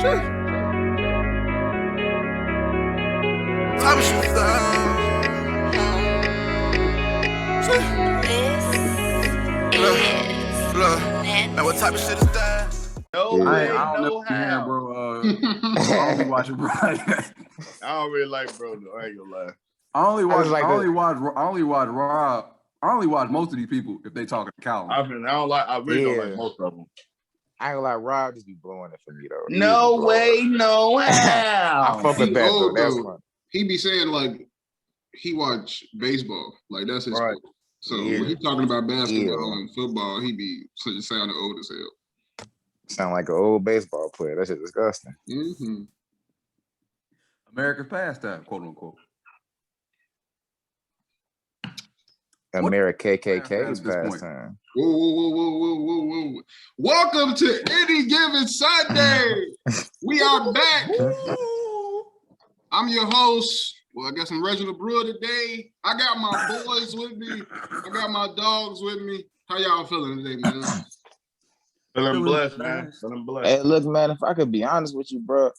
Type of shit Man, what type of shit is that? No way, I don't no know how. bro. I don't be watching bro. I don't really like bro though. I ain't gonna lie. I only watch most of these people if they talking to Calvin. I really don't like most of them. I ain't gonna lie, Rob just be blowing it for me though. No way, no how. I fuck with that though. That's fun. He be saying like he watch baseball, like that's his sport. So when he talking about basketball and football, he be sounding old as hell. Sound like an old baseball player. That shit disgusting. Mm-hmm. America's pastime, quote unquote. America KKK's pastime. Whoa. Welcome to Any Given Sunday. We are back. I'm your host. Well, I guess I'm Reginald Brewer today. I got my boys with me. I got my dogs with me. How y'all feeling today, man? Feeling blessed, man. Feeling blessed. Hey, look, man, if I could be honest with you, bro,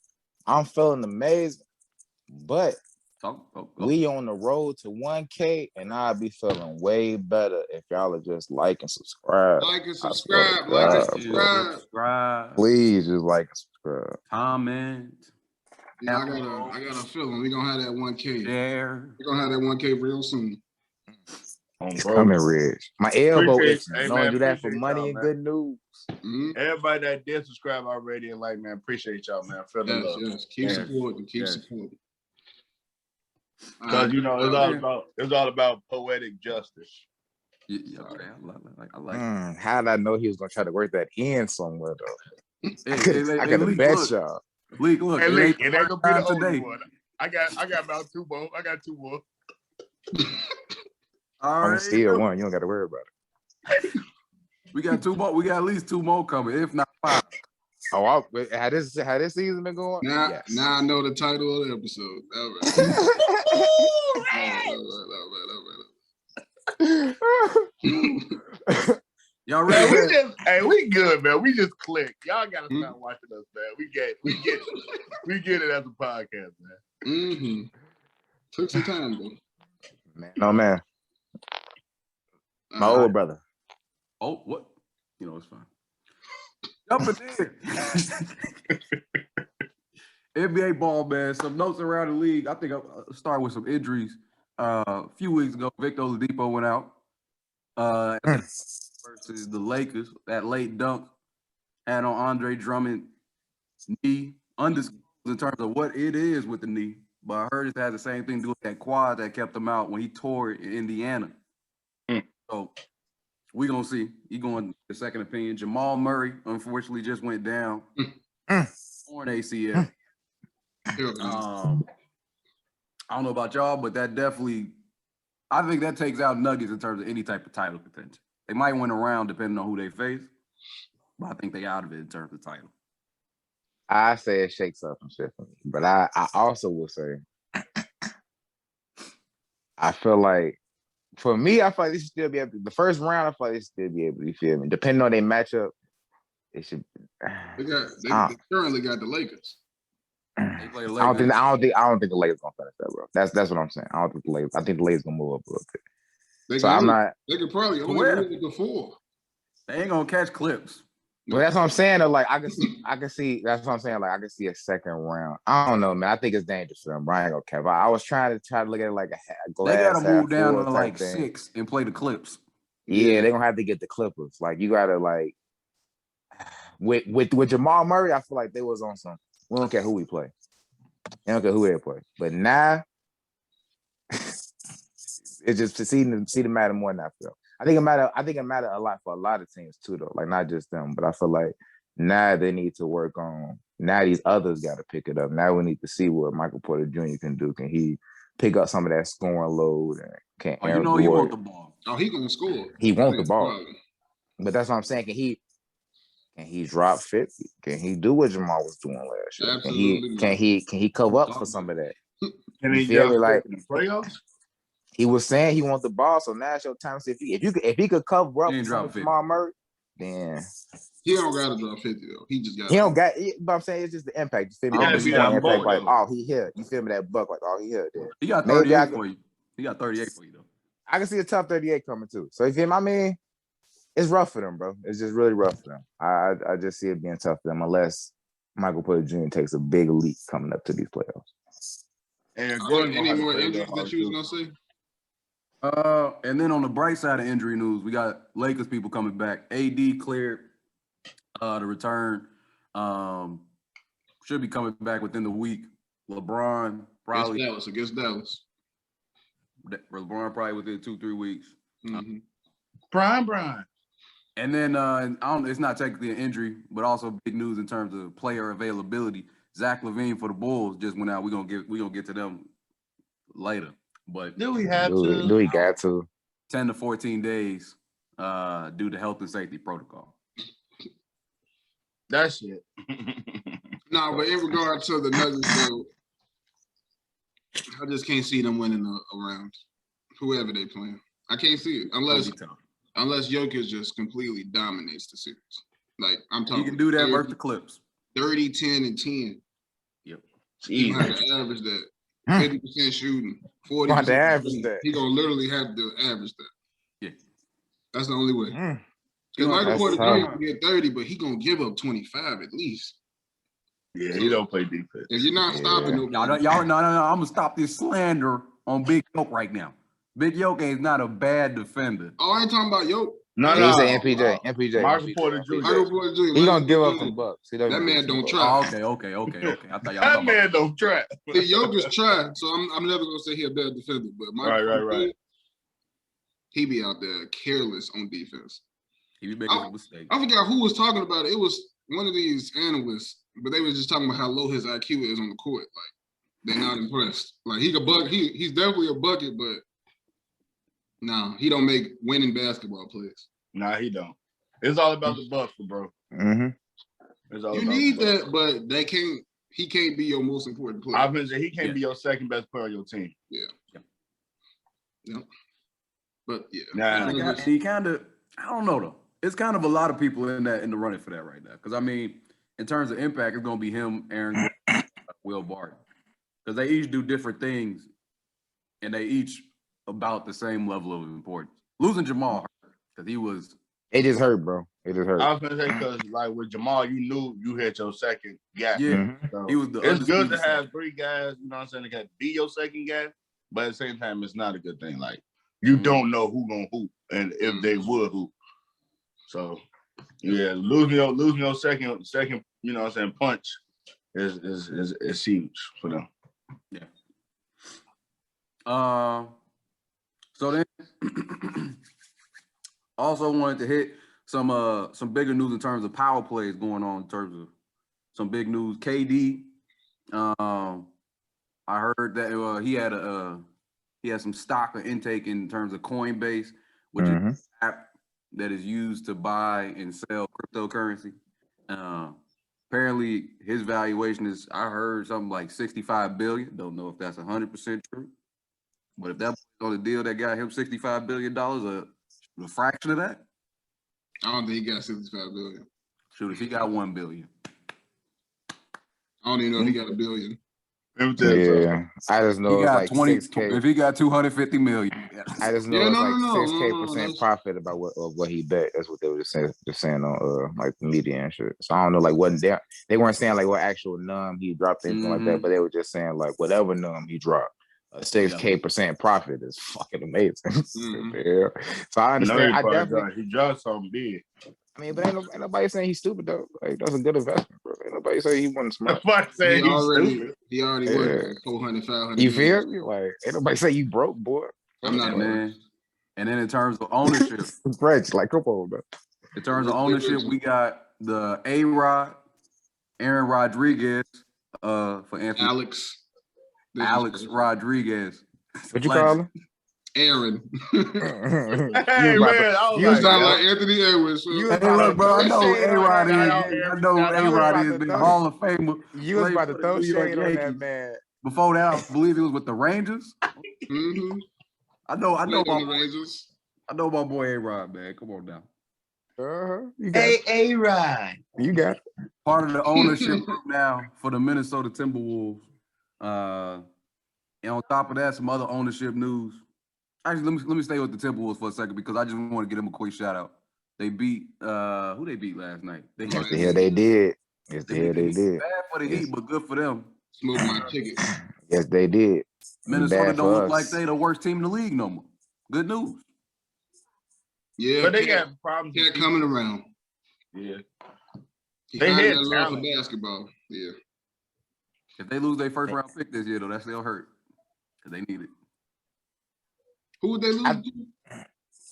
I'm feeling amazing. But we on the road to 1K, and I'll be feeling way better if y'all are just like and subscribe. Like and subscribe. Please just like and subscribe. Comment. Yeah, I got a feeling we're gonna have that 1K. Share. We're gonna have that 1K real soon. It's coming, Rich. My elbow is don't do that for money and good news. Mm-hmm. Everybody that did subscribe already and like, man, appreciate y'all, man. Yes. Keep supporting. Because you know it's all about poetic justice. Yeah, okay. I like How did I know he was gonna try to work that in somewhere though? I got the best job. Look, hey, Leak, it ain't gonna be the only one. I got about two more. I got two more. All I'm right, still one. You don't got to worry about it. We got two more. We got at least two more coming, if not five. Oh, how this season been going? Now I know the title of the episode. All right. Y'all ready? We good, man. We just click. Y'all gotta stop watching us, man. We get it as a podcast, man. Mm-hmm. Took some time, though. Man. My old brother. Oh, what? You know, it's fine. Jumping in. NBA ball, man. Some notes around the league. I think I'll start with some injuries. A few weeks ago, Victor Oladipo went out. Versus the Lakers, that late dunk had on Andre Drummond's knee, undisclosed in terms of what it is with the knee. But I heard it has the same thing to do with that quad that kept him out when he tore it in Indiana. So we're going to see. He going to second opinion. Jamal Murray, unfortunately, just went down on ACL. I don't know about y'all, but that definitely, I think that takes out Nuggets in terms of any type of title contention. They might win a round depending on who they face, but I think they out of it in terms of title. I say it shakes up some shit for me, but I also will say, I feel like, for me, I feel like they should still be able to, the first round, I feel like they should still be able to, you feel me? Depending on their matchup, they should. They currently got the Lakers. They play the I don't Lakers. think the Lakers gonna finish that, bro. That's what I'm saying. I think the Lakers gonna move up a little bit. They could probably only win before. They ain't gonna catch clips. Well, that's what I'm saying. Though, like I can see. That's what I'm saying. Like I can see a second round. I don't know, man. I think it's dangerous for them. Brian gonna cap. I was trying to look at it like a glass. They gotta move down to like thing. 6 and play the Clips. Yeah, they're gonna have to get the Clippers. Like you gotta like with Jamal Murray. I feel like they was on some. We don't care who we play. They don't care who they play. But now. It's just to see the matter more than I feel. I think it matter a lot for a lot of teams too, though. Like not just them, but I feel like now they need to work on. Now these others got to pick it up. Now we need to see what Michael Porter Jr. can do. Can he pick up some of that scoring load? And can Aaron he want the ball. Oh, he gonna score. He wants the ball. But that's what I'm saying. Can he drop 50? Can he do what Jamal was doing last year? Absolutely. Can he cover up for some of that? Can he get like in the playoffs? He was saying he wants the ball, so now it's your time to see if he could cover up for Jamal Murray, then He don't gotta drop 50 though. He just got. he don't got. But I'm saying it's just the impact. You feel me? He gotta It's be just that the impact. buck, Like, though. oh, he here. You feel me? That buck. Like, oh, he here. Then He got maybe 38 for you. He got 38 for you though. I can see a top 38 coming too. So you feel me? I mean, it's rough for them, bro. It's just really rough for them. I just see it being tough for them unless Michael Porter Jr. takes a big leap coming up to these playoffs. And Any more injuries that you was gonna say? And then on the bright side of injury news, we got Lakers people coming back. AD cleared to return. Should be coming back within the week. LeBron probably Against Dallas. LeBron probably within 2-3 weeks. Mm-hmm. Brian. And then it's not technically an injury, but also big news in terms of player availability. Zach LaVine for the Bulls just went out. We're gonna get to them later. But Do we have to? Do we got to? 10 to 14 days due to health and safety protocol. That shit. Nah, but in regard to the Nuggets, though, I just can't see them winning a round. Whoever they playing, I can't see it unless Jokic just completely dominates the series. Like I'm talking, You can do that versus the Clips. 30, 10, and 10. Yep. He gonna have to average that. 50% shooting, 40%. That. He gonna literally have to average that. Yeah. That's the only way. Because Michael Porter Jr. can get 30, but he gonna give up 25 at least. Yeah, he don't play defense. If you're not stopping nobody, Y'all, no. I'm gonna stop this slander on Big Yoke right now. Big Yoke is not a bad defender. Oh, I ain't talking about Yoke. No. He said MPJ. Michael Porter Jr. Michael Porter Jr. He gonna give up some bucks. That man don't try. Oh, okay. I thought y'all That man don't try. The Jokic try, so I'm never gonna say he a bad defender, but Michael Right. He be out there careless on defense. He be making a mistake. I forgot who was talking about it. It was one of these analysts, but they were just talking about how low his IQ is on the court. Like they're not impressed. Like he's definitely a bucket, but no, he don't make winning basketball plays. Nah, he don't. It's all about the Bucks, bro. Mm-hmm. You need that, but they can't. He can't be your most important player. I've been saying he can't be your second best player on your team. Yeah. But yeah, Nah. He kind of, I don't know though. It's kind of a lot of people in the running for that right now. Because I mean, in terms of impact, it's gonna be him, Aaron, Will Barton, because they each do different things, and they each about the same level of importance. Losing Jamal because he was. It just hurt, bro. It just hurt. I was gonna say because like with Jamal, you knew you hit your second guy. Yeah, So he was the. it's good to have three guys. You know what I'm saying? That can be your second guy, but at the same time, it's not a good thing. Like you don't know who gonna hoop and if they would hoop. So yeah, losing your second, you know what I'm saying, punch is huge for them. Yeah. So then also wanted to hit some bigger news in terms of power plays going on in terms of some big news. KD, I heard that he had some stock or intake in terms of Coinbase, which is an app that is used to buy and sell cryptocurrency. Apparently his valuation is, I heard something like $65 billion. Don't know if that's 100% true. But if that was on the deal that got him $65 billion, a fraction of that? I don't think he got $65 billion. Shoot, if he got $1 billion. I don't even know if he got $1 billion. Yeah, I just know He it's got like 20. 6K. If he got 250 million, I just know it's like 6K% that's- profit about what he bet. That's what they were just saying on like the media and shit. So I don't know, like what they weren't saying like what actual num he dropped anything like that, but they were just saying like whatever num he dropped. 6K% profit is fucking amazing. Yeah. So I understand. I definitely he dropped something big. I mean, but ain't nobody saying he's stupid though. Like that's a good investment, bro. Ain't nobody saying he wasn't smart. He already worked like 400, 500. You feel me? Like ain't nobody say you broke, boy. I'm not man. And then in terms of ownership, French, like come on, bro. in terms of ownership, we got the A-Rod, Aaron Rodriguez, for Anthony. Alex Rodriguez. What you call him? Aaron. Hey, man, You sound like Anthony Edwards. Hey, look, bro, I know A-Rod is. I know A-Rod is the Hall of Famer. You was about to throw shade on that man. Before that, I believe he was with the Rangers. Mm-hmm. I know the Rangers. I know my boy A-Rod, man. Come on now. You got it. A-Rod. You got it. Part of the ownership group now for the Minnesota Timberwolves. And on top of that, some other ownership news. Actually, let me stay with the Timberwolves for a second because I just want to give them a quick shout out. They beat who they beat last night? They Yes, the hell they did. Yes, the hell they did. Bad for the Heat, but good for them. Smoke my ticket. Yes, they did. Minnesota Bad don't for look us. like they the worst team in the league no more. Good news. Yeah, But they got problems. Cat coming around. Yeah. He They finding had that love for talent. basketball. Yeah. If they lose their first round pick this year, though, that still hurt. Because they need it. Who would they lose to?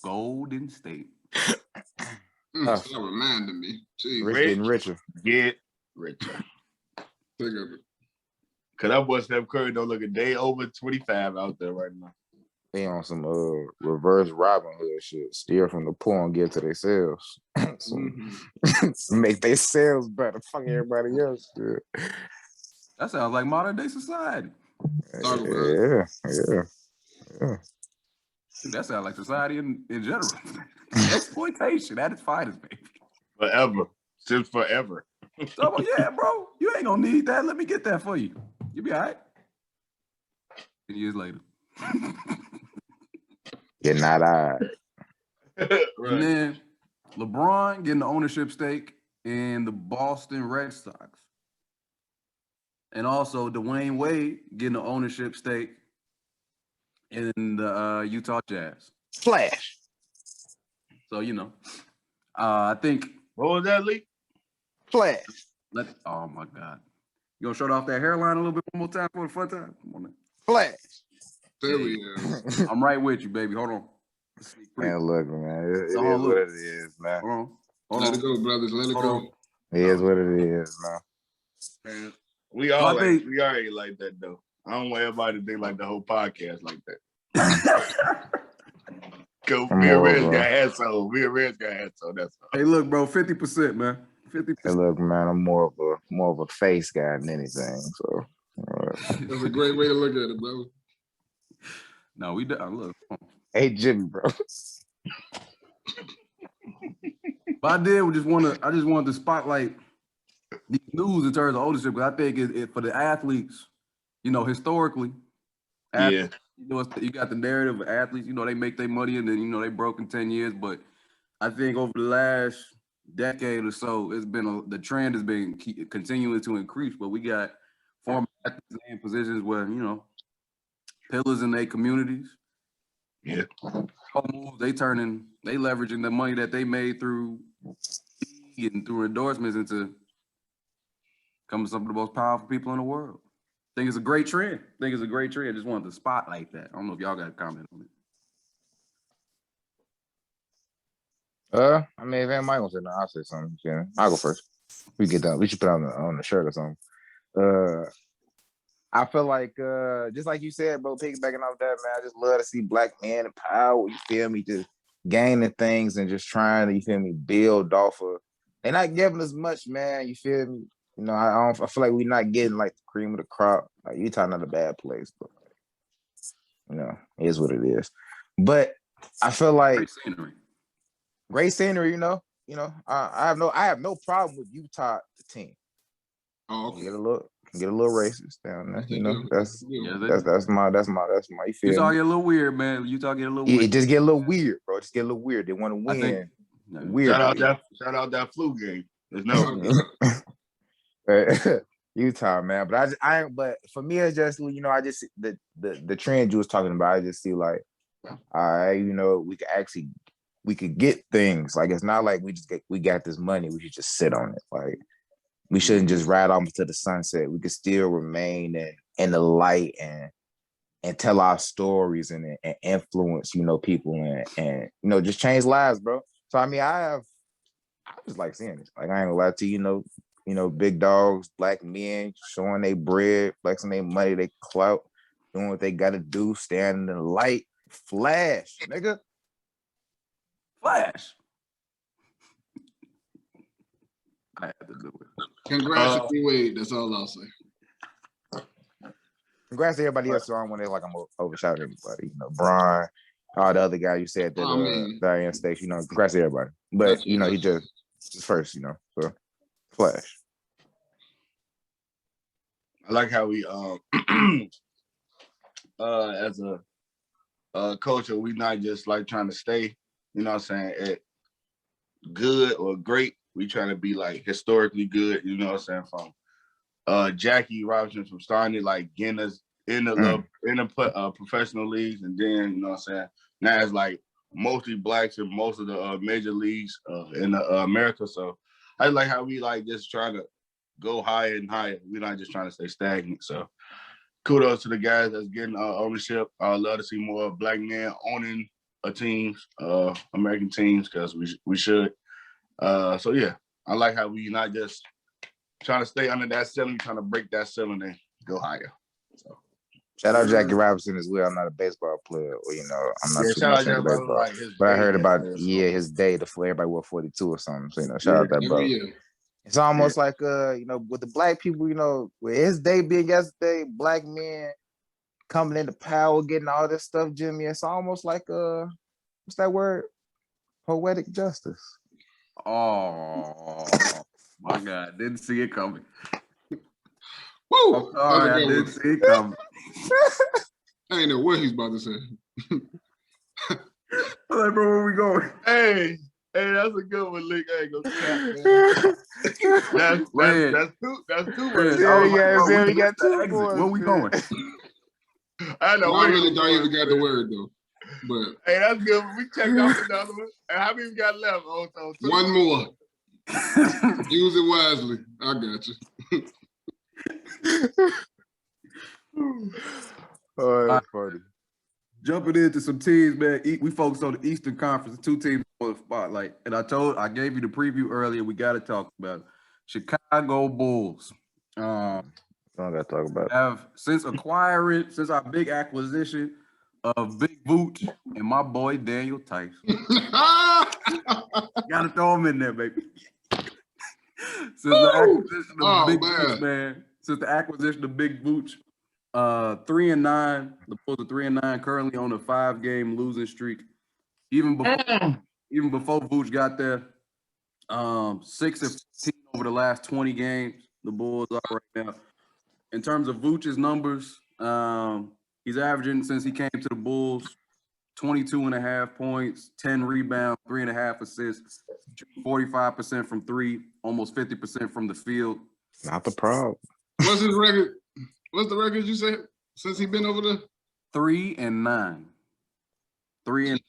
Golden State. Stop reminding me. Jeez. Rich getting richer. Get richer. Think of it. Cause that boy Steph Curry don't look a day over 25 out there right now. They on some reverse Robin Hood shit. Steal from the poor and give to themselves. Make themselves better. Fuck everybody else. Shit. That sounds like modern day society. Talk about it. Yeah. That sounds like society in general. Exploitation at its finest, baby. Forever. Since forever. So, yeah, bro, you ain't gonna need that. Let me get that for you. You be all right. 10 years later. You're not all right. Right. And then LeBron getting the ownership stake in the Boston Red Sox. And also Dwayne Wade getting the ownership stake in the Utah Jazz. Flash. So, I think. What was that, Lee? Flash. Oh, my God. You gonna shut off that hairline a little bit one more time for the fun time? Come on, man. Flash. There we go. I'm right with you, baby. Hold on. Man, look, man. It is look. what it is, man. Hold on. Let it go, brothers. Let it Hold go. on. It is what it is, man. Man, we all I think- already like that though. I don't want everybody to think like the whole podcast like that. Go, Come me and on, Reds bro. got hats on. Me and Reds got hats on. That's all. Hey, look, bro. 50%, man. 50%. Hey, look, man. I'm more of a face guy than anything. So, That's a great way to look at it, brother. No, we done. Look. hey, Jimmy, bro. But I just wanted to spotlight the news in terms of ownership because I think it for the athletes, historically, Yeah. you got the narrative of athletes, they make their money and then, they broke in 10 years. But I think over the last decade or so, the trend has been continuing to increase. But we got former athletes in positions where, pillars in their communities. Yeah. They leveraging the money that they made through and through endorsements into becoming some of the most powerful people in the world. I think it's a great trend. I just wanted to spotlight that. I don't know if y'all got a comment on it. I mean, if anybody wants to know, I'll say something. Yeah. I'll go first. We get done. We should put on the shirt or something. I feel like, just like you said, bro, piggybacking off that, man, I just love to see black men in power, you feel me, just gaining things and just trying to, you feel me, build off of. They're not giving us much, man, you feel me? I feel like we're not getting, like, the cream of the crop. Like, Utah not a bad place, but, it is what it is. But I feel like great scenery, I have no problem with Utah, the team. Oh, okay. Get a little racist down there. That's my you feel Utah me? get a little weird, man. Utah get a little weird. It just get a little weird, bro. Just get a little weird. They want to win. Weird. Shout out that flu game. There's no Utah, man. But but for me, it's just I just the trend you was talking about. I just see like, we could get things. Like it's not like we got this money. We should just sit on it. Like we shouldn't just ride off to the sunset. We could still remain in the light and tell our stories and influence, people and just change lives, bro. So I mean, I just like seeing it. Like I ain't gonna lie to you, big dogs, black men showing their bread, flexing their money, they clout, doing what they gotta do, standing in the light, flash, nigga. Flash. I had to do it. Congrats to D-Wade. That's all I'll say. Congrats to everybody else. So I don't want to like I'm overshadowing everybody. Brian, all the other guys you said that I mean, Diane Stakes, congrats to everybody. But That's- he just first, so Flash. I like how we as a culture, we not just like trying to stay, at good or great. We trying to be like historically good, from Jackie Robinson from starting like getting us in the professional leagues, and then now it's like mostly blacks in most of the major leagues in America. So I like how we like just trying to go higher and higher. We're not just trying to stay stagnant. So kudos to the guys that's getting ownership. I love to see more black men owning teams, American teams, because we should. So yeah, I like how we not just trying to stay under that ceiling, trying to break that ceiling and go higher. So shout out Jackie Robinson as well. I'm not a baseball player, or I'm not too much into baseball. Like but I heard about his day before everybody wore 42 or something. So shout out that brother. It's almost like with the black people, with his day being yesterday, black men coming into power, getting all this stuff, Jimmy. It's almost like what's that word? Poetic justice. Oh my God, didn't see it coming. Woo! I'm sorry, I didn't see it coming. I ain't know what he's about to say. I'm like, bro, where we going? Hey, that's a good one, Lick. I ain't gonna cap, man. That's two words. We got two boys. Where we going? I know. I really don't even got the word though. But hey, that's good. We checked off another one. And how many we got left? One more. Use it wisely. I got you. Oh, that's funny. Jumping into some teams, man. We focus on the Eastern Conference. 2 teams on the spotlight, and I gave you the preview earlier. We got to talk about it. Chicago Bulls. I got to talk about it. Have since our big acquisition of Big Vooch and my boy Daniel Tice. Got to throw him in there, baby. Since the acquisition of Big Vooch, man. Since the acquisition of Big Vooch. 3-9. The Bulls are 3-9, currently on a 5-game losing streak. Even before Vooch got there, 6-15 over the last 20 games. The Bulls are right now. In terms of Vooch's numbers, he's averaging since he came to the Bulls 22.5 points, 10 rebounds, 3.5 assists, 45% from three, almost 50% from the field. Not the problem. What's his record? What's the record you said since he been over there? 3-9. 3-9.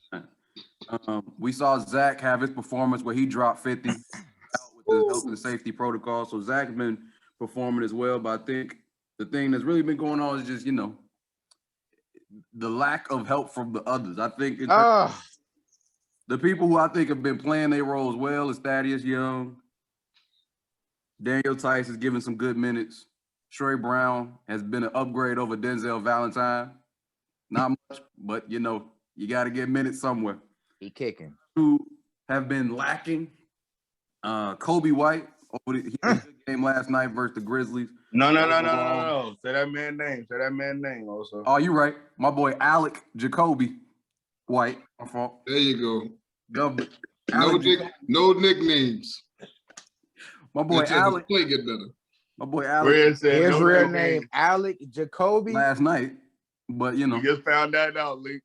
We saw Zach have his performance where he dropped 50 out with the health and safety protocol. So Zach's been performing as well. But I think the thing that's really been going on is just, the lack of help from the others. I think the people who I think have been playing their roles well is Thaddeus Young. Daniel Tice is giving some good minutes. Trey Brown has been an upgrade over Denzel Valentine. Not much, but you got to get minutes somewhere. He kicking. Who have been lacking? Kobe White he had a good game last night versus the Grizzlies. No. Say that man's name also. Oh, you're right. My boy Alec Jacoby White. My fault. There you go. No nicknames. My boy Alec. Play get better. My boy Alec. His real name, Alec Jacoby. Last night, but You just found that out, Lee.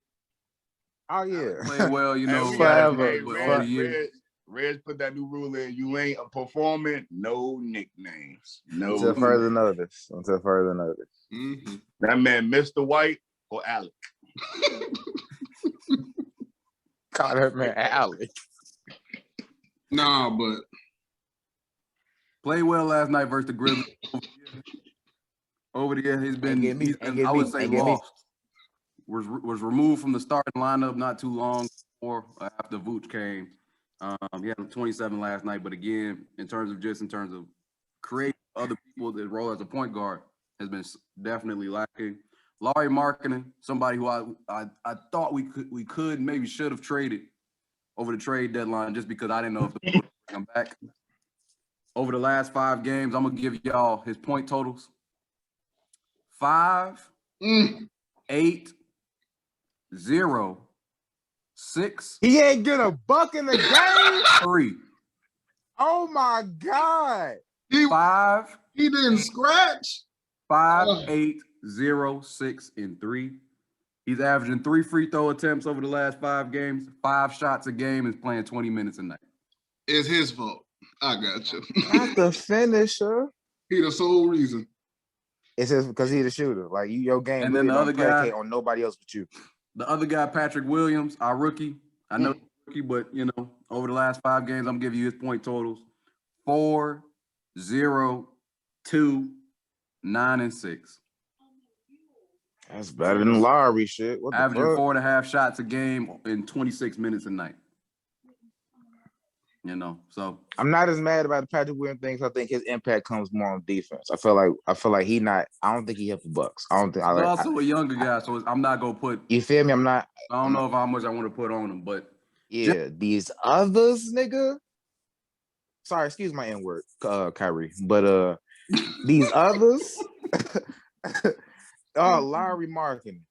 Oh yeah. Played well, forever. Reg put that new rule in. You ain't performing, no nicknames. No. Until further notice. Mm-hmm. That man, Mr. White or Alec. Call that man Alec. Nah, but played well last night versus the Grizzlies. Over there, he's been I would say lost. Was removed from the starting lineup not too long before after Vooch came. He had 27 last night, but again, in terms of creating other people that role as a point guard, has been definitely lacking. Lauri Markkanen, somebody who I thought we could maybe should have traded over the trade deadline just because I didn't know if the Bulls would bring him back. Over the last 5 games, I'm gonna give y'all his point totals: 5, 8, 0, 6, He ain't get a buck in the game. 3, Oh my God. He 5, didn't scratch. 5, 8, 0, 6, and 3. He's averaging 3 free throw attempts over the last 5 games, 5 shots a game, and is playing 20 minutes a night. It's his fault. I got you. Not the finisher. He the sole reason. It's just because he's the shooter. Like your game And really then the don't other guy- predicate on nobody else but you. The other guy, Patrick Williams, our rookie. I know he's a rookie, but you know, over the last 5 games, I'm giving you his point totals: 4, 0, 2, 9, and 6. That's better than Lowry shit. What the Averaging fuck? 4.5 shots a game in 26 minutes a night. You know, so I'm not as mad about the Patrick Williams things. I think his impact comes more on defense. I feel like he not. I don't think he hit the Bucks. I don't think. he's also a younger guy, so I'm not gonna put. You feel me? I'm not. I don't know how much I want to put on him, but Yeah, these others, nigga. Sorry, excuse my N-word, Kyrie. But these others. Larry Markin,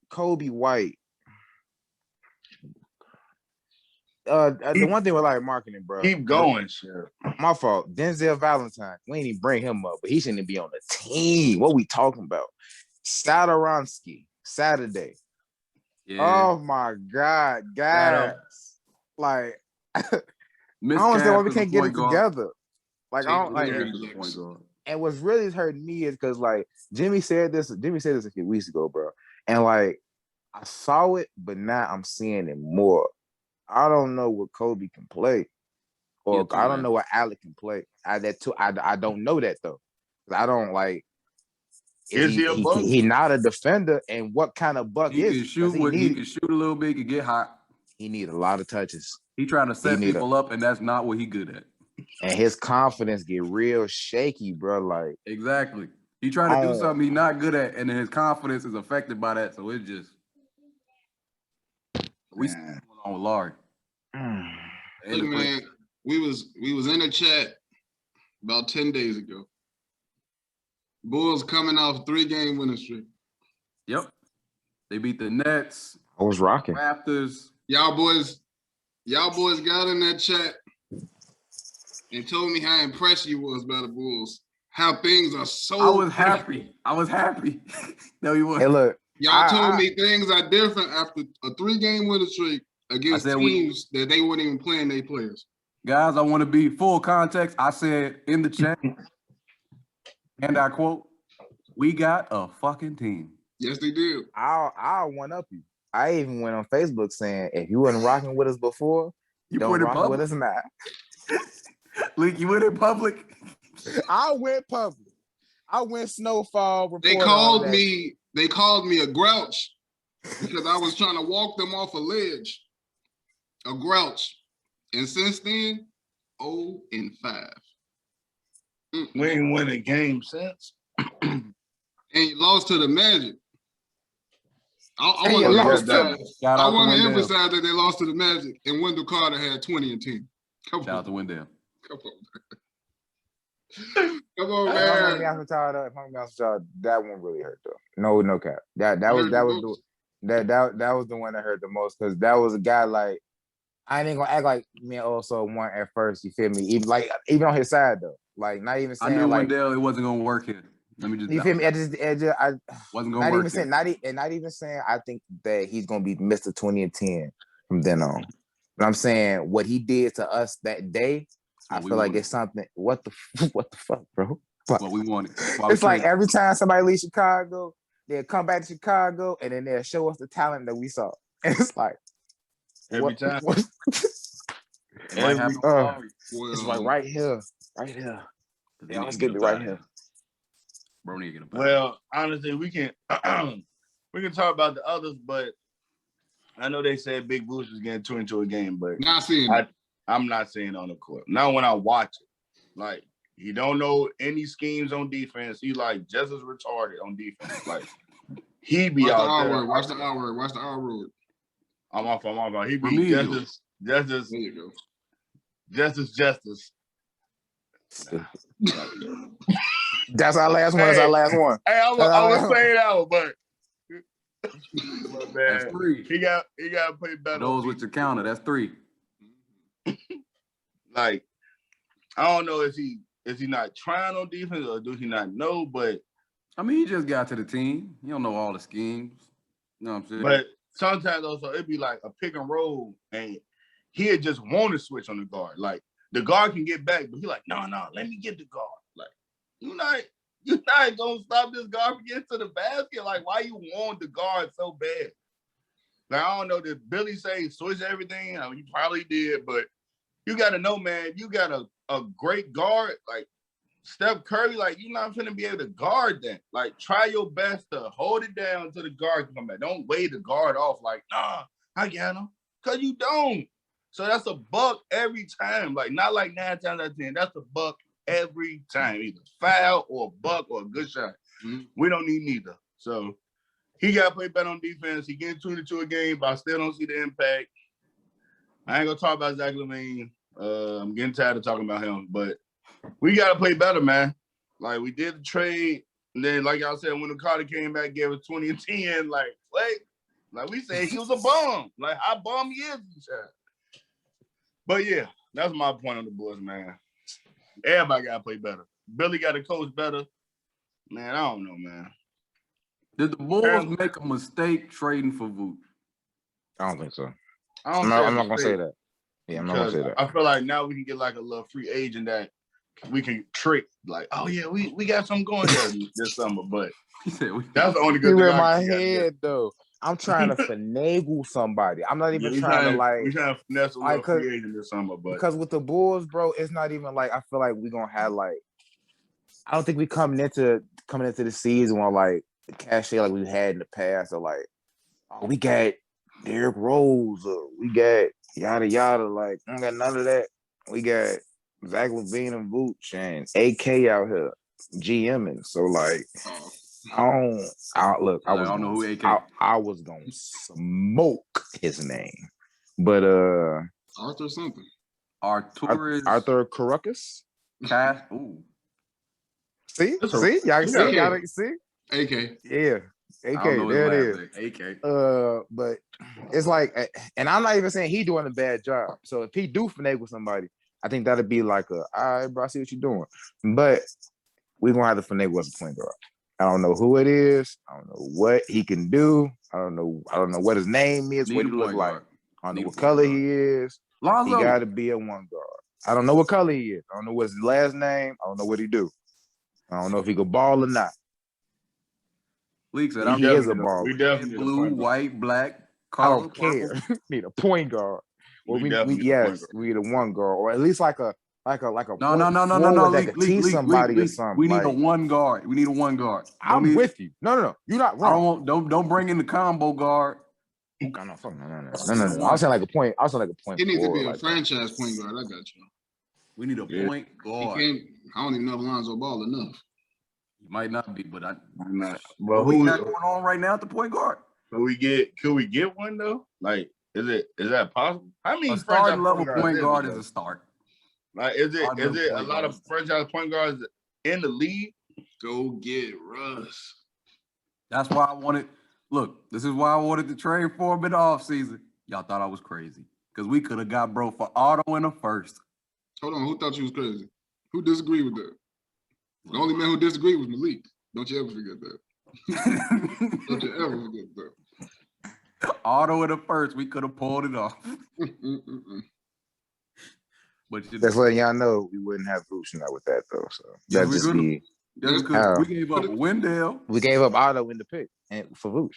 Kobe White. The one thing with Larry Markin, bro. Keep going, shit. My fault. Denzel Valentine. We ain't even bring him up, but he shouldn't be on the team. What we talking about? Sadoronsky, Saturday. yeah. Oh my God, guys. Like, I don't understand why we can't get it together. Like, I don't like. And what's really hurting me is because like Jimmy said this a few weeks ago, bro. And like I saw it, but now I'm seeing it more. I don't know what Kobe can play, or I don't know what Alec can play. I don't know that though. I don't like. Is he a buck? He not a defender, and what kind of buck He is can shoot. He can shoot a little bit. He can get hot. He need a lot of touches. He trying to set people up, and that's not what he good at. And his confidence get real shaky, bro. Like exactly, he trying to do something he's not good at, and his confidence is affected by that. So it's just we going on with Larry. Look, man, we was in a chat about 10 days ago. Bulls coming off 3-game winning streak. Yep, they beat the Nets. I was rocking. Raptors. Y'all boys got in that chat and told me how impressed you was by the Bulls. How things are so. I was happy. No, you was. Hey, look. Y'all told me things are different after a 3-game winning streak against teams that they weren't even playing their players. Guys, I want to be full context. I said in the chat, and I quote, "We got a fucking team." Yes, they did. I'll one up you. I even went on Facebook saying if you wasn't rocking with us before, you don't rock with us now. Leak, you went in public. I went public. I went snowfall. They called me a grouch because I was trying to walk them off a ledge. A grouch. And since then, 0-5. We ain't win a game since. And you lost to the Magic. I want to emphasize that they lost to the Magic, and Wendell Carter had 20 and 10. Shout out to Wendell. Come on, man. If I'm gonna be honest, that one really hurt though. No cap. That was the one that hurt the most because that was a guy like I ain't gonna act like me and also won at first. You feel me? Even on his side though, like not even saying I knew like Wendell it wasn't gonna work here. Let me just. You feel me? I wasn't gonna work. Not even saying I think that he's gonna be Mr. 20 and 10 from then on. But I'm saying what he did to us that day. I feel like it's something. What the fuck, bro? What we wanted. It's like every time somebody leaves Chicago, they'll come back to Chicago and then they'll show us the talent that we saw. And it's like every time. It's like right here. They always get me right here. Bro, need to get well, honestly, we can talk about the others, but I know they said Big Boost was getting 2 into a game, but not seeing it. I'm not seeing it on the court. Not when I watch it. Like, he don't know any schemes on defense. He like just as retarded on defense. Like, he be out there. Watch the R word. Watch the R word. I'm off. He be justice. That's our last one. That's our last one. Hey, I was saying that one, but But That's man, 3. he got to play better. Those with your counter, that's 3. Like, I don't know, is he not trying on defense or do he not know? But I mean, he just got to the team. He don't know all the schemes. You know what I'm saying? but sometimes also it'd be like a pick and roll, and he'd just want to switch on the guard. Like the guard can get back, but he's like, no, let me get the guard. Like you're not gonna stop this guard from getting to the basket. Like why you want the guard so bad? Like I don't know. Did Billy say switch everything? I mean, he probably did, but you got to know, man. You got a great guard like Steph Curry. Like you're not gonna be able to guard that. Like try your best to hold it down until the guard can come back. Don't wave the guard off like, nah, I got him, cause you don't. So that's a buck every time. Like not like 9 times out of 10. That's a buck every time, either foul or a buck or a good shot. Mm-hmm. We don't need neither. So he got to play better on defense. He getting 22 a game, but I still don't see the impact. I ain't gonna talk about Zach LaVine. I'm getting tired of talking about him, but we got to play better, man. Like we did the trade, and then like y'all said, when the Carter came back, gave us 20 and 10. Like wait, like we said he was a bum. Like how bum he is. But yeah, that's my point on the Bulls, man. Everybody got to play better. Billy got to coach better. Man, I don't know, man. Did the Bulls make a mistake trading for Vooch? I don't think so. I'm I'm not gonna say that. Yeah, I'm not gonna say that. I feel like now we can get like a little free agent that we can trick. Like, oh yeah, we got something going here this summer. But He said that's the only good You thing. in my head though. I'm trying to finagle somebody. I'm not even trying to like. We trying to finesse a little free agent this summer, but because with the Bulls, bro, it's not even like I feel like we're gonna have like. I don't think we coming into the season on like the cachet like we've had in the past, or like, oh, we got Derrick Rose, or we got yada yada. Like, I don't got none of that. We got Zach LaVine and Vooch and AK out here GMing. So like, I don't know who AK. I was gonna smoke his name, but Arthur something. Arthur Caracas. Cash. Ooh. See, y'all see. AK. Yeah, AK. There it is. AK. But it's like, and I'm not even saying he doing a bad job. So if he do finagle somebody, I think that'd be like all right, bro, I see what you're doing. But we're gonna have to finagle as a point guard. I don't know who it is. I don't know what he can do. I don't know what his name is, what he look like. I don't know what color he is. Lonzo. He got to be a one guard. I don't know what color he is. I don't know what's his last name. I don't know what he do. I don't know if he could ball or not. Leak said, he is a baller. We definitely blue, white, black. I don't care. Need a point guard. Well, we need a one guard, or at least like a no. That could teach somebody or something. We need a one guard. We need a one guard. I'm with you. No. You're not wrong. Don't bring in the combo guard. No. I was saying like a point. He needs to be a franchise point guard. I got you. We need a point guard. I don't even know if Lonzo Ball enough. He might not be, but I'm not. Well, who got going on right now at the point guard? Could we get one though? Like, is that possible? I mean, a starting level point guard is a start. Like, is it a lot of franchise point guards in the league? Go get Russ. That's why I wanted. Look, this is why I wanted to trade for him in the offseason. Y'all thought I was crazy because we could have got bro for Otto in the first. Hold on, who thought you was crazy? Who disagreed with that? The only man who disagreed was Malik. Don't you ever forget that. Don't you ever forget that. Otto in the first, we could have pulled it off. But that's letting y'all know we wouldn't have Vooch now with that though. So that just be. We gave up Wendell. We gave up Otto in the pick and for Vooch.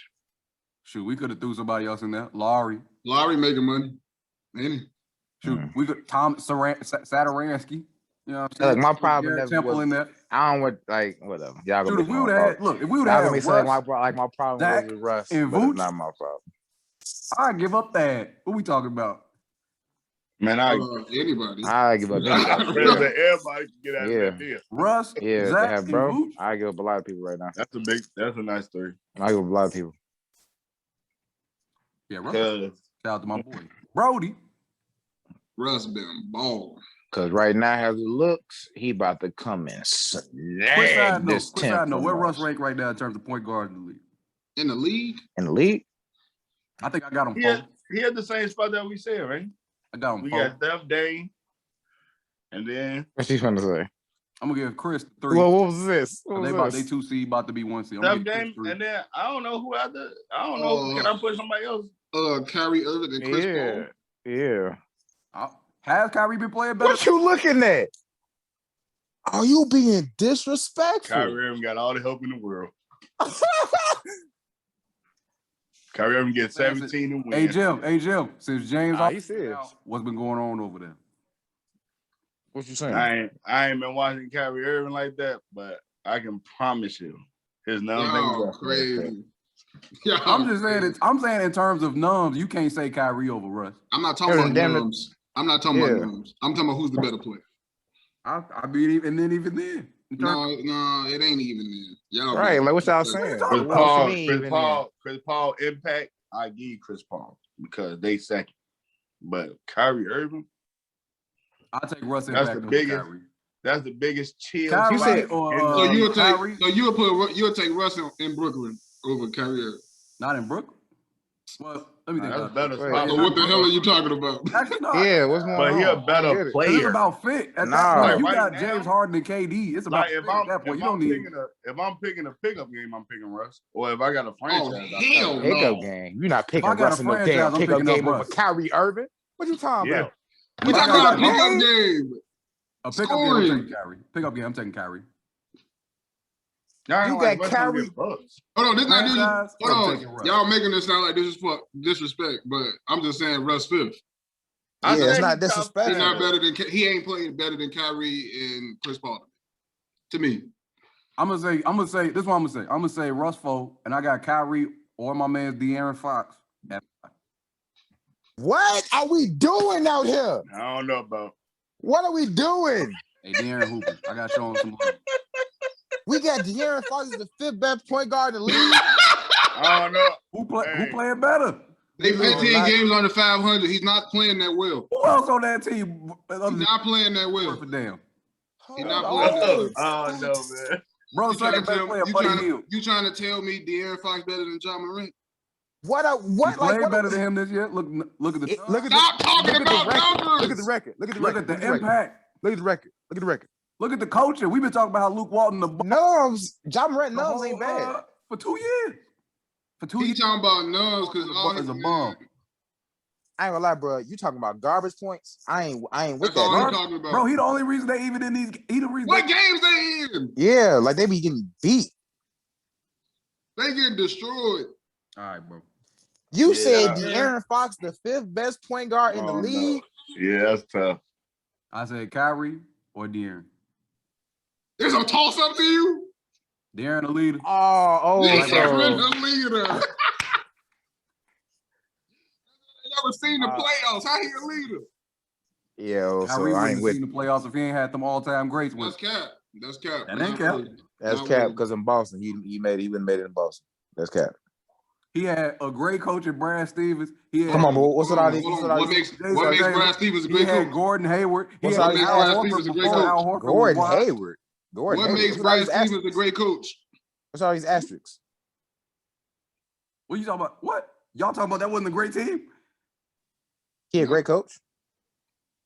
Shoot, we could have threw somebody else in there. Laurie making money. Ain't he? Shoot, we could Tom Saturansky. You know what I'm saying? Like my problem never was. In there. I don't want like whatever. Y'all Dude, if we would have had Russ, my problem Zach, was with Russ, and but Vooch, it's not my problem. I give up that. What we talking about? Man, anybody. I give up. Everybody can get out of that deal. Russ, Zach, and bro. Vooch? I give up a lot of people right now. That's a nice story. I give up a lot of people. Yeah, Russ. Shout out to my boy Brody. Russ been balling. Cause right now, as it looks, he about to come and snag this tempo. Where Russ rank right now in terms of point guard in the league? In the league? In the league? I think I got him He four. had the same spot that we said, right? I got him We four. got Steph, Dame, and then What's he trying to say? I'm gonna give Chris 3. Well, what was this? What They was they this? 2 seed about to be 1 seed. I'm Steph, gonna give Dame, Chris 3. and then I don't know who other. I don't know. Can I put somebody else? Kyrie Irving and Chris Paul. Yeah. Has Kyrie been playing better? What you looking at? Are you being disrespectful? Kyrie Irving got all the help in the world. Kyrie Irving gets 17 and win. Hey Jim, since James you serious? what's been going on over there? What you saying? I ain't been watching Kyrie Irving like that, but I can promise you, his numbers Y'all crazy. I'm just saying I'm saying in terms of numbers, you can't say Kyrie over Russ. I'm not talking about numbers. I'm not talking about numbers. I'm talking about who's the better player. I mean, even then. No, it ain't even then. Y'all right, like what y'all saying? Chris Paul impact, I give Chris Paul because they second. But Kyrie Irving, I'll take Russ that's impact the biggest. Kyrie. That's the biggest chill. Kyrie, You said, so you'll take Russ in Brooklyn over Kyrie Irving. Not in Brooklyn. Well, let me think about better. that. So what the hell are you talking about? Actually, no. yeah, what's going on? But he a better player. It's about fit. At Nah. that point, you Right got now, James Harden and KD. It's about Like fit at that point. You don't need. if I'm picking a pickup game, I'm picking Russ. Or if I got a franchise, hell no. Pickup game. You're not picking I got Russ a in no franchise, damn I'm pickup picking up game over Russ. Kyrie Irving. What you talking about? We talking about a pickup game. A pickup game, I'm taking Kyrie. Pickup game, I'm taking Kyrie. You got Kyrie. Hold on, this not Franchise, hold I'm on. taking Russ. Y'all making this sound like disrespect, but I'm just saying Russ fifth. Yeah, it's not He's disrespectful. not better than he ain't playing better than Kyrie and Chris Paul. To me. I'm gonna say this is what I'm gonna say. I'm gonna say Russ 4, and I got Kyrie or my man De'Aaron Fox at 5. What are we doing out here? I don't know about. What are we doing? Hey, De'Aaron Hooper, I got you on some love. We got De'Aaron Fox as the 5th best point guard in the league. I don't know. Who playing better? They 15 games under 500. He's not playing that well. Who else on that team? He's not playing that well. For damn. He's not playing that well. Oh no, man. Bro, second best player, Buddy Hield. You trying to tell me De'Aaron Fox better than John Morant? What? He played better than him this year. Look at the Stop talking about numbers. Look at the record. Look at the impact. Look at the record. Look at the record. Look at the coaching. We've been talking about how Luke Walton John Morant numbers ain't bad. For 2 years. He's talking about numbers because is a bum. I ain't gonna lie, bro. You talking about garbage points? I ain't with That's all that. I'm talking about. Bro, he the only reason they even in these. He the reason. What games they in? Yeah, like they be getting beat. They getting destroyed. All right, bro. You said De'Aaron Fox, the 5th best point guard in the league. No. Yeah, that's tough. I said Kyrie or De'Aaron. There's a toss up to you. De'Aaron the leader. The leader. Never seen the playoffs. How he a leader? Yeah, Kyrie so I ain't with the playoffs if he ain't had them all-time greats with. That's cap. That ain't cap. That's cap because in Boston, he wouldn't made it in Boston. That's cap. He had a great coach at Brad Stevens. Come on, bro. What makes Brad Stevens a great coach? He had Gordon Hayward. What makes Brad Stevens a great coach? Gordon Hayward. What makes Brad Stevens a great coach? What's all these asterisks? What are you talking about? What? Y'all talking about that wasn't a great team? He a great coach.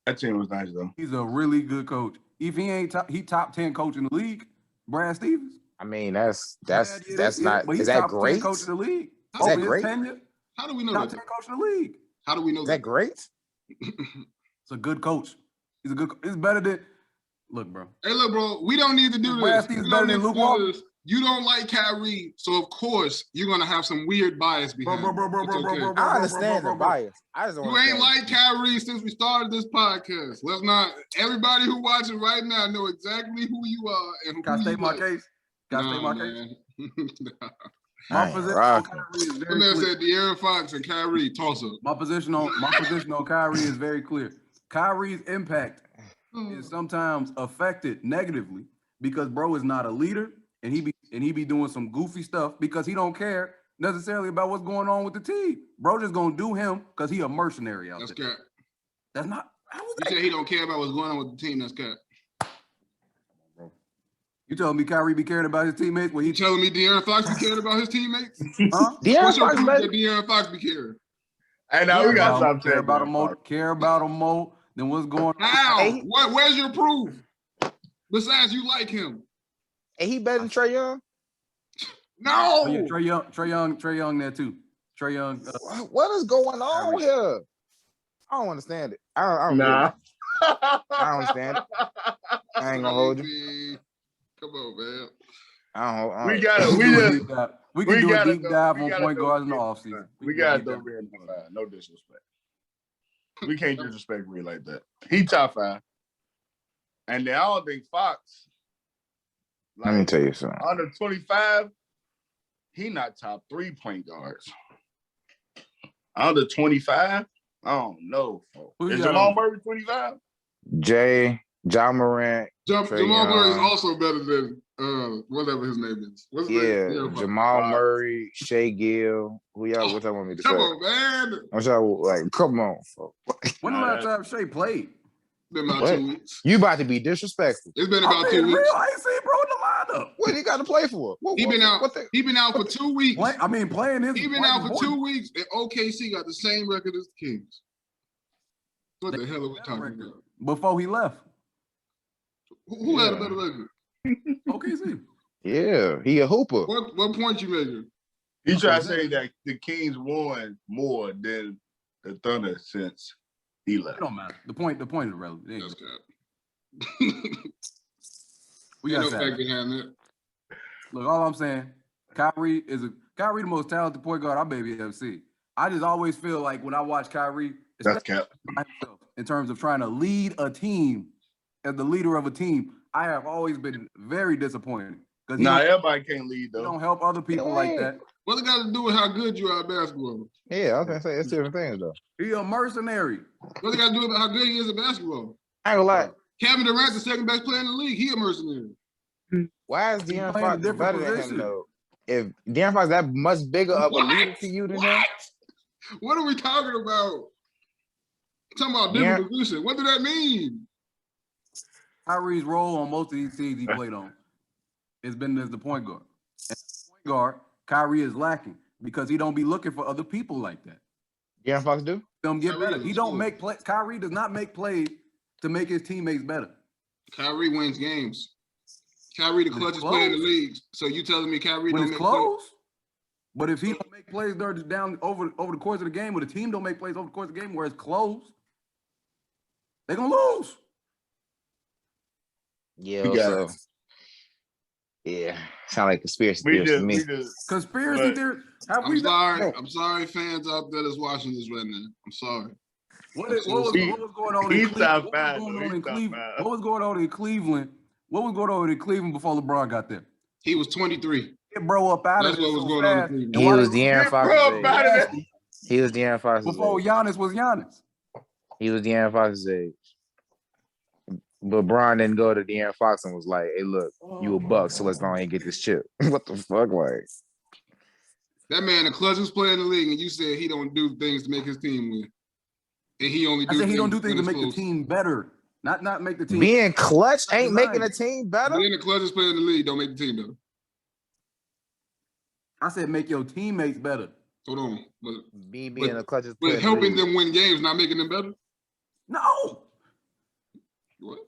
That team was nice though. He's a really good coach. If he ain't top 10 coach in the league, Brad Stevens. I mean, that's not. But Is that top great? 10 coach in the league. Is that great? How do we know top that? 10 coach in the league. How do we know that? Is that great? It's a good coach. He's a good. It's better than. Look, bro. Hey, look, bro. We don't need to do Brad this. Stevens better than Luke Walton. You don't like Kyrie, so of course you're gonna have some weird bias behind you. I understand the bias. I just don't. You ain't like Kyrie since we started this podcast. Let's not. Everybody who watching right now know exactly who you are and who Can I state my case? Can I state my case? My position on Kyrie is very clear. Said De'Aaron Fox and Kyrie toss up. My position on Kyrie is very clear. Kyrie's impact is sometimes affected negatively because bro is not a leader. And he be doing some goofy stuff because he don't care necessarily about what's going on with the team. Bro just gonna do him because he a mercenary out there. That's cap. That's not. You said he don't care about what's going on with the team. That's cap. You telling me Kyrie be caring about his teammates when You he telling me De'Aaron Fox be caring about his teammates? huh? De'Aaron What's your Fox proof better. that De'Aaron Fox be caring? And now we gotta stop care saying about him more, Fox. care about him more than what's going on. How? Hey. Where's your proof? Besides, you like him. Hey, he better than Trae Young. No. Oh, yeah, Trey Young there too. Trey Young. What is going on here? I don't understand it. I don't Nah. get it. I don't understand it. I ain't gonna hold you. Come on, man. I We don't. gotta, We we can do a just, deep dive. We can do a deep dive on point guards in the offseason. We gotta throw Real in the fire. No disrespect. We can't disrespect Real like that. He top 5. And then I don't think Fox. Let me tell you something. Under 25, he not top 3 point guards. Under 25, I don't know. Is Jamal Murray 25? Ja Morant. Jamal Murray is also better than whatever his name is. What's his name? Yeah, Jamal Murray, Shea Gill. What y'all want me to say? Come on, man. What y'all like? Come on, folks. When the last time Shea played? Been about 2 weeks. You about to be disrespectful. It's been about 2 weeks. I ain't seen bro in the lineup. What he got to play for? He been out for 2 weeks. Playing his. He been out for 2 weeks, and OKC got the same record as the Kings. What the hell are we talking about? Before he left. Who had a better record? OKC. Yeah, he a hooper. What point you making? He tried to say that the Kings won more than the Thunder since he left. It don't matter. The point is relevant. That's cap. We got no fact behind that. Look, all I'm saying, Kyrie the most talented point guard I maybe ever seen. I just always feel like when I watch Kyrie, that's cap. In terms of trying to lead a team, as the leader of a team, I have always been very disappointed. Nah, everybody can't lead though. You don't help other people like that. What it got to do with how good you are at basketball? Yeah, I was gonna say it's different things though. He a mercenary. What it got to do with how good he is at basketball? I ain't gonna lie. Kevin Durant, the second best player in the league, he a mercenary. Why is De'Aaron Fox better than him though? If De'Aaron Fox that much bigger of a leader to you than him? What are we talking about? Talking about different position. What does that mean? Kyrie's role on most of these teams he played on has been as the point guard. And point guard, Kyrie is lacking because he don't be looking for other people like that. De'Aaron Fox do? Don't get better. He don't make play. Kyrie does not make plays to make his teammates better. Kyrie wins games. Kyrie the clutchest player in the league. So you telling me Kyrie don't make close? But if he don't make plays down over the course of the game, or the team don't make plays over the course of the game where it's close, they're gonna lose. Yeah, so, yeah. Sound like conspiracy theories to me. Conspiracy theory. I'm sorry, fans out there that's watching this right now. I'm sorry. What was going on in Cleveland? What was going on in Cleveland? What was going on in Cleveland before LeBron got there? He was 23. Get bro up out of That's it. what was going on in Cleveland. He was De'Aaron Fox's age. He was De'Aaron Fox's age. Before Giannis was Giannis. He was De'Aaron Fox's age. But Bron didn't go to De'Aaron Fox and was like, hey, look, you a buck, so let's go ahead and get this chip. What the fuck, like? That man, the clutchest player in the league, and you said he don't do things to make his team win. And he only do he don't do things to make the team better. Not make the team. Being clutch ain't making a team better? Being the clutchest player in the league don't make the team better. I said make your teammates better. Hold on. Being the clutchest player. But helping them win games, not making them better? No. What?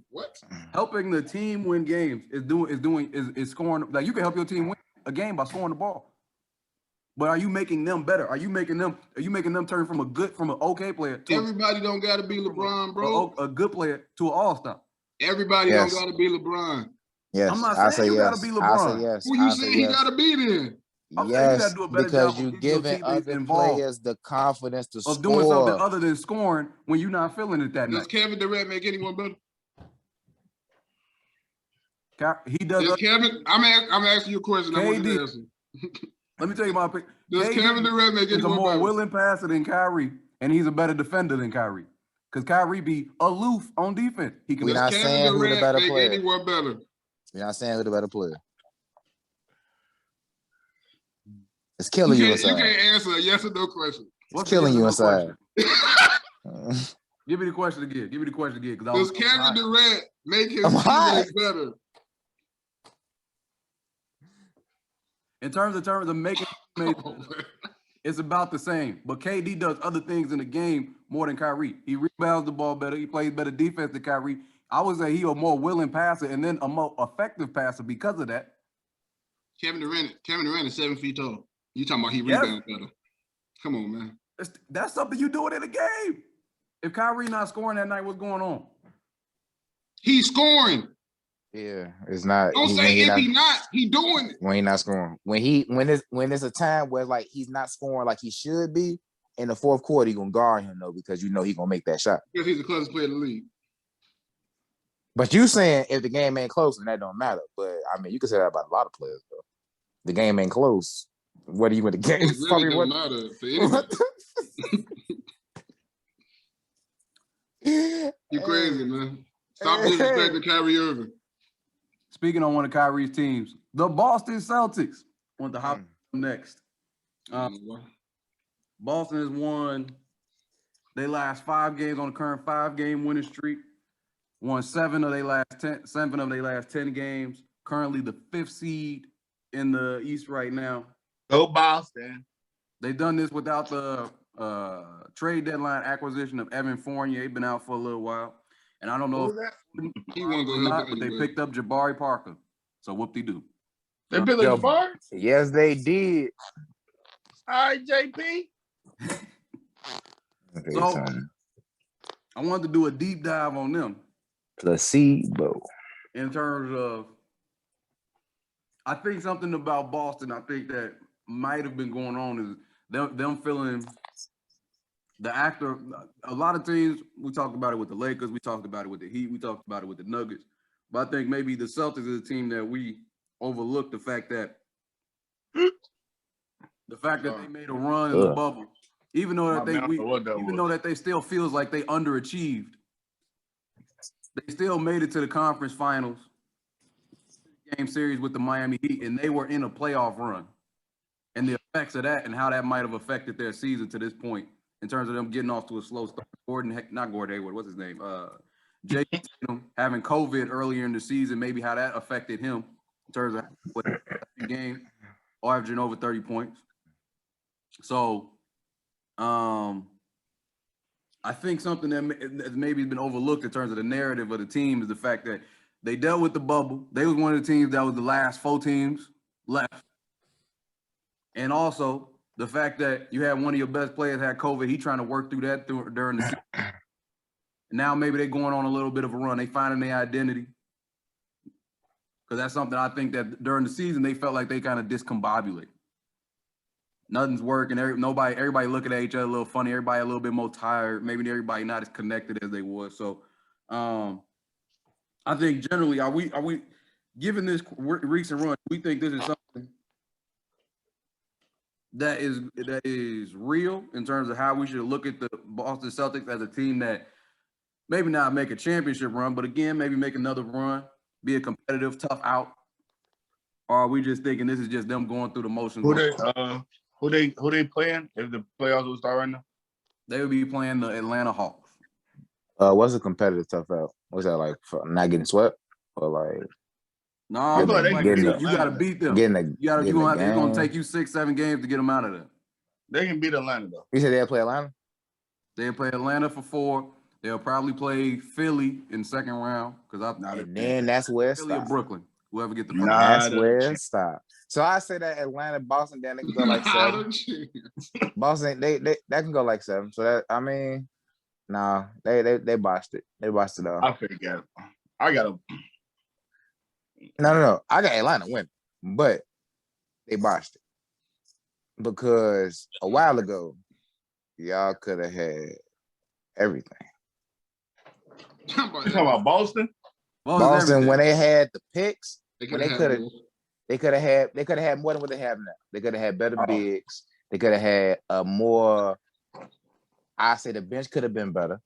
What? Helping the team win games is scoring. Like you can help your team win a game by scoring the ball. But are you making them better? Are you making them turn from an okay player to everybody don't gotta be LeBron, bro. A good player to an all-star? Everybody don't gotta be LeBron. Yes. I'm not saying you gotta be LeBron. I say yes. Who you saying he gotta be then? Yes, because you're giving other players the confidence to score. Doing something other than scoring when you're not feeling it that night. Does Kevin Durant make anyone better? He does. Kevin, I'm asking you a question. I want you to answer. Let me tell you my pick. Does Kevin Durant make anyone better? He's a more willing passer than Kyrie, and he's a better defender than Kyrie. Because Kyrie be aloof on defense. He can. We're not saying who the better player. Anyone better? We're not saying who the better player. It's killing you inside. You can't answer a yes or no question. It's killing you inside. Give me the question again. Give me the question again. Does Kevin Durant make his I'm hot. teammates better? In terms of making teammates, it's about the same. But KD does other things in the game more than Kyrie. He rebounds the ball better. He plays better defense than Kyrie. I would say he's a more willing passer and then a more effective passer because of that. Kevin Durant is 7 feet tall. You talking about he Yes. rebounds better? Come on, man. That's something you do it in a game. If Kyrie not scoring that night, what's going on? He's scoring. Yeah, it's not. Don't say if he not, he doing it. When he not scoring. When it's a time where like he's not scoring like he should be in the fourth quarter, you gonna guard him though because you know he gonna make that shot. Because he's the closest player in the league. But you saying if the game ain't close, then that don't matter. But I mean, you can say that about a lot of players though. The game ain't close. What are you in the game? It really doesn't matter for anybody. You crazy, man. Stop disrespecting Kyrie Irving. Speaking on one of Kyrie's teams, the Boston Celtics want to hop next. Boston has won their last 5 games on the current 5-game winning streak. Won 7 of their last 10 games. Currently the 5th seed in the East right now. Go Boston. They've done this without the trade deadline acquisition of Evan Fournier. He's been out for a little while. And I don't know if he won't go not, but they picked up Jabari Parker. So whoop-de-doo. They picked up Jabari? Yes, they did. All right, JP. So I wanted to do a deep dive on them. Placebo. In terms of, I think something about Boston, I think that might have been going on is them feeling the actor. A lot of teams, we talked about it with the Lakers, we talked about it with the Heat, we talked about it with the Nuggets. But I think maybe the Celtics is a team that we overlooked the fact that they made a run in the bubble, even though that they still feels like they underachieved. They still made it to the conference finals game series with the Miami Heat, and they were in a playoff run. And the effects of that and how that might have affected their season to this point in terms of them getting off to a slow start. Not Gordon Hayward, what's his name? Jay Tatum having COVID earlier in the season, maybe how that affected him in terms of what the game, averaging over 30 points. So I think something that maybe has been overlooked in terms of the narrative of the team is the fact that they dealt with the bubble. They was one of the teams that was the last 4 teams left. And also the fact that you had one of your best players had COVID, he trying to work through that during the season. Now maybe they're going on a little bit of a run. They finding their identity. Because that's something I think that during the season they felt like they kind of discombobulated. Nothing's working. Everybody looking at each other a little funny. Everybody a little bit more tired. Maybe everybody not as connected as they were. So I think generally, are we given this recent run, we think this is something that is real in terms of how we should look at the Boston Celtics as a team that maybe not make a championship run, but again, maybe make another run, be a competitive, tough out. Or are we just thinking this is just them going through the motions? Who they playing if the playoffs will start right now? They would be playing the Atlanta Hawks. What's a competitive tough out? What's that like? For not getting swept or like? No, you got to beat them. It's going to take you 6-7 games to get them out of there. They can beat Atlanta though. You said they'll play Atlanta? They'll play Atlanta for 4. They'll probably play Philly in the second round then that's where it Philly or stops. Brooklyn, whoever get the first. That's where it stops. So I say that Atlanta, Boston, then they can go like 7. Boston, they that can go like 7. So that they botched it. They botched it all. I figured. I got No. I got Atlanta winning, but they botched it because a while ago y'all could have had everything. You talking about Boston? Boston when they had the picks, they could have had more than what they have now. They could have had better bigs. They could have had a more. I say the bench could have been better,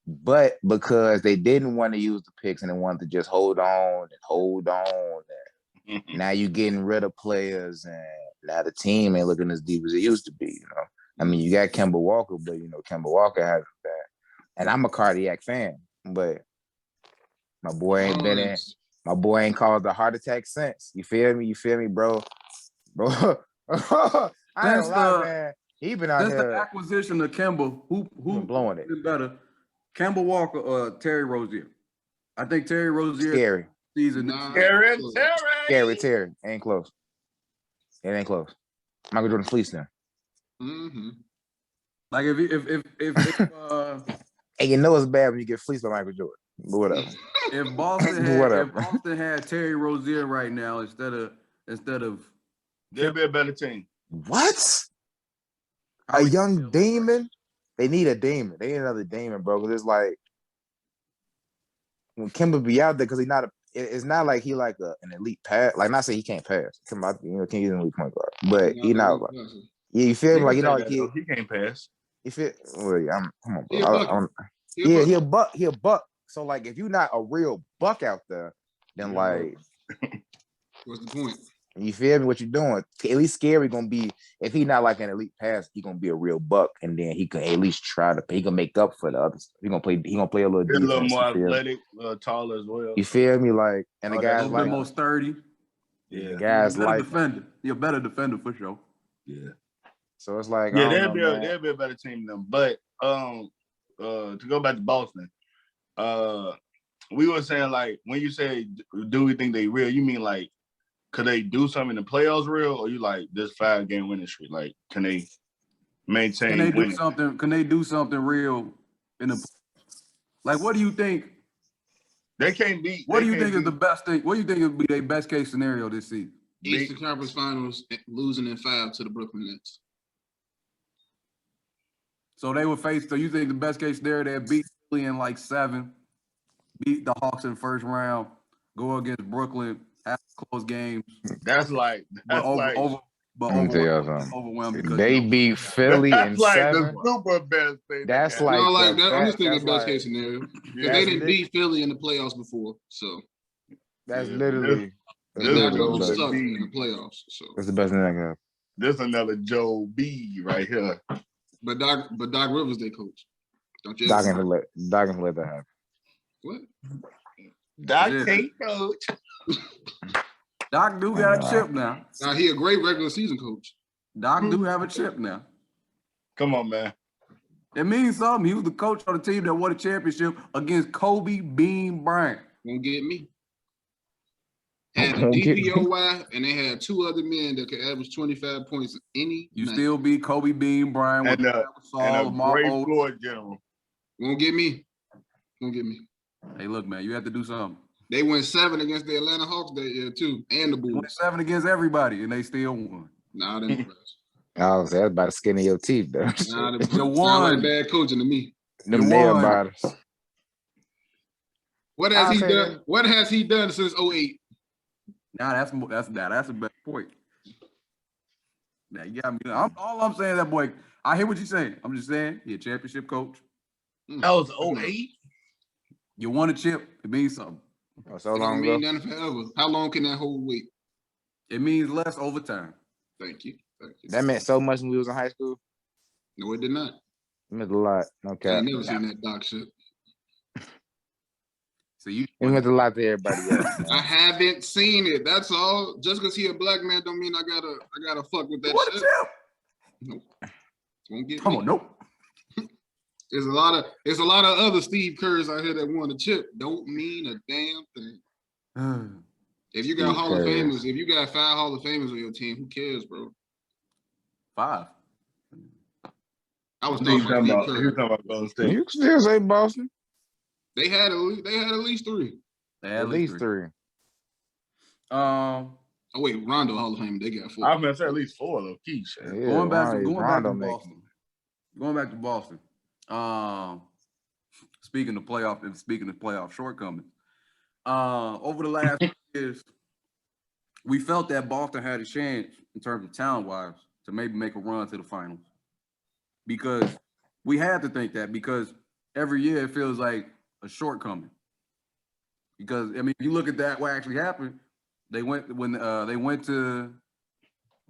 but because they didn't want to use the picks and they wanted to just hold on. And now you're getting rid of players, and now the team ain't looking as deep as it used to be. You know, I mean, you got Kemba Walker, but Kemba Walker hasn't been And I'm a cardiac fan, but my boy ain't been in. My boy ain't caused a heart attack since. You feel me? You feel me, bro? Bro, I ain't gonna lie, man. He been out Since the here acquisition of Kemba, who blowing it. been better, Kemba Walker or Terry Rozier? I think Terry Rozier Scary. season. Terry. Ain't close. It ain't close. Michael Jordan fleeced him. Mm-hmm. Like if And you know it's bad when you get fleeced by Michael Jordan. But whatever. if Boston had Terry Rozier right now instead of They'd be a better team. What? A young demon? They need a demon. They need another demon, bro. Because it's like when Kemba be out there, because he's not it's not like he like an elite pass. Like, not say he can't pass. Kemba, can't use an elite point guard. But he not like, yeah, you feel me? Like, he can't pass. You feel? Well, yeah, come on, bro. He a buck. He a buck. So like, if you're not a real buck out there, then like, what's the point? You feel me? What you doing? At least Scary gonna be, if he not like an elite pass, he gonna be a real buck, and then he can at least try to. He can make up for the other stuff. He gonna play a little defense. A little more athletic, taller as well. You feel me? Like, and the guys a little bit more sturdy. Yeah, guys like defender. You're a better defender for sure. Yeah. So it's like, they'll be a better team than them. But to go back to Boston, we were saying, like, when you say do we think they real, you mean like, could they do something in the playoffs real, or you like this 5-game winning streak? Like, can they maintain? Can they winning? do something? Can they do something real in the? Like, what do you think? They can't beat. What do you think is the best thing? What do you think would be their best case scenario this season? Eastern Conference Finals, losing in 5 to the Brooklyn Nets. So they would face. So you think the best case scenario, they beat Philly in like 7, beat the Hawks in the first round, go against Brooklyn, have close games. That's like overwhelmed because they beat Philly in like 7. The super best thing. That's like, no, like that. I'm just thinking best case scenario because they didn't lit- beat Philly in the playoffs before, so that's literally. They're not going to suck in the playoffs. So that's the best thing I can have. This another Joe B right here. But Doc Rivers, they coach. Don't you? Doc can let that happen. What? Doc can't coach. Doc do got a chip now. Now he a great regular season coach. Doc do have a chip now. Come on, man. It means something. He was the coach on the team that won a championship against Kobe Bean Bryant. Won't get me. Had the DPOY, and they had 2 other men that could average 25 points any night. Still beat Kobe Bean Bryant and a great floor general. Won't get me. Won't get me. Hey, look, man, you have to do something. They went 7 against the Atlanta Hawks that year too, and the Bulls. Went 7 against everybody, and they still won. Nah, them I was that's about the skin of your teeth, though. nah, them You won. like bad coaching to me. Them nail biters. What has he done? What has he done since 08? Now that's a better point. Now you got me. All I'm saying, that boy. I hear what you're saying. I'm just saying, he a championship coach. That was 08. You won a chip. It means something. So long ago. It mean nothing forever. How long can that hold weight? It means less overtime. Thank you. That meant so much when we was in high school. No, it did not. It meant a lot. Okay. I never seen that Doc shit. So it meant a lot to everybody else. I haven't seen it. That's all. Just because he a black man don't mean I gotta fuck with that what shit. Chip? Nope. Won't get Come me. on, nope. There's a lot of other Steve Kerrs out here that won a chip. Don't mean a damn thing. If you got Hall of Famers, if you got 5 Hall of Famers on your team, who cares, bro? 5. I was talking talking about Golden State. You can still say Boston. They had at least 3. They had At least 3. Oh wait, Rondo Hall of Fame. They got 4. I was gonna say at least 4 though. Yeah, going back to Boston. Going back to Boston. Speaking of playoff shortcomings. Over the last years, we felt that Boston had a chance in terms of talent-wise to maybe make a run to the finals. Because we had to think that, because every year it feels like a shortcoming. Because I mean, if you look at that, what actually happened, they went to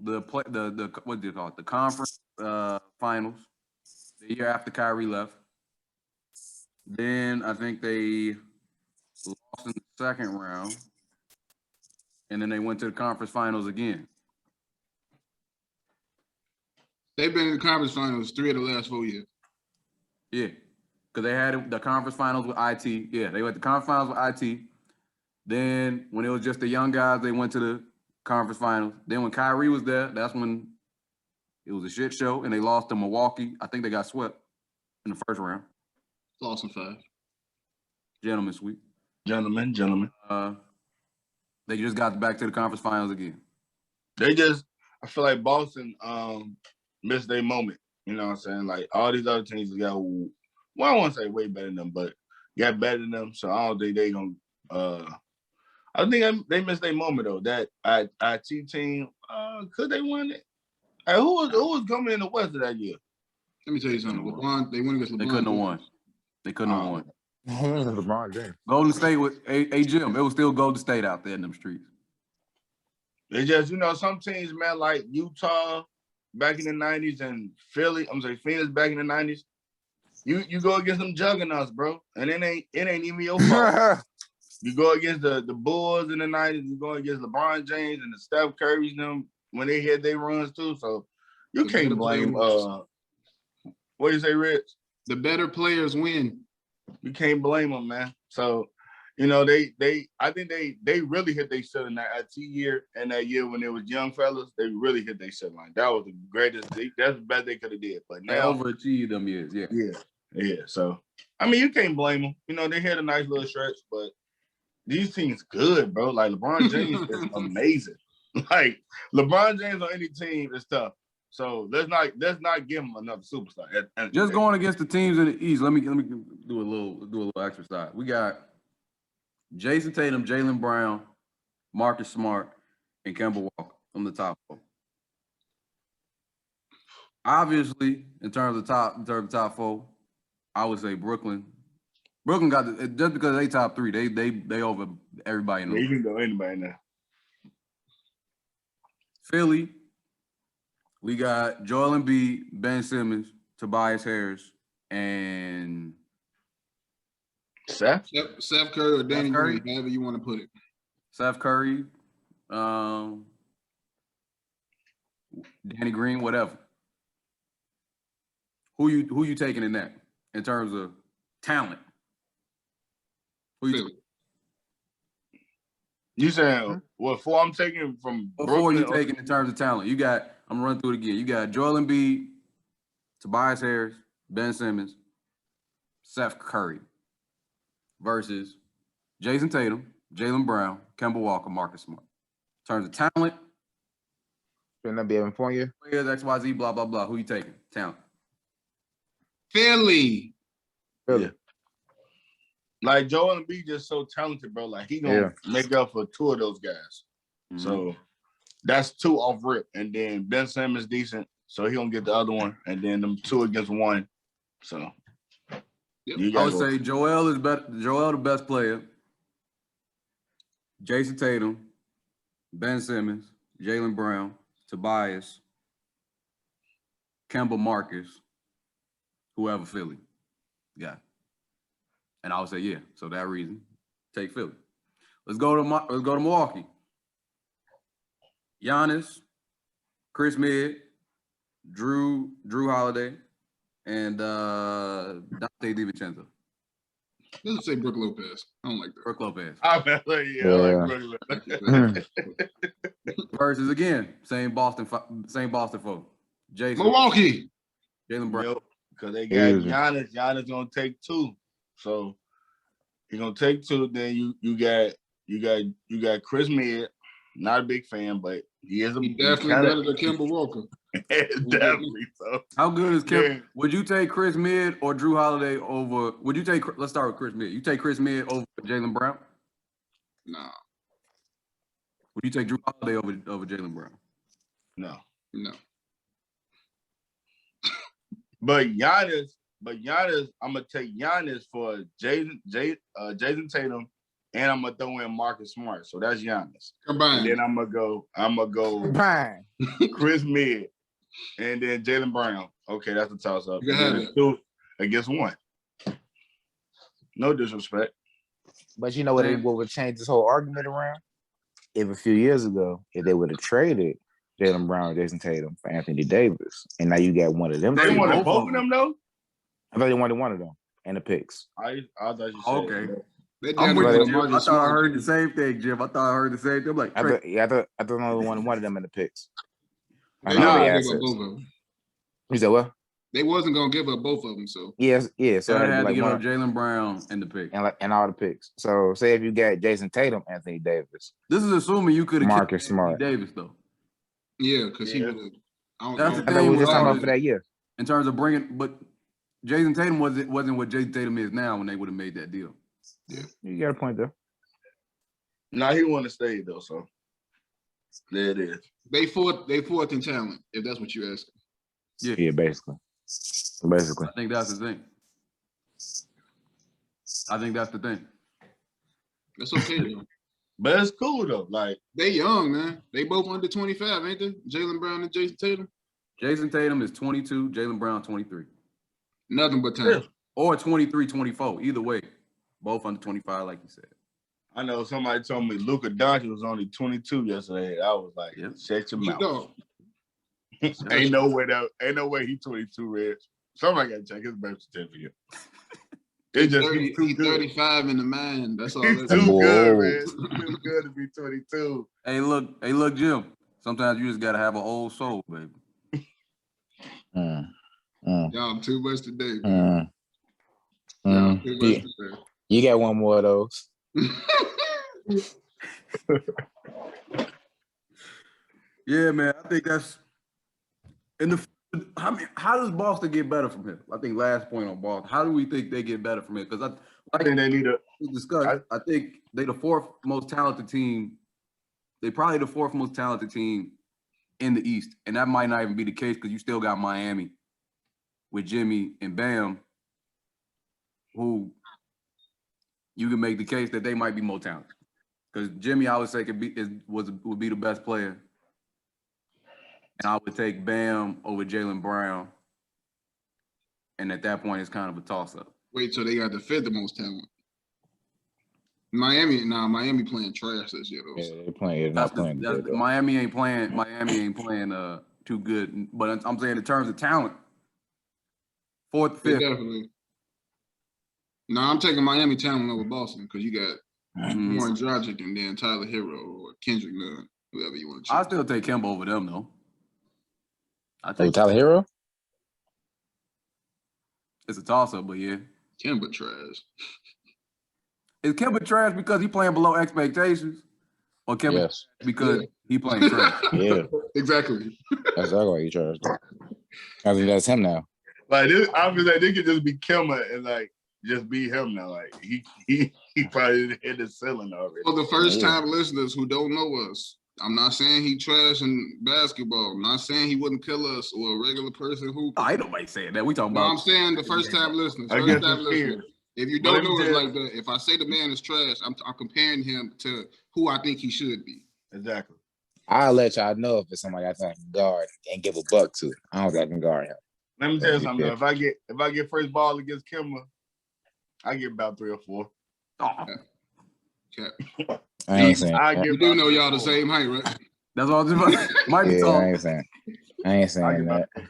the what do you call it, the conference finals the year after Kyrie left. Then I think they lost in the second round. And then they went to the conference finals again. They've been in the conference finals 3 of the last 4 years. Yeah. Because they had the conference finals with IT. Yeah, they went to conference finals with IT. Then when it was just the young guys, they went to the conference finals. Then when Kyrie was there, that's when it was a shit show, and they lost to Milwaukee. I think they got swept in the first round. Lost in 5. Gentlemen sweep. Gentlemen. They just got back to the conference finals again. I feel like Boston missed their moment. You know what I'm saying? Like all these other teams got, well, I won't say way better than them, but got better than them. So I don't think they gonna. I think they missed their moment though. That IT team, could they win it? Hey, who was coming in the West of that year? Let me tell you something. LeBron, they went against LeBron. They couldn't have won. They couldn't have won. LeBron James. Golden State with a Jim. It was still Golden State out there in them streets. It's just, some teams, man, like Utah back in the 90s and Phoenix back in the 90s. You go against them juggernauts, bro. And it ain't even your fault. You go against the Bulls in the 90s, you go against LeBron James and the Steph Curry's them when they hit their runs too. So you can't blame what do you say, Rich? The better players win. You can't blame them, man. So, I think they really hit their shit in that IT year and that year when it was young fellas, they really hit their shit line. That was the greatest. That's the best they could have did. But now they overachieved them years, yeah. Yeah. So, you can't blame them. They had a nice little stretch, but these teams good, bro. Like LeBron James is amazing. Like LeBron James on any team is tough. So let's not give him another superstar. Just going against the teams in the East. Let me do a little exercise. We got Jason Tatum, Jaylen Brown, Marcus Smart, and Kemba Walker from the top 4. Obviously, in terms of top 4, I would say Brooklyn. Brooklyn got just because they top 3, they over everybody in the league. You can go anybody now. Philly, we got Joel Embiid, Ben Simmons, Tobias Harris, and Seth Curry or Danny Green, however you want to put it. Seth Curry, Danny Green, whatever. Who you taking in that in terms of talent? Who you? You saying what? For I'm taking from before you taking in terms of talent, I'm running through it again. You got Joel Embiid, Tobias Harris, Ben Simmons, Seth Curry versus Jason Tatum, Jaylen Brown, Kemba Walker, Marcus Smart. In terms of talent, shouldn't that be having for you? Players XYZ, blah blah blah. Who you taking? Talent. Philly. Yeah. Like Joel Embiid just so talented, bro. Like he gonna make up for 2 of those guys. Mm-hmm. So that's 2 off rip. And then Ben Simmons decent, so he gonna get the other one. And then them 2 against 1. So I would say Joel is better. Joel the best player. Jason Tatum, Ben Simmons, Jaylen Brown, Tobias, Kemba, Marcus, whoever Philly. Yeah. And I would say, yeah. So that reason, take Philly. Let's go to Milwaukee. Giannis, Chris Midd, Drew Holiday, and Dante DiVincenzo. Let's say Brook Lopez. I don't like that. Brook Lopez. I like Brook Lopez. Versus again, same Boston folk. Jason. Milwaukee. Jaylen Brown. Because they got Giannis. Giannis gonna take 2. So he's gonna take 2. Then you got Chris Midd. Not a big fan, but he is definitely better than Kemba Walker. Definitely so. How good is Kemba? Yeah. Would you take Chris Midd or Drew Holiday over? Would you take? Let's start with Chris Midd. You take Chris Midd over Jaylen Brown? No. Would you take Drew Holiday over Jaylen Brown? No. But Giannis, I'm gonna take Giannis for Jason Tatum, and I'm gonna throw in Marcus Smart. So that's Giannis. Combined. And then I'm gonna go Combined. Chris Midd, and then Jaylen Brown. Okay, that's a toss up. 2 against 1. No disrespect. But you know what? What would change this whole argument around? If a few years ago, if they would have traded Jaylen Brown and Jason Tatum for Anthony Davis, and now you got one of them. They They wanted both both of of them though. I thought they wanted one of them and the picks. I thought you said Okay. that. They I'm down with there you, with Jim. I Marcus thought I Smart. heard the same thing, Jim. I thought I heard the same thing. I'm like, I thought only one of them in the picks. They I know wasn't the gonna give up assets. both of them. You said what? They wasn't gonna give up both of them. So Yes, yeah. So so it I had to had be to like give up one Jaylen Brown and the pick. and all the picks. So say if you got Jason Tatum, Anthony Davis, This is assuming you could have kept Marcus Anthony Smart. Davis though. yeah, because he Yeah. would have. That's the I thought we thing were with just talking all about for that year. in terms of bringing, but Jason Tatum wasn't what Jason Tatum is now when they would have made that deal. You got a point there. Nah, he want to stay though, so there it is. They fourth in talent, if that's what you're asking. Yeah, basically. I think that's the thing. I think that's the thing. That's okay though. But it's cool though. Like They young, man. They both under 25, ain't they? Jaylen Brown and Jason Tatum. Jason Tatum is 22, Jaylen Brown 23. Nothing but talent. Or 23, 24. Either way. Both under 25, like you said. I know somebody told me Luka Doncic was only 22 yesterday. I was like, Yep. shut your Who's mouth. your dog? Ain't no way he 22, Reg. Somebody gotta check his birth certificate. It just he's too He's good. 35 in the mind. That's all. He's That's too Whoa. good, man. He's too good to be 22. Hey, look, Jim. Sometimes you just gotta have an old soul, baby. Y'all too much today, man. Y'all too much today. You got one more of those. Yeah, man. I think that's in the. How does Boston get better from here? I think last point on Boston. How do we think they get better from here? Because I think they need a discuss. I think they the fourth most talented team. They probably the fourth most talented team in the East, and that might not even be the case because you still got Miami with Jimmy and Bam, who you can make the case that they might be more talented. Because Jimmy, I would say, would be the best player, and I would take Bam over Jaylen Brown, and at that point, it's kind of a toss-up. Wait till they got the fifth most talent. Miami playing trash this year though. Yeah, they're playing. They're not playing good, though. Miami ain't playing too good. But I'm saying in terms of talent, fourth, They fifth. definitely. No, I'm taking Miami talent over Boston because you got Warren Dragic and then Tyler Hero or Kendrick Nunn, whoever you want to I choose. still take Kemba over them though. I Oh, think Tyler Hero? it's a toss-up, but yeah. Kemba trash. Is Kemba trash because he playing below expectations, or Kemba Yes. because he playing trash? Yeah. Exactly. That's exactly why you trash. I think that's him now. like this. I was like, they could just be Kimmer and like just be him now. Like he probably hit the ceiling already. For the first time listeners who don't know us, I'm not saying he trash in basketball. I'm not saying he wouldn't kill us or a regular person who. Oh, ain't nobody saying that. We talking No, about. I'm saying the first time listeners. I First guess time it's listeners. fair. If you But don't let me know, it's tell like the if I say the man is trash, I'm comparing him to who I think he should be. Exactly. I'll let y'all know if it's somebody I think I can guard and give a buck to. I don't think I can guard him. Let me tell you Yeah. something. Though. If I get first ball against Kimmer, I get about 3 or 4. Oh, Cap. I ain't saying I that. get You do about know 3 or y'all the 4. same height, right? that's all. Might be Yeah, tall. I ain't saying about- that.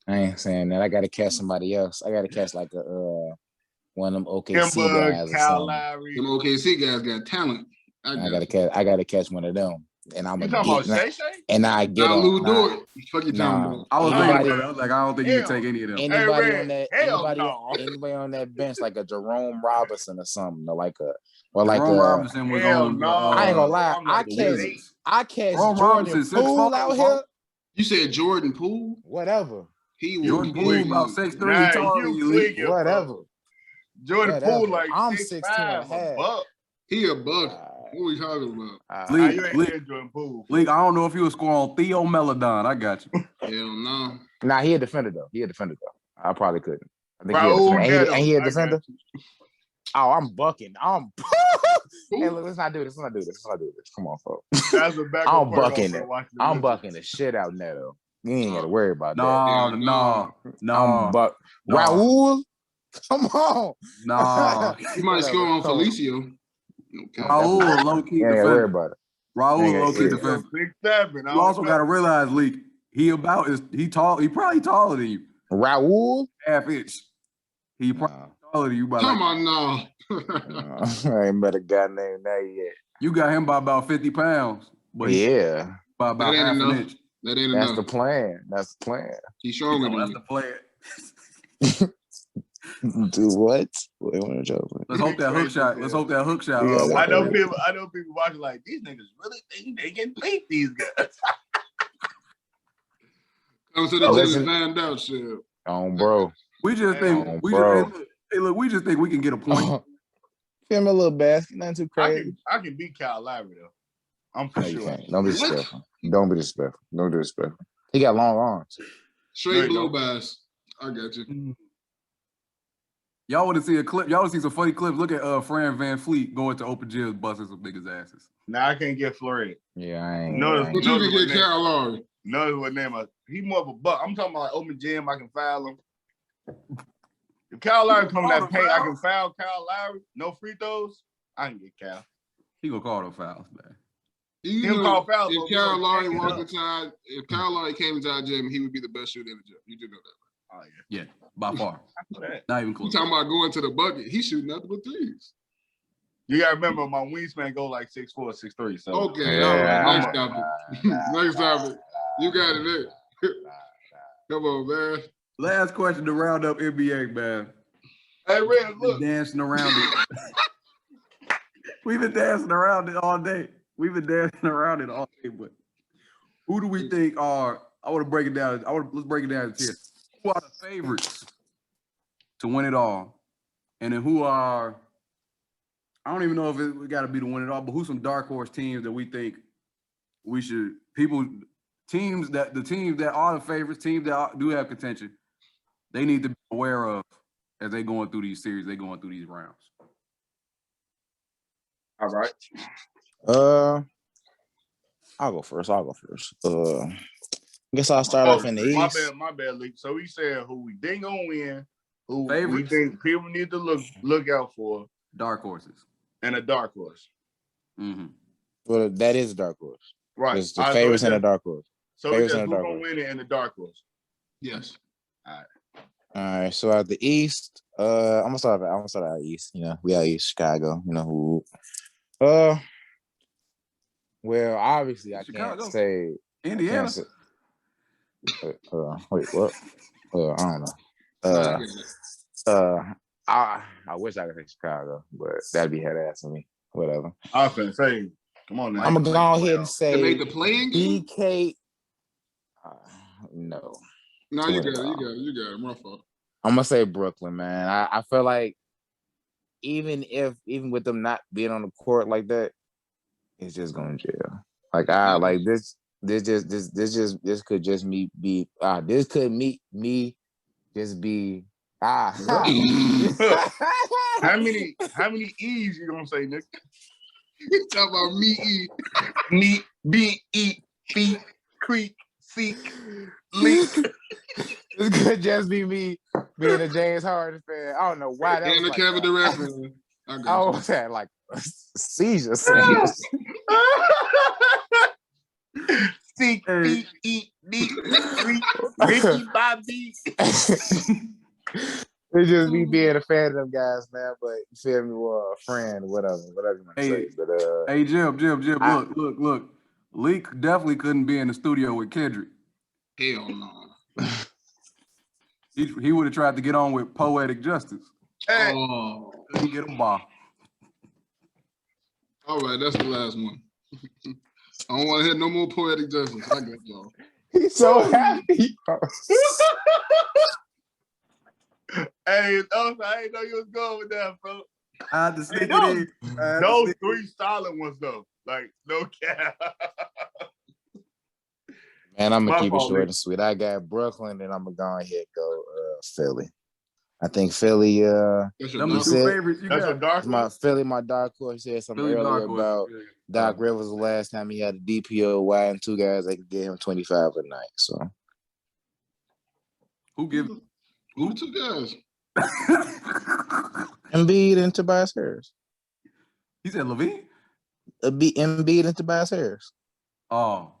I ain't saying that. I gotta catch somebody else. I gotta catch like a one of them OKC Kimber, guys or Kyle something. Lowry. Them OKC guys got talent. I gotta catch one of them. And I'm You gonna talking about get Shay Shay? and I get Now on. Lou Nah, Dort. Fuck you talking nah. about. I was Anybody- thinking, I was like, I don't think you can Hell. take any of them. anybody Red, on that hell anybody no. on that bench like a Jerome Robinson or something, or like Jerome a Robinson was Hell on. no. I ain't gonna lie. I'm like I catch Wizards. Jerome Jordan Robinson, Poole 6'4", out here. You said Jordan Poole? Whatever. He was Jordan Poole crazy. about 6'3", Nah, taller than you you, Lee. tweaking, Whatever. bro. Jordan Whatever. Poole like I'm 6'5", 16 and a half. a buck. He a buck. What are we talking about? Nah, League, you ain't League, said Jordan Poole. League, I don't know if you was scoring on Theo Meladon. I got you. Hell no. Nah, he a defender though. I probably couldn't. I think Raul he a defender. Neto. Ain't he a I got defender? you. Oh, I'm bucking. Who? Hey, look, let's not do this. Come on, folks. That's a backup I'm point bucking for it. watching the I'm Wizards. bucking the shit out Neto. You ain't gotta worry about that. No, Yeah, no, no. I'm buck. No. Raul, Come on. Nah. He might score on Felicio. Okay. Raul, low key You ain't gotta worry defender. about it. Raul, Yeah, low key yeah. defender. 6'7". You also got to realize, Leak, he tall. He probably taller than you. Raul? Half inch. He probably taller than you by Come like. on now. I ain't met a guy named that yet. You got him by about 50 pounds. But he Yeah. by about That ain't half enough. an inch. That ain't That's enough. the plan. That's the plan. He's stronger than That's you. the plan. Do what? Wait, what are you talking Let's hope that hook shot. Let's hope that hook shot. Yeah, I know people watching like these niggas really think they can beat these guys. Comes to the Listen. gym and fanned out shit. Bro. We just think bro. we just think we can get a point. Film a little basket, nothing too crazy. I can beat Kyle Lowry though. I'm for No, you sure. can't. Don't be disrespectful. Don't be disrespectful. Don't be disrespectful. He got long arms. Straight blow bass. I got you. Y'all want to see a clip? Y'all want to see some funny clips? Look at Fran Van Fleet going to open gyms, busting some niggas' asses. Nah, I can't get Flurry. Yeah, I ain't. No, But you can get Kyle Lowry. No, what name? He more of a buck. I'm talking about like open gym. I can foul him. If Kyle Lowry come in that paint, I can foul Kyle Lowry. No free throws. I can get Kyle. He gonna call them fouls, man. You know, call fouls, if Kyle Lowry walked inside, if Kyle Lowry came into our gym, he would be the best shooter in the gym. You do know that. Oh yeah. Yeah, by far. Not even You close. talking about going to the bucket? He's shooting nothing but threes. You gotta remember my wingspan go like 6'4", 6'3". So Okay, Yeah. all right. Next topic. Next topic. You got it there. Come on, man. Last question to round up NBA, man. hey, Red, Been look. dancing around it. We've been dancing around it all day. But who do we think are? I want to break it down. Let's break it down to here. Who are the favorites to win it all? And then who are? I don't even know if it got to be to win it all, but who's some dark horse teams that we think we should the teams that are the favorites, teams that do have contention, they need to be aware of as they going through these series, they going through these rounds. All right. I'll go first. I guess I'll start off in the East. My bad, Lee. So we said who we think gonna win, who Favorites? we think people need to look out for, Dark horses. and a dark horse. Mm-hmm. Well, that is a dark horse. Right. It's the favorites and a dark horse. So favorites it's just and who a dark gonna horse. win it in the dark horse. Yes. All right. So at the East, I'm gonna start out East. You know, we out East Chicago. You know who? Well, obviously I Chicago. can't say Indiana. Wait, what? I don't know. I wish I could say Chicago, but that'd be head ass to me. Whatever. I was gonna say, come on now. I'm gonna go ahead and To say make the playing game? BK. No. No, you got it. My fault. I'm gonna say Brooklyn, man. I feel like even with them not being on the court like that, it's just going to jail. Like this could just me be this could me just be How many E's you gonna say, Nick? You talking about me? Me, B, E, B, creek, seek, leak. This could just be me being a James Harden fan. I don't know why that And the was Kevin Durant fan. I almost had like a seizure. Seek, B, E, D, creek, Ricky, Bobby. It's just me being a fan of them guys, man. But you feel me? Well, a friend, whatever you want to say. But Hey, Jim, look. Leak definitely couldn't be in the studio with Kendrick. Hell no. He would have tried to get on with Poetic Justice. Hey. Oh. Couldn't get him by. All right, that's the last one. I don't want to hear no more Poetic Justice. I got y'all. He's so happy. Hey, I didn't know you was going with that, bro. I had to sneak Hey, it in. those three solid ones, though. Like, no cap. Man, I'm gonna My keep it fault, short Nick. and sweet. I got Brooklyn, and I'm gonna go ahead and go Philly. I think Philly. That's your Them the number. two favorites you That's a got. dark My dark horse said something Philly earlier dark horse. about Doc Rivers the last time he had a DPOY and two guys that could get him 25 a night. So Who Who the two guys? Embiid and Tobias Harris. He said Levine? Embiid and Tobias Harris. Oh.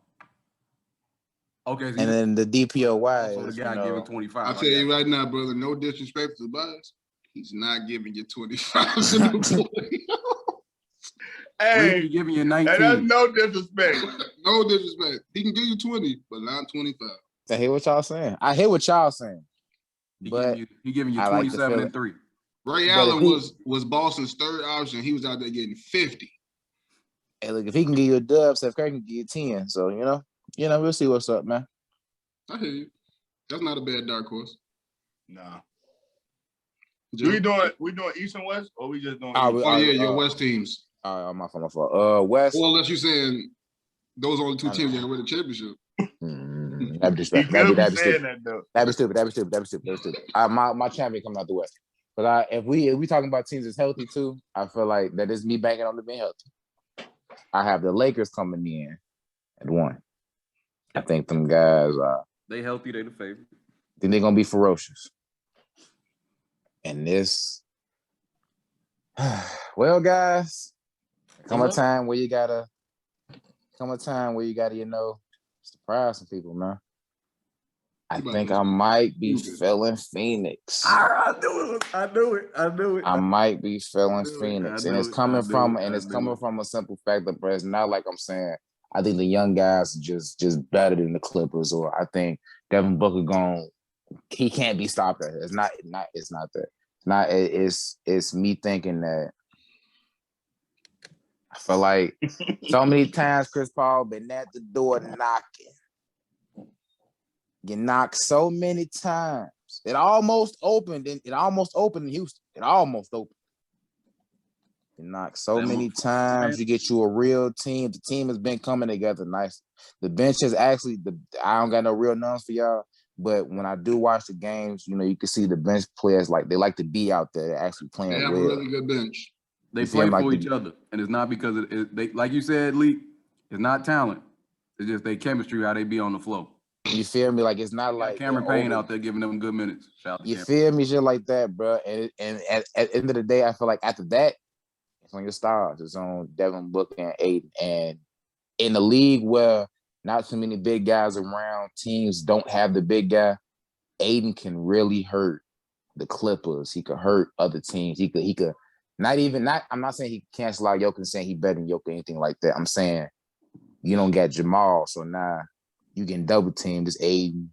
Okay. So And then the DPOY also is, the guy giving 25. I'll tell you right now, brother, no disrespect to Tobias. He's not giving you 25 to the boy. Hey, He giving you and 19. that's no disrespect. No disrespect. He can give you 20, but not 25. I hear what y'all saying. I hear what y'all saying. But He giving you I like the 27 feeling. and 3. Ray But Allen if he- was Boston's third option. He was out there getting 50. Hey, look, if he can give you a dub, Steph Curry can give you 10. So we'll see what's up, man. I hear you. That's not a bad dark horse. Nah. Joe? We doing East and West, or we just doing? Oh, East? Oh yeah, your West teams. My fault. West. Well, unless you're saying those are the two teams that can win the championship. That'd be He stupid. could be That'd be saying stupid. that though. That'd be stupid. My champion coming out the West. But if we talking about teams that's healthy too, I feel like that is me banking on them being healthy. I have the Lakers coming in at 1. I think them guys They healthy, they the favorite. think they're gonna be ferocious. And this, well, guys, come a time where you gotta, surprise some people, man. I think I might be feeling Phoenix. I knew it. I might be feeling Phoenix, and it's coming from a simple fact that, bro, it's not like I'm saying I think the young guys are just better than the Clippers, or I think Devin Booker he can't be stopped at it. It's not that. It's me thinking that I feel like so many times Chris Paul been at the door knocking. You knocked so many times. It almost opened in Houston. It almost opened. You knock so many times. You get you a real team. The team has been coming together nice. The bench is actually I don't got no real numbers for y'all, but when I do watch the games, you can see the bench players they like to be out there. They're actually playing They have well. a really good bench. They play for each other, and it's not because they, like you said, Lee. It's not talent. It's just their chemistry, how they be on the floor. You feel me? Like it's not like Cameron Payne out there giving them good minutes. Shout out to Cameron. feel me? Shit like that, bro. And at the end of the day, I feel like after that, it's on your stars. It's on Devin Booker and Aiden. And in a league where not too many big guys around, teams don't have the big guy, Aiden can really hurt the Clippers. He could hurt other teams. He could I'm not saying he cancel out Jokic and saying he better than Jokic or anything like that. I'm saying you don't get Jamal, so now you can double team this Aiden,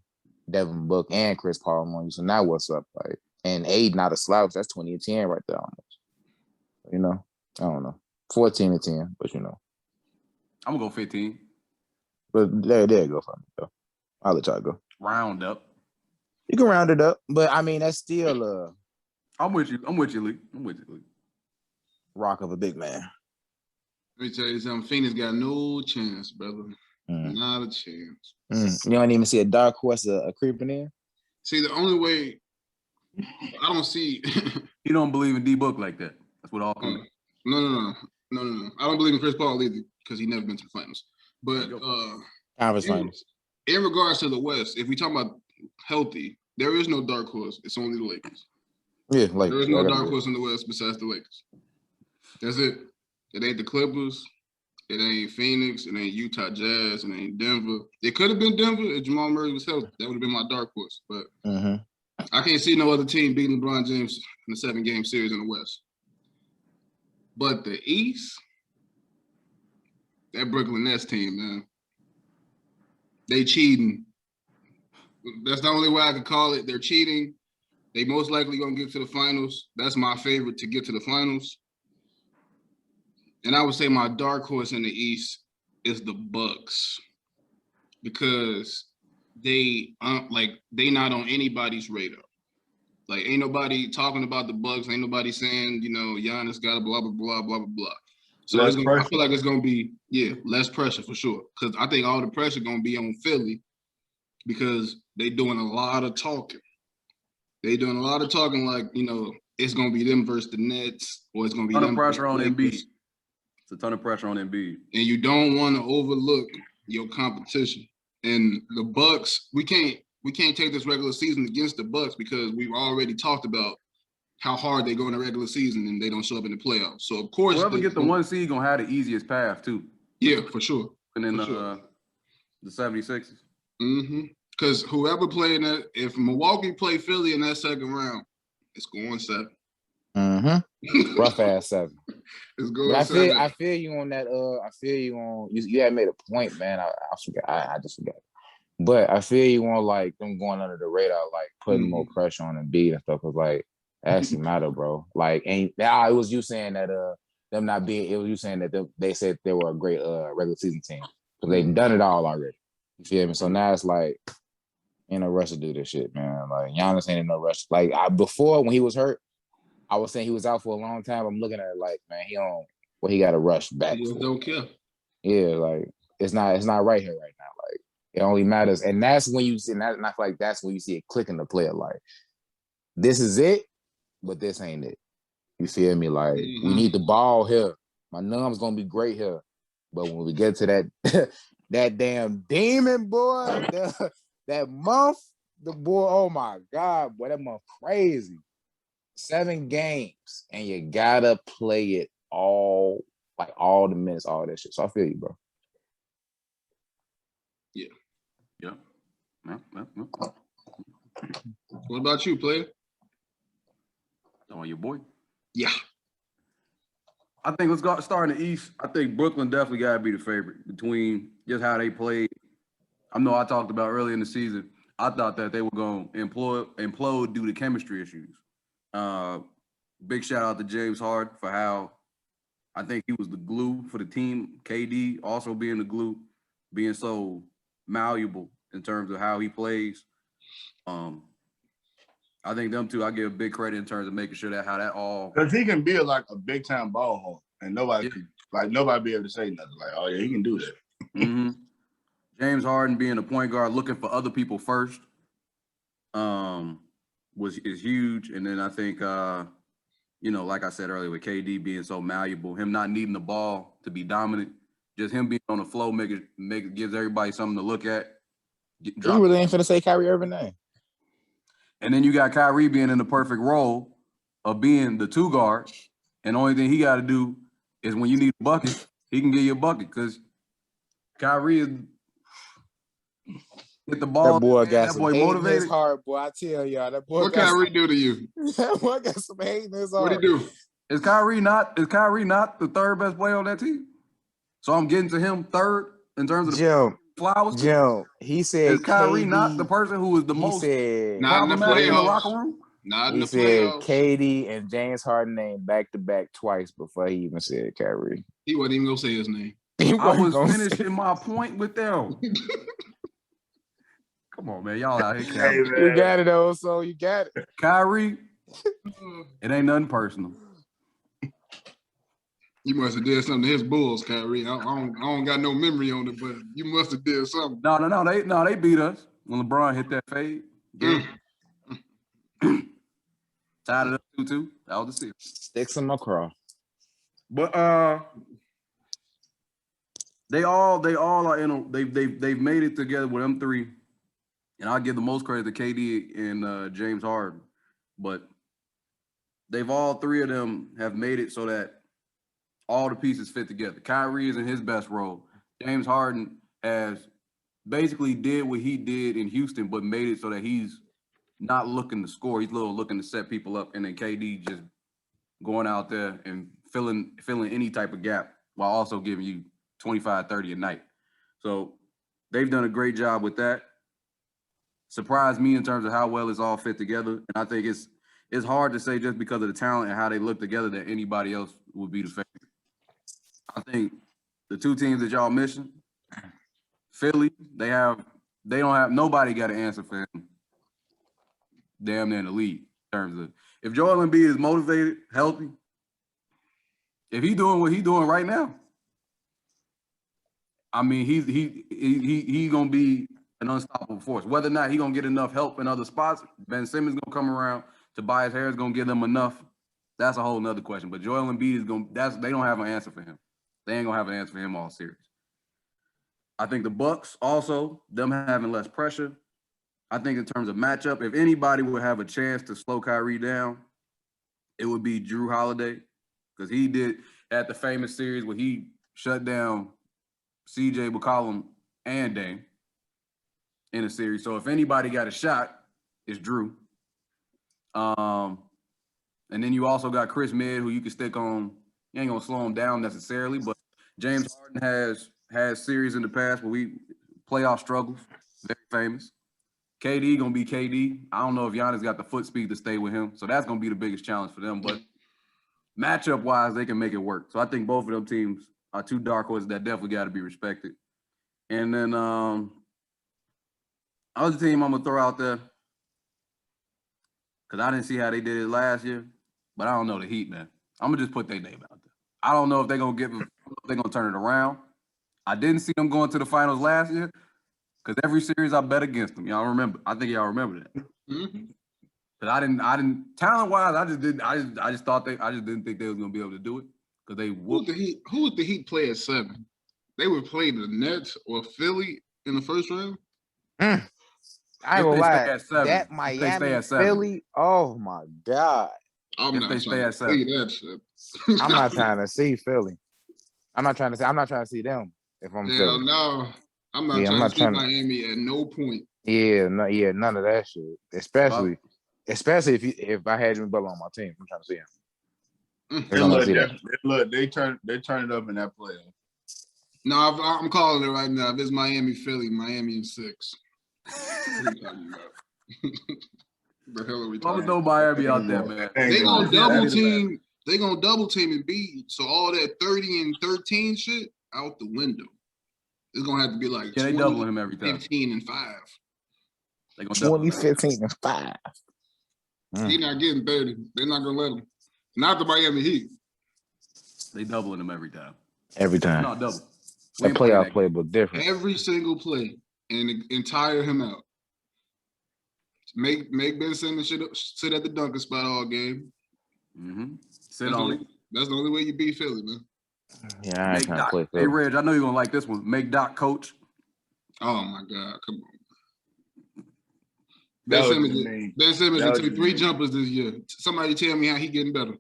Devin Booker, and Chris Paul on you. So now what's up? Like, and Aiden not a slouch. That's 20 and 10 right there almost. I don't know. 14 and 10, but I'm gonna go 15. But there you go for me, though. I'll let y'all go. Round up. You can round it up, but I mean that's still I'm with you, Lee. rock of a big man. Let me tell you something. Phoenix got no chance, brother. Not a chance. You don't even see a dark horse creeping in? See, the only way I don't see You don't believe in D-Book like that. That's what all comes. No. I don't believe in Chris Paul either because he never been to the finals. But Conference finals. In regards to the West, if we talk about healthy, there is no dark horse. It's only the Lakers. Yeah, like there is no dark horse in the West besides the Lakers. That's it. It ain't the Clippers. It ain't Phoenix. It ain't Utah Jazz. It ain't Denver. It could have been Denver if Jamal Murray was healthy. That would have been my dark horse. But I can't see no other team beating LeBron James in a 7-game series in the West. But the East, that Brooklyn Nets team, man, they cheating. That's the only way I could call it. They're cheating. They most likely gonna get to the finals. That's my favorite to get to the finals. And I would say my dark horse in the East is the Bucks because they not on anybody's radar. Like ain't nobody talking about the Bucks. Ain't nobody saying Giannis got a blah blah blah blah blah blah. So I feel like it's gonna be less pressure for sure. Because I think all the pressure gonna be on Philly because they doing a lot of talking. They doing a lot of talking like it's gonna be them versus the Nets or it's gonna be them pressure on Lakers. Embiid. It's a ton of pressure on Embiid. And you don't want to overlook your competition. And the Bucks, we can't take this regular season against the Bucks because we've already talked about how hard they go in the regular season and they don't show up in the playoffs. So of course, whoever get the 1 seed gonna have the easiest path too. Yeah, for sure. And then sure. The 76ers. Mm-hmm. Because whoever playing that, if Milwaukee play Philly in that second round, it's going 7. Mm-hmm. Rough ass 7. It's going But 7. I feel you on that. I feel you on. You had made a point, man. I forgot. I just forgot. But I feel you on like them going under the radar, like putting more pressure on Embiid and stuff. Cause like actually matter, bro. Like it was you saying that them not being. It was you saying that they said they were a great regular season team because they've done it all already. You feel me? So now it's like ain't no rush to do this shit, man. Like Giannis ain't in no rush. Like before when he was hurt, I was saying he was out for a long time. I'm looking at it like, man, he got to rush back. He just don't care. Yeah, like it's not right here right now. Like it only matters, and that's when you see. And I feel like that's when you see it click in the player. Like this is it, but this ain't it. You feel me? Like we need the ball here. My numb's gonna be great here, but when we get to that that damn demon boy, that month, the boy. Oh my God, boy, that month crazy. 7 games, and you gotta play it all, like all the minutes, all that shit. So I feel you, bro. Yeah. Yeah. What about you, player? On your boy. Yeah. I think let's start in the East. I think Brooklyn definitely got to be the favorite between just how they played. I know I talked about early in the season. I thought that they were going to implode due to chemistry issues. Big shout out to James Harden for how I think he was the glue for the team. KD also being the glue, being so malleable in terms of how he plays. I think them two, I give big credit in terms of making sure that how that all because he can be like a big time ball hawk, and nobody be able to say nothing. Like, oh yeah, he can do that. Mm-hmm. James Harden being a point guard, looking for other people first, is huge. And then I think like I said earlier, with KD being so malleable, him not needing the ball to be dominant, just him being on the flow, gives everybody something to look at. You really ain't finna say Kyrie Irving name. And then you got Kyrie being in the perfect role of being the 2 guard, and the only thing he got to do is when you need a bucket, he can get you a bucket because Kyrie is get the ball. That boy got that some boy hate motivated. in his heart, boy. I tell y'all, that boy. What Kyrie do to you? That boy got some hate in his heart. What he do? Is Kyrie not the third best player on that team? So I'm getting to him third in terms of the flowers. Jim, he said, is Kyrie KD, not the person who is the most problematic in the locker room? Not in the playoffs. playoffs. KD and James Harden named back to back twice before he even said Kyrie. He wasn't even gonna say his name. I was finishing my point with them. Come on, man. Y'all out here. Hey, you got it, though, so you got it. Kyrie, it ain't nothing personal. You must have did something to his Bulls, Kyrie. I don't got no memory on it, but you must have did something. No, they beat us when LeBron hit that fade. Tied it up 2-2. That was the series. Sticks in my craw. But they all are they've made it together with them 3. And I'll give the most credit to KD and James Harden. But they've all 3 of them have made it so that all the pieces fit together. Kyrie is in his best role. James Harden has basically did what he did in Houston, but made it so that he's not looking to score. He's looking to set people up. And then KD just going out there and filling any type of gap while also giving you 25, 30 a night. So they've done a great job with that. Surprised me in terms of how well it's all fit together. And I think it's hard to say just because of the talent and how they look together that anybody else would be the favorite. I think the 2 teams that y'all mentioned, Philly, nobody got an answer for him. Damn near in the league in terms of if Joel Embiid is motivated, healthy, if he's doing what he's doing right now, I mean he's gonna be an unstoppable force. Whether or not he's gonna get enough help in other spots, Ben Simmons gonna come around, Tobias Harris gonna give them enough. That's a whole nother question. But Joel Embiid they don't have an answer for him. They ain't gonna have an answer for him all series. I think the Bucks also, them having less pressure. I think in terms of matchup, if anybody would have a chance to slow Kyrie down, it would be Drew Holiday because he did at the famous series where he shut down CJ McCollum and Dame in a series. So if anybody got a shot, it's Drew. And then you also got Chris Mid, who you can stick on. You ain't gonna slow him down necessarily, but James Harden has series in the past where we playoff struggles, very famous. KD gonna be KD. I don't know if Giannis got the foot speed to stay with him, so that's gonna be the biggest challenge for them. But matchup wise, they can make it work. So I think both of them teams are two dark horses that definitely got to be respected. And then other team I'm gonna throw out there because I didn't see how they did it last year, but I don't know the Heat, man. I'm gonna just put their name out there. I don't know if they're gonna turn it around. I didn't see them going to the finals last year because every series I bet against them. Y'all remember? I think y'all remember that. Mm-hmm. But I didn't talent wise. I just didn't think they was gonna be able to do it because they Who would the Heat play at 7? They would play the Nets or Philly in the first round. I ain't gonna If they lie. stay at 7. That If they stay Miami at 7. Philly. Oh my God. I'm If not they trying stay to at see 7. that shit. I'm not trying to see Philly. I'm not trying to see them if I'm Hell Philly. no. I'm not Yeah, I'm trying not to see trying to- Miami at no point. Yeah, none of that shit. Especially if I had Jimmy Butler on my team, I'm trying to see him. They I'm gonna look, see that. they turn it up in that playoff. No, I'm calling it right now. If it's Miami, Philly, Miami in 6. What are you talking about? The hell are we I'm talking gonna throw Miami out there, man. They gonna Yeah, double that is team. They gonna double team and beat. So all that 30 and 13 shit out the window. It's gonna have to be like Yeah, they 20, double him every time. 15 and 5. They gonna double him. 2015 and 5. He not getting 30. They're not gonna let him. Not the Miami Heat. They doubling him every time. Every time. No, double. We That ain't playing playoff that play, game. but different. Every single play and tire him out. Make Ben Simmons sit at the dunker spot all game. Mm-hmm. Sit on it. That's the only way you beat Philly, man. Yeah, I ain't Make trying to Doc. play Hey, Philly. Reg, I know you're gonna like this one. Make Doc coach. Oh my God, come on. That Ben was Simmons, the name. Ben Simmons That took was the 3 name. jumpers this year. Somebody tell me how he getting better.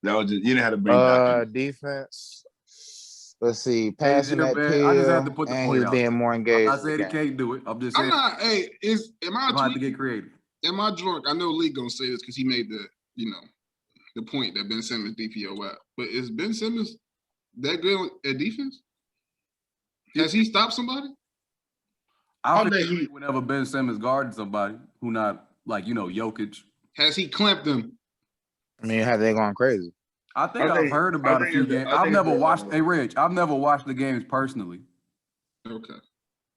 That was just, you didn't have to bring Doc in. Defense. Let's see, passing yeah, that man, I just had to pill, put the and point he's out. being more I'm engaged. not in the saying he game. can't do it. I'm just I'm saying not. Hey, am I you have to tweaking? get creative. Am I drunk? I know Lee gonna say this because he made the point that Ben Simmons DPO out. But is Ben Simmons that good at defense? Has he stopped somebody? I think think he- whenever Ben Simmons guarding somebody who not like Jokic, Has he clamped them? I mean, how they going crazy? I think I've heard about a few games. I've never watched. Hey, Reg, I've never watched the games personally. Okay.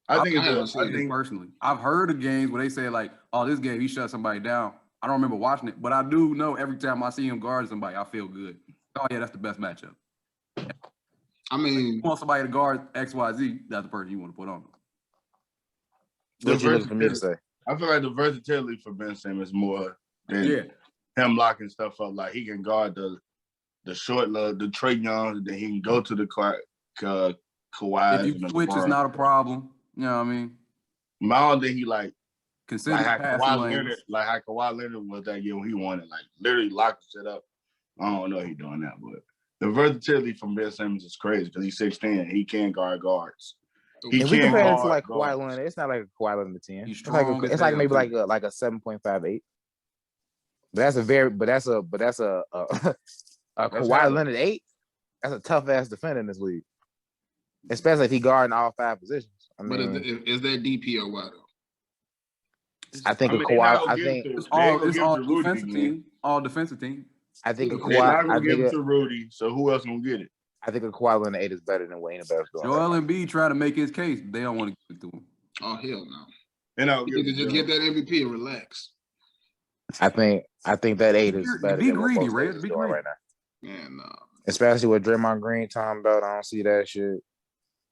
I think haven't it's seen I think Personally, I've heard of games where they say like, "Oh, this game he shut somebody down." I don't remember watching it, but I do know every time I see him guard somebody, I feel good. Oh yeah, that's the best matchup. I mean, You want somebody to guard XYZ, that's the person you want to put on. What you looking for me to say? I feel like the versatility for Ben Simmons more than Yeah, him locking stuff up. Like he can guard the short the Trae Young, then he can go to the Kawhi. if you switch, it's not a problem. You know what I mean? I don't think he like Consider how passing Kawhi lanes. Leonard, like how Kawhi Leonard was that year when he wanted, like literally locked the shit up. I don't know if he's doing that, but the versatility from Ben Simmons is crazy because he's 6'10". He can guard guards. He If we can compare it to guard like Kawhi guards. Leonard, it's not like a Kawhi Leonard 10. He's It's like strong as it's like hell, maybe too. like a 7.58. But that's a Kawhi how- Leonard 8. That's a tough ass defender in this league, especially if he guarding all 5 positions. I but mean, is that DPOY though? I think a they're Kawhi. not gonna I give think it to- It's they ain't all gonna give it to Rudy defensive again. team. All defensive team. I think a They're They're not Kawhi. gonna give it to Rudy, so who else gonna get it? I think a Kawhi Leonard 8 is better than what anybody's doing. Joel Embiid trying to make his case. They don't want to give it to him. Oh hell no! They're not You gonna need to give just it get to that MVP and relax. I think that 8 is better Be than what greedy, most Red. teams is Be doing greedy. right now. And Especially with Draymond Green, Tom Belt. I don't see that shit.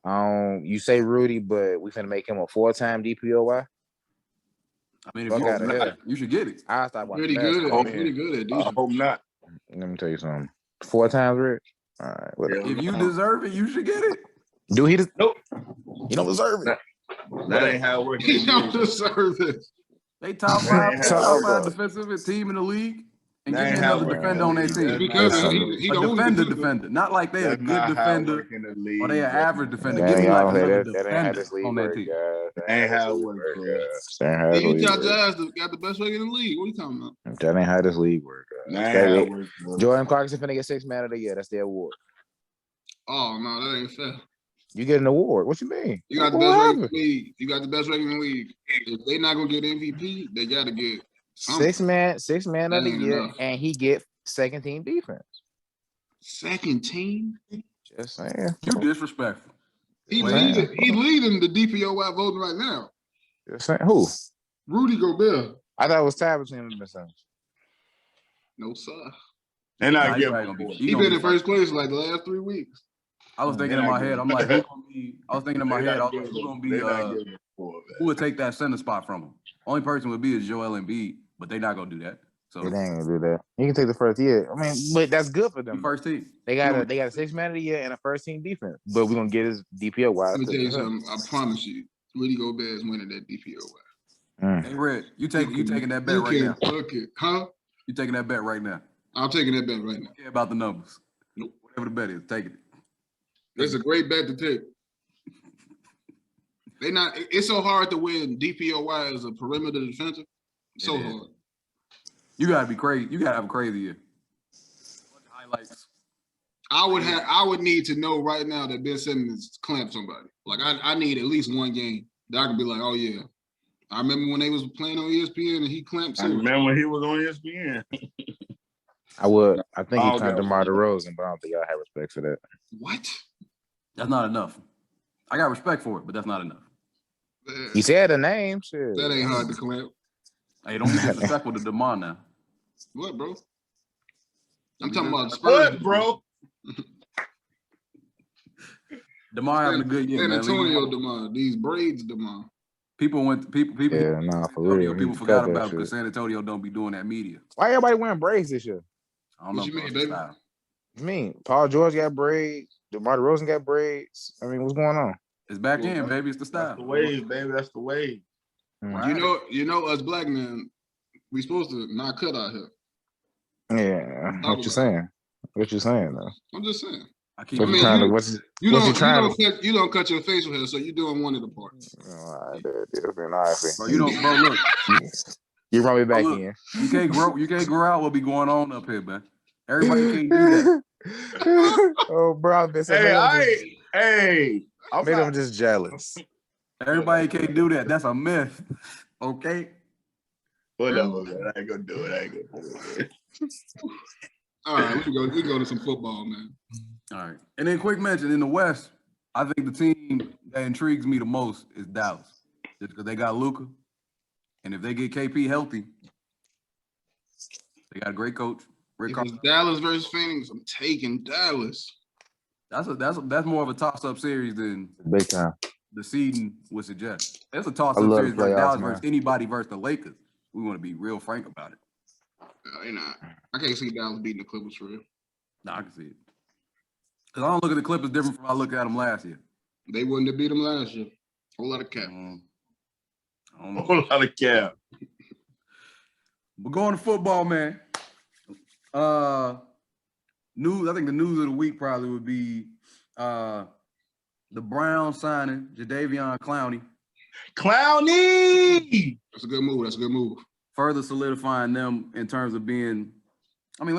You say Rudy, but we finna make him a 4-time DPOY. I mean, if Fuck you, outta here. you should get it. I start watching pretty good. basketball. Pretty good at I defense. hope not. Let me tell you something. 4 times, Rich. All right, whatever. If you deserve it, you should get it. Do he? Nope. You don't deserve it. That ain't how it works. He don't deserve it. They top They five, ain't they have top work. five defensive team in the league. And They give me ain't have another work defender in on the their league. team. Because That's he A the only defender. Not like they a That's good not how it defender work in the or they league, an bro. average defender. Yeah, Give me like y'all say another that ain't how defender this league on that work, team. guys. That Ain't this how it league work, bro. guys. That ain't how this league Utah work. Jazz got the best record in the league. What are you talking about? That ain't how this league work, That guys. ain't how it work, bro. Jordan Clarkson finna get 6th man of the year. That's the award. Oh no, that ain't fair. You get an award. What you mean? You got the What best record in happened? the league. You got the best record in the league. If they not gonna get MVP, they gotta get something. 6th man of That the ain't year, enough. and he get 2nd team defense. Second team. Just saying. You disrespectful. He Wait. leading the DPOY voting right now. Just saying. Who? Rudy Gobert. I thought it was tied between them and something. No sir. They're Nah, not he giving probably gonna be. a He gonna been be in first place like the last 3 weeks. I was thinking They're in not my head. giving- I'm like, who gonna be? I was thinking in my head. I was like, who gonna be? They're not giving a four, Who would take that center spot from him? Only person would be is Joel Embiid, but they not gonna do that. So They ain't gonna do that. He can take the first year. I mean, but that's good for he them. first team. They got a 6th man of the year and a 1st team defense. But we're gonna get his DPO wise. Let me tell you something. I promise you, Rudy Gobert is winning that DPOY. Hey Red, you taking that bet You right now? can't fuck it, huh? You taking that bet right now? I'm taking that bet right now. Care about the numbers? Nope. Whatever the bet is, take it. It's a great bet to take. It's so hard to win DPOY as a perimeter defender. So It is. hard. You gotta be crazy. You gotta have a crazy year. Highlights. I would need to know right now that Ben Simmons clamped somebody. Like I need at least one game that I can be like, oh yeah. I remember when they was playing on ESPN and he clamped I too. remember when he was on ESPN. I think he Oh, turned that DeMar was- DeRozan, but I don't think y'all have respect for that. What? That's not enough. I got respect for it, but that's not enough. He said a name, shit. That ain't hard to clamp. Hey, don't be disrespectful to DeMar now. What, bro? I'm talking about Spurs. What, bro? DeMar having a good year, San man. Antonio DeMar. These braids DeMar. People. Yeah, nah, for Antonio, real. people He forgot cut that about it because shit. San Antonio don't be doing that media. Why everybody wearing braids this year? I don't What know. you bro, mean, it's baby? style. I mean, Paul George got braids. DeMar DeRozan got braids. I mean, what's going on? It's back Well, in, baby. It's the That's style. the wave, baby. That's the wave. Right. You know, us black men, we supposed to not cut out here. Yeah, what you saying? What you saying though? I'm just saying. I keep. What I you mean, trying to? you- What's You What you don't trying you don't cut your facial hair, so you're doing one of the parts. All right, man. All right, Bro, you don't, bro. Look, you run me back look, in. you can't grow. You can't grow out what be going on up here, man. Everybody can't do that. Oh, bro, I've been Hey, I'm made not- them just jealous. Everybody can't do that. That's a myth. Okay. Whatever, man. I ain't gonna do it. I ain't gonna do it. All right, we can go to some football, man. All right. And then quick mention in the West, I think the team that intrigues me the most is Dallas. Just because they got Luka. And if they get KP healthy, they got a great coach. Rick If Carlisle. it's Dallas versus Phoenix, I'm taking Dallas. That's more of a toss-up series than Big time. the seeding would suggest. It's a I toss-up love series the versus playoffs, Dallas man. versus anybody versus the Lakers. We want to be real frank about it. You know, I can't see Dallas beating the Clippers for real. No, I can see it. Because I don't look at the Clippers different from how I looked at them last year. They wouldn't have beat them last year. Whole lot of cap. I don't know. Whole lot of cap. But going to football, man. News. I think the news of the week probably would be the Browns signing Jadeveon Clowney, Clowny. That's a good move. That's a good move. further solidifying them in terms of being. I mean,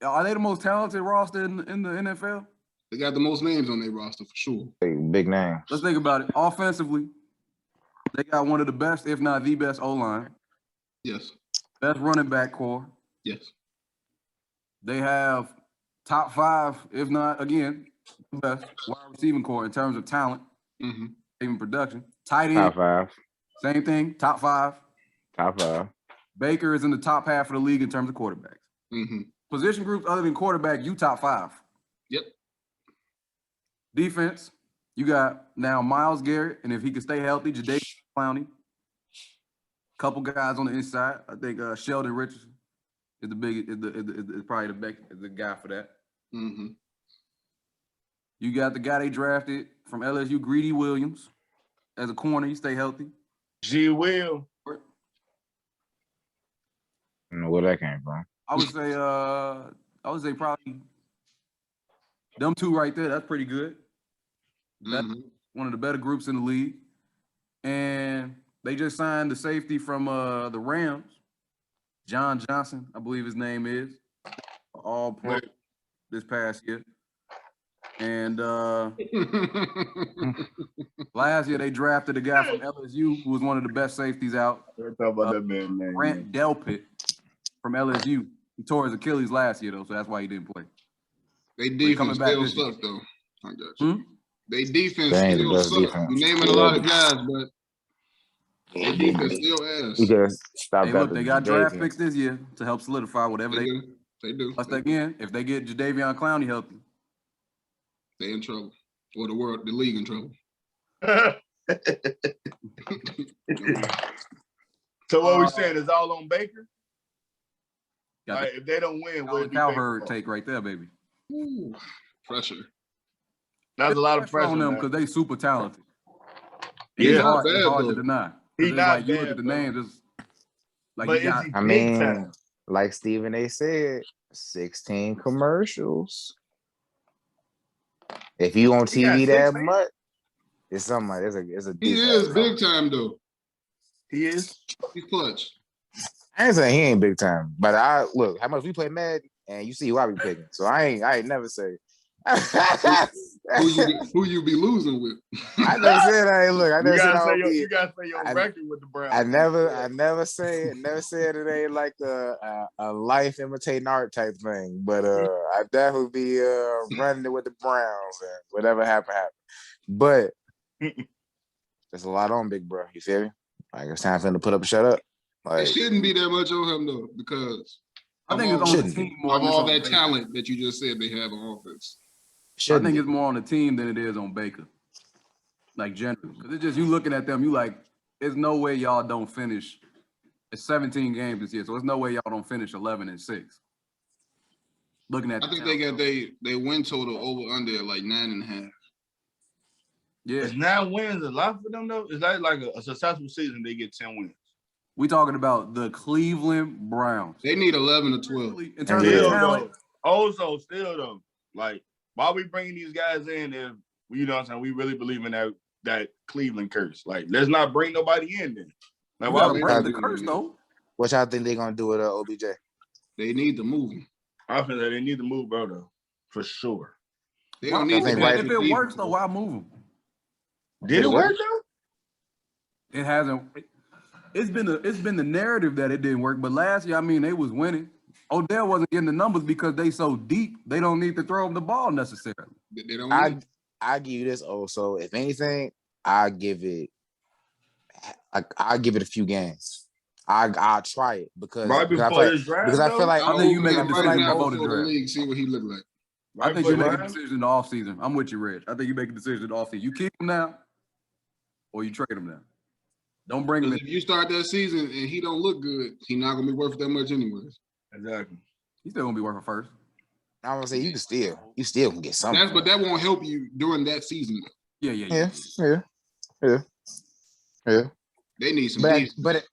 are they the most talented roster in the NFL? They got the most names on their roster for sure. Big name. Let's think about it. Offensively, they got one of the best, if not the best, O-line, Yes. best running back core. Yes. They have top 5, if not again, the best wide receiving core in terms of talent, Mm-hmm. even production. Tight end, Top 5. same thing, top 5. Top 5. Baker is in the top half of the league in terms of quarterbacks. Mm-hmm. Position groups other than quarterback, you top 5. Yep. Defense, you got now Myles Garrett, and if he can stay healthy, Jadeveon Clowney. Couple guys on the inside. I think Sheldon Richardson is probably the guy for that. Mm-hmm. You got the guy they drafted from LSU, Greedy Williams, as a corner. He stay healthy. G Will. that came from. I would say probably them two right there. That's pretty good. That's one of the better groups in the league. And they just signed the safety from the Rams, John Johnson, I believe his name is, all pro this past year. And last year they drafted a guy from LSU who was one of the best safeties out. Let's talk about that man's name. Grant Delpit from LSU. He tore his Achilles last year though, so that's why he didn't play. They defense still sucks though. I got you. They defense still sucks. You're naming a lot of guys, but they defense still ass. You just stop Hey, that. look, they got draft picks this year to help solidify whatever they do. They do. Plus, again, if they get Jadeveon Clowney healthy, they in trouble. Or the league in trouble. So what we saying is all on Baker? got Like, if they don't win, what the Cowherd take right there, baby. Ooh, pressure. That's a lot of pressure on them man. because they super talented. Yeah. It's hard, Not it's bad, hard to though. deny. He's It's not like you look bad, at the though. names, it's like But you is got. he I big mean, time? like Stephen A. said, 16 commercials. If you on He got TV that 16? much, it's something like it's a He decent is amount. big time though. He is. He's clutch. I ain't saying he ain't big time, but I look how much we play Madden, and you see who I be picking. So I ain't never say. Who you be losing with? I never said I ain't look. I never You said gotta I say would your, be. you gotta say your I- record with the Browns. I never said it ain't like a life imitating art type thing, but I definitely be running it with the Browns and whatever happened. But there's a lot on Big Bro. You feel me? Like it's time for him to put up and shut up. It Like shouldn't be that much on him though, because I think it's on the Shouldn't team be. more of than all it's on that Baker. talent that you just said they have on offense. I think it's more on the team than it is on Baker. Like generally, because it's just you looking at them, you like, there's no way y'all don't finish. It's 17 games this year, so there's no way y'all don't finish 11-6. Looking at, I think they got they win total over under at like 9.5. yeah. Is 9 wins a lot for them though? Is that like a successful season? They get 10 wins. We talking about the Cleveland Browns. They need 11 or 12. In terms of Still talent, though, also still though, like why we bringing these guys in if you know what I'm saying? We really believe in that Cleveland curse. Like let's not bring nobody in then. Like you why gotta we break bring the curse though. what y'all think they gonna do with OBJ? They need to move him. I feel that they need to move, bro, though, for sure. They don't need I to think have right- If it works though, why move them? Did it work though? It hasn't. It's been the narrative that it didn't work. But last year, I mean, they was winning. Odell wasn't getting the numbers because they so deep. They don't need to throw him the ball necessarily. They don't need I give you this also. If anything, I give it a few games. I'll try it because Right because I before feel this like, draft, because I feel though? like I think you make a right decision now before the before the draft. league, see what he look like. I think before you make a draft? decision in the offseason. I'm with you, Reg. I think you make a decision in the offseason. You keep him now, or you trade him now. Don't bring him in. If you start that season and he don't look good, he not gonna be worth that much anyways. Exactly. He's still gonna be working first. I'm gonna say you still can get something. But that won't help you during that season. Yeah. Yeah. They need some But defense.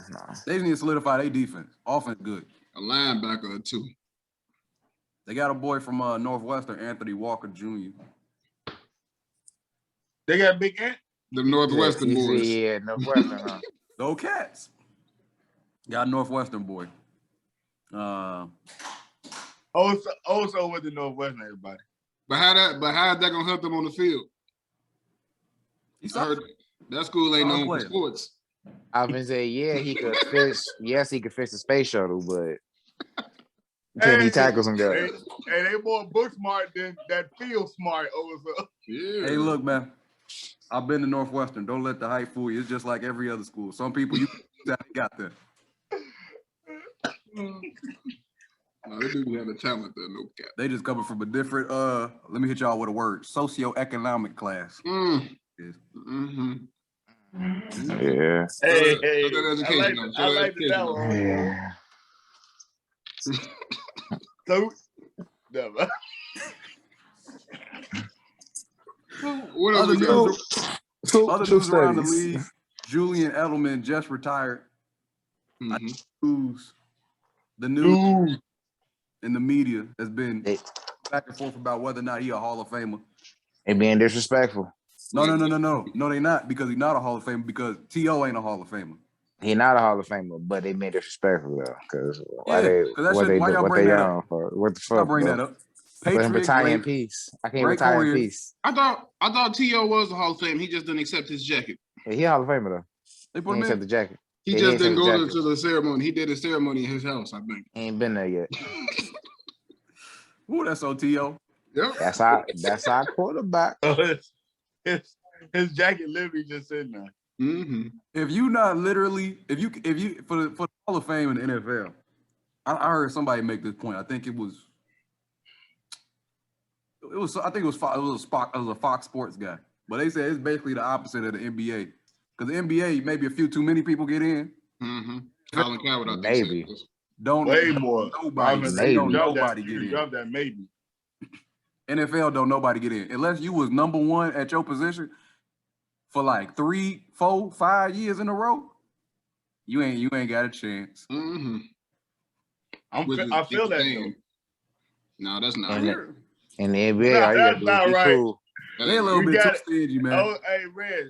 nah. They just need to solidify their defense. Offense good. A linebacker or two. They got a boy from Northwestern, Anthony Walker Jr. They got Big Ant. The Northwestern boys. Yeah, Northwestern. Huh? Go Cats. Got a Northwestern boy. Also with the Northwestern, everybody. But how that gonna help them on the field? He's I heard that school ain't known for player. sports. I was gonna say, yeah, he could fish. Yes, he could fish the space shuttle, but can he tackle some guys? Hey, they more book smart than that field smart also. Yeah. Hey, look, man. I've been to Northwestern. Don't let the hype fool you. It's just like every other school. Some people you got there. No, they do have the talent there, no cap. They just coming from a different. Let me hit y'all with a word: socioeconomic class. Yes. Mm-hmm. Yeah. Hey, Show that education, though. Show I that like the education, that one. Yeah. So, never. What else Other we got? news, other news around the league: Julian Edelman just retired. Mhm. Who's the news Dude. in the media has been They, back and forth about whether or not he a Hall of Famer. they being disrespectful. No, they not, because he's not a Hall of Famer, because T.O. ain't a Hall of Famer. He not a Hall of Famer, but they being disrespectful though. Because Yeah, why y'all what bring they that on up? for? What the I'll fuck? bring Bro? that up. Let him Patriot, retire in great, peace. I can't great retire in career. peace. I thought T.O. was the Hall of Fame. He just didn't accept his jacket. Yeah, he a Hall of Famer though. They He put ain't him accept in. the jacket. He Yeah, just ain't didn't accept go the jacket. to the ceremony. He did a ceremony in his house, I think. He ain't been there yet. Ooh, that's T.O. Yep. That's our quarterback. His jacket literally just sitting there. Mm-hmm. If you not literally, if you for the Hall of Fame in the NFL, I heard somebody make this point. I think it was I think it was a Fox Sports guy, but they said it's basically the opposite of the NBA, because the NBA maybe a few too many people get in. Mm-hmm. Colin Coward, I think. Maybe. Said this. Don't Way more. nobody Maybe. don't nobody get You in. drop that maybe. NFL don't nobody get in unless you was number one at your position for like 3, 4, 5 years in a row. You ain't got a chance. Mm-hmm. I feel that though. No, that's not And right. in the NBA, Nah, all you that's gotta do not is be right. cool. They a little You bit too gotta- stingy, man. Oh, hey, Red,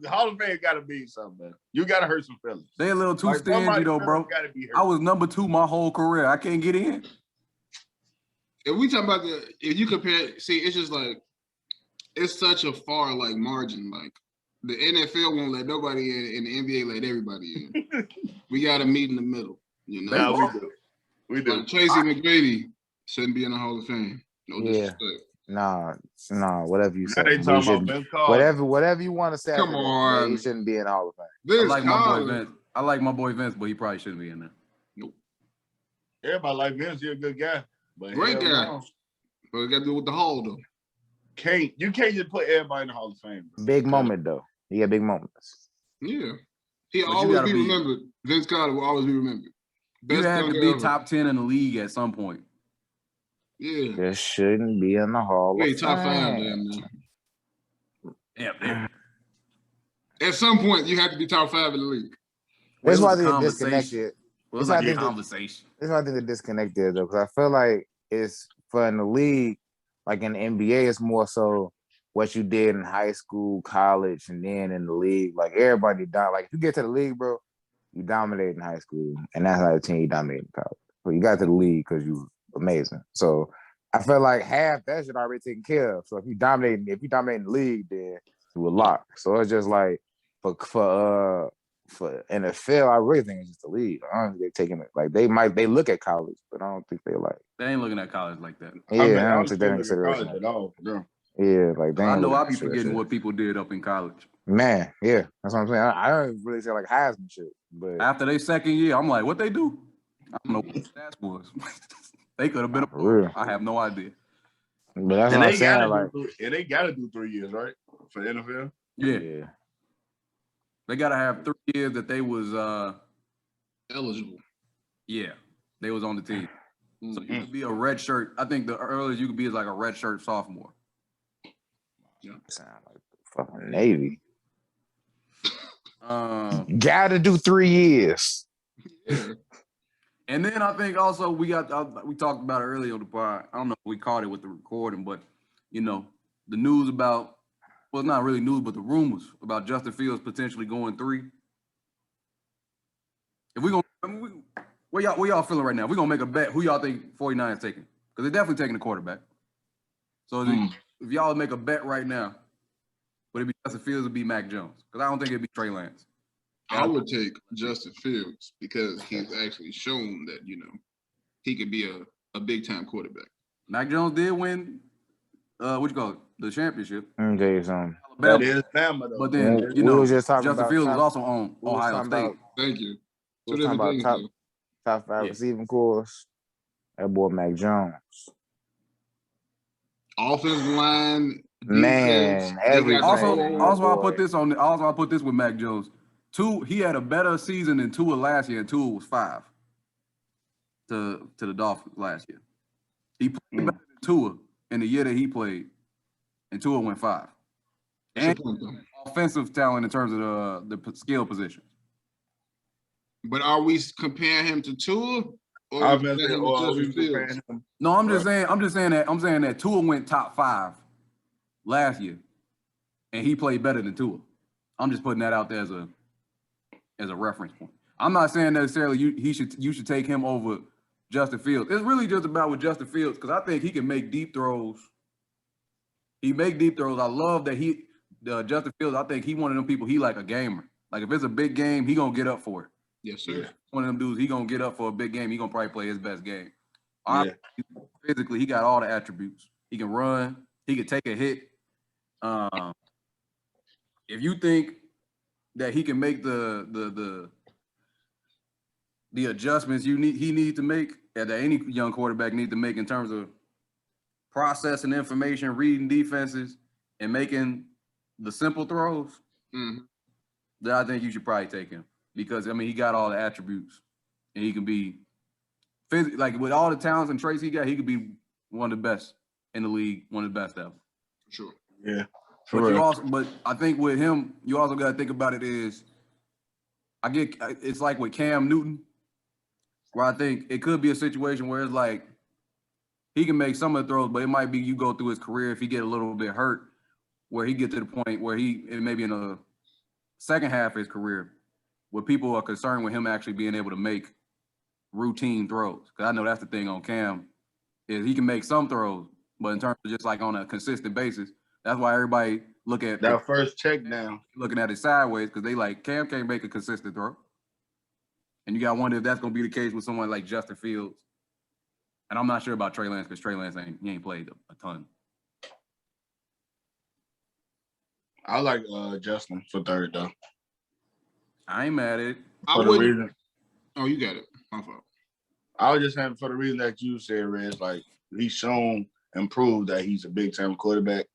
the Hall of Fame got to be something, man. You got to hurt some feelings. They a little too Like, stingy somebody though, bro. Gotta be hurt. I was number 2 my whole career. I can't get in. If we talk about if you compare, see, it's just like it's such a far like margin. Like the NFL won't let nobody in, and the NBA let everybody in. We got to meet in the middle. You know, Nah, we do. We do. like Tracy McGrady shouldn't be in the Hall of Fame. No Yeah. disrespect. Nah, whatever you Now say. they He talking about shouldn't- Vince Carter. whatever you want to say. Come after that, on. he shouldn't be in the Hall of Fame. Vince I like my boy Carter. Vince. I like my boy Vince, but he probably shouldn't be in there. Everybody like Vince. He's a good guy. But Great hell guy. no. But we got to do with the Hall though. You can't just put everybody in the Hall of Fame. Big moment though. He got big moments. Yeah, he But you always gotta be be- remembered. Vince Carter will always be remembered. You Best have to dunker be ever. top 10 in the league at some point. Yeah, Just shouldn't be in the Hall wait, of top 5 Fame. then. Yeah. At some point, you have to be top 5 in the league. That's It why I was a think it's conversation. disconnected. Well, it's That's why I like a think conversation. That's why I think the disconnect there though, because I feel like it's for in the league, like in the NBA, it's more so what you did in high school, college, and then in the league. Like everybody like if you get to the league, bro, you dominate in high school, and that's how the team you dominate in college. So you got to the league because you amazing. So I feel like half that shit already taken care of. So if you dominate the league, then you a lock. So it's just like for NFL, I really think it's just the league. I don't think they're taking it like they look at college, but I don't think they like. They ain't looking at college like that. Yeah, I I don't take that in look at college consideration. at all. No. Yeah, like they I ain't know looking I at be shit, forgetting shit. what people did up in college. Man, yeah, that's what I'm saying. I don't really say like Heisman shit, but After their second year, I'm like, what they do? I don't know what the stats was. They could have been for real. I have no idea. But that's And what I'm they saying. gotta Like, they gotta do 3 years, right? For NFL. Yeah. yeah, They gotta have 3 years that they was Eligible. they was on the team. So Mm-hmm. you could be a red shirt. I think the earliest you could be is like a red shirt sophomore. sound like the fucking Navy. Gotta do 3 years. Yeah. And then I think also we talked about it earlier on the pod. I don't know if we caught it with the recording, but you know, the news about well, not really news, but the rumors about Justin Fields potentially going 3. If we gonna where y'all feeling right now? We're gonna make a bet. Who y'all think 49 is taking? Because they're definitely taking the quarterback. So if y'all make a bet right now, would it be Justin Fields or be Mac Jones? Because I don't think it'd be Trey Lance. I would take Justin Fields because he's actually shown that, you know, he could be a big time quarterback. Mac Jones did win what you call it? The championship. Let me tell you something. That is Bama though. But then, We you know, was just talking Justin about Fields top- was also on we was Ohio talking State. about- Thank you. We're Two talking different about things. top 5 Yeah. receiving course. That boy Mac Jones. Offensive line, Man, defense, everything. they got the Also, whole- I'll put this with Mac Jones. He had a better season than Tua last year, and Tua was 5 to the Dolphins last year. He played better than Tua in the year that he played, and Tua went 5. That's your And point, though. offensive talent in terms of the skill positions. But are we comparing him to Tua? Or I we was compare him or to are we Justin comparing Fields? him? No, I'm just saying that Tua went top 5 last year, and he played better than Tua. I'm just putting that out there as a reference point. I'm not saying necessarily you should take him over Justin Fields. It's really just about with Justin Fields because I think he can make deep throws. He make deep throws. I love that Justin Fields. I think he one of them people. He like a gamer. Like if it's a big game, he gonna get up for it. Yes, sir. Yeah. One of them dudes. He gonna get up for a big game. He gonna probably play his best game. Yeah. Physically, he got all the attributes. He can run. He can take a hit. If you think that he can make the adjustments he need to make, that any young quarterback need to make in terms of processing information, reading defenses, and making the simple throws, then I think you should probably take him because he got all the attributes, and he can be like with all the talents and traits he got, he could be one of the best in the league, one of the best ever. Sure. Yeah. But I think with him, you also got to think about it is, it's like with Cam Newton, where I think it could be a situation where it's like he can make some of the throws, but it might be you go through his career if he get a little bit hurt, where he get to the point where maybe in the second half of his career, where people are concerned with him actually being able to make routine throws. Because I know that's the thing on Cam, is he can make some throws, but in terms of just like on a consistent basis, that's why everybody look at that first check down, looking at it sideways, because they like Cam can't make a consistent throw. And you got to wonder if that's going to be the case with someone like Justin Fields. And I'm not sure about Trey Lance because Trey Lance ain't played a ton. I like Justin for third though. I ain't mad at it. For the reason. Oh, you got it. My fault. I was just saying for the reason that you said, Rez, like he's shown and proved that he's a big time quarterback.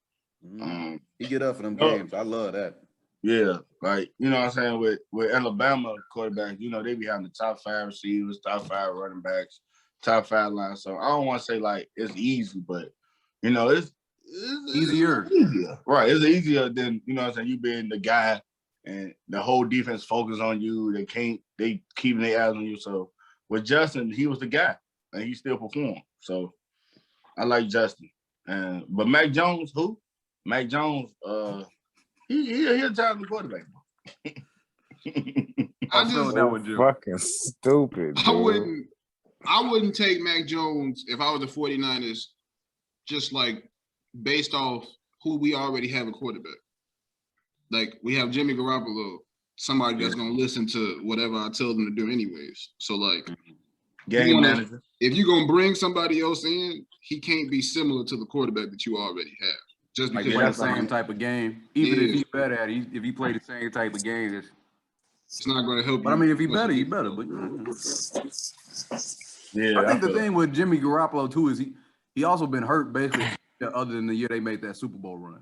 He get up for them games. I love that. Yeah, like you know what I'm saying with Alabama quarterbacks, they be having the top 5 receivers, top 5 running backs, top 5 lines. So I don't want to say like it's easy, but it's easier. Right? It's easier than what I'm saying, you being the guy and the whole defense focus on you. They keeping their eyes on you. So with Justin, he was the guy and he still performed. So I like Justin. But Mac Jones, who? Mac Jones, he a talented quarterback. I just fucking stupid. Dude. I wouldn't take Mac Jones if I was the 49ers, just like based off who we already have a quarterback. Like we have Jimmy Garoppolo, somebody that's gonna listen to whatever I tell them to do anyways. So like game manager. If you're gonna bring somebody else in, he can't be similar to the quarterback that you already have. Just like because play the same type of game. Even if he's better at it, if he played the same type of game, it's not going to help. But I mean, if he better, he better. But yeah, I think the thing with Jimmy Garoppolo too is he also been hurt basically other than the year they made that Super Bowl run.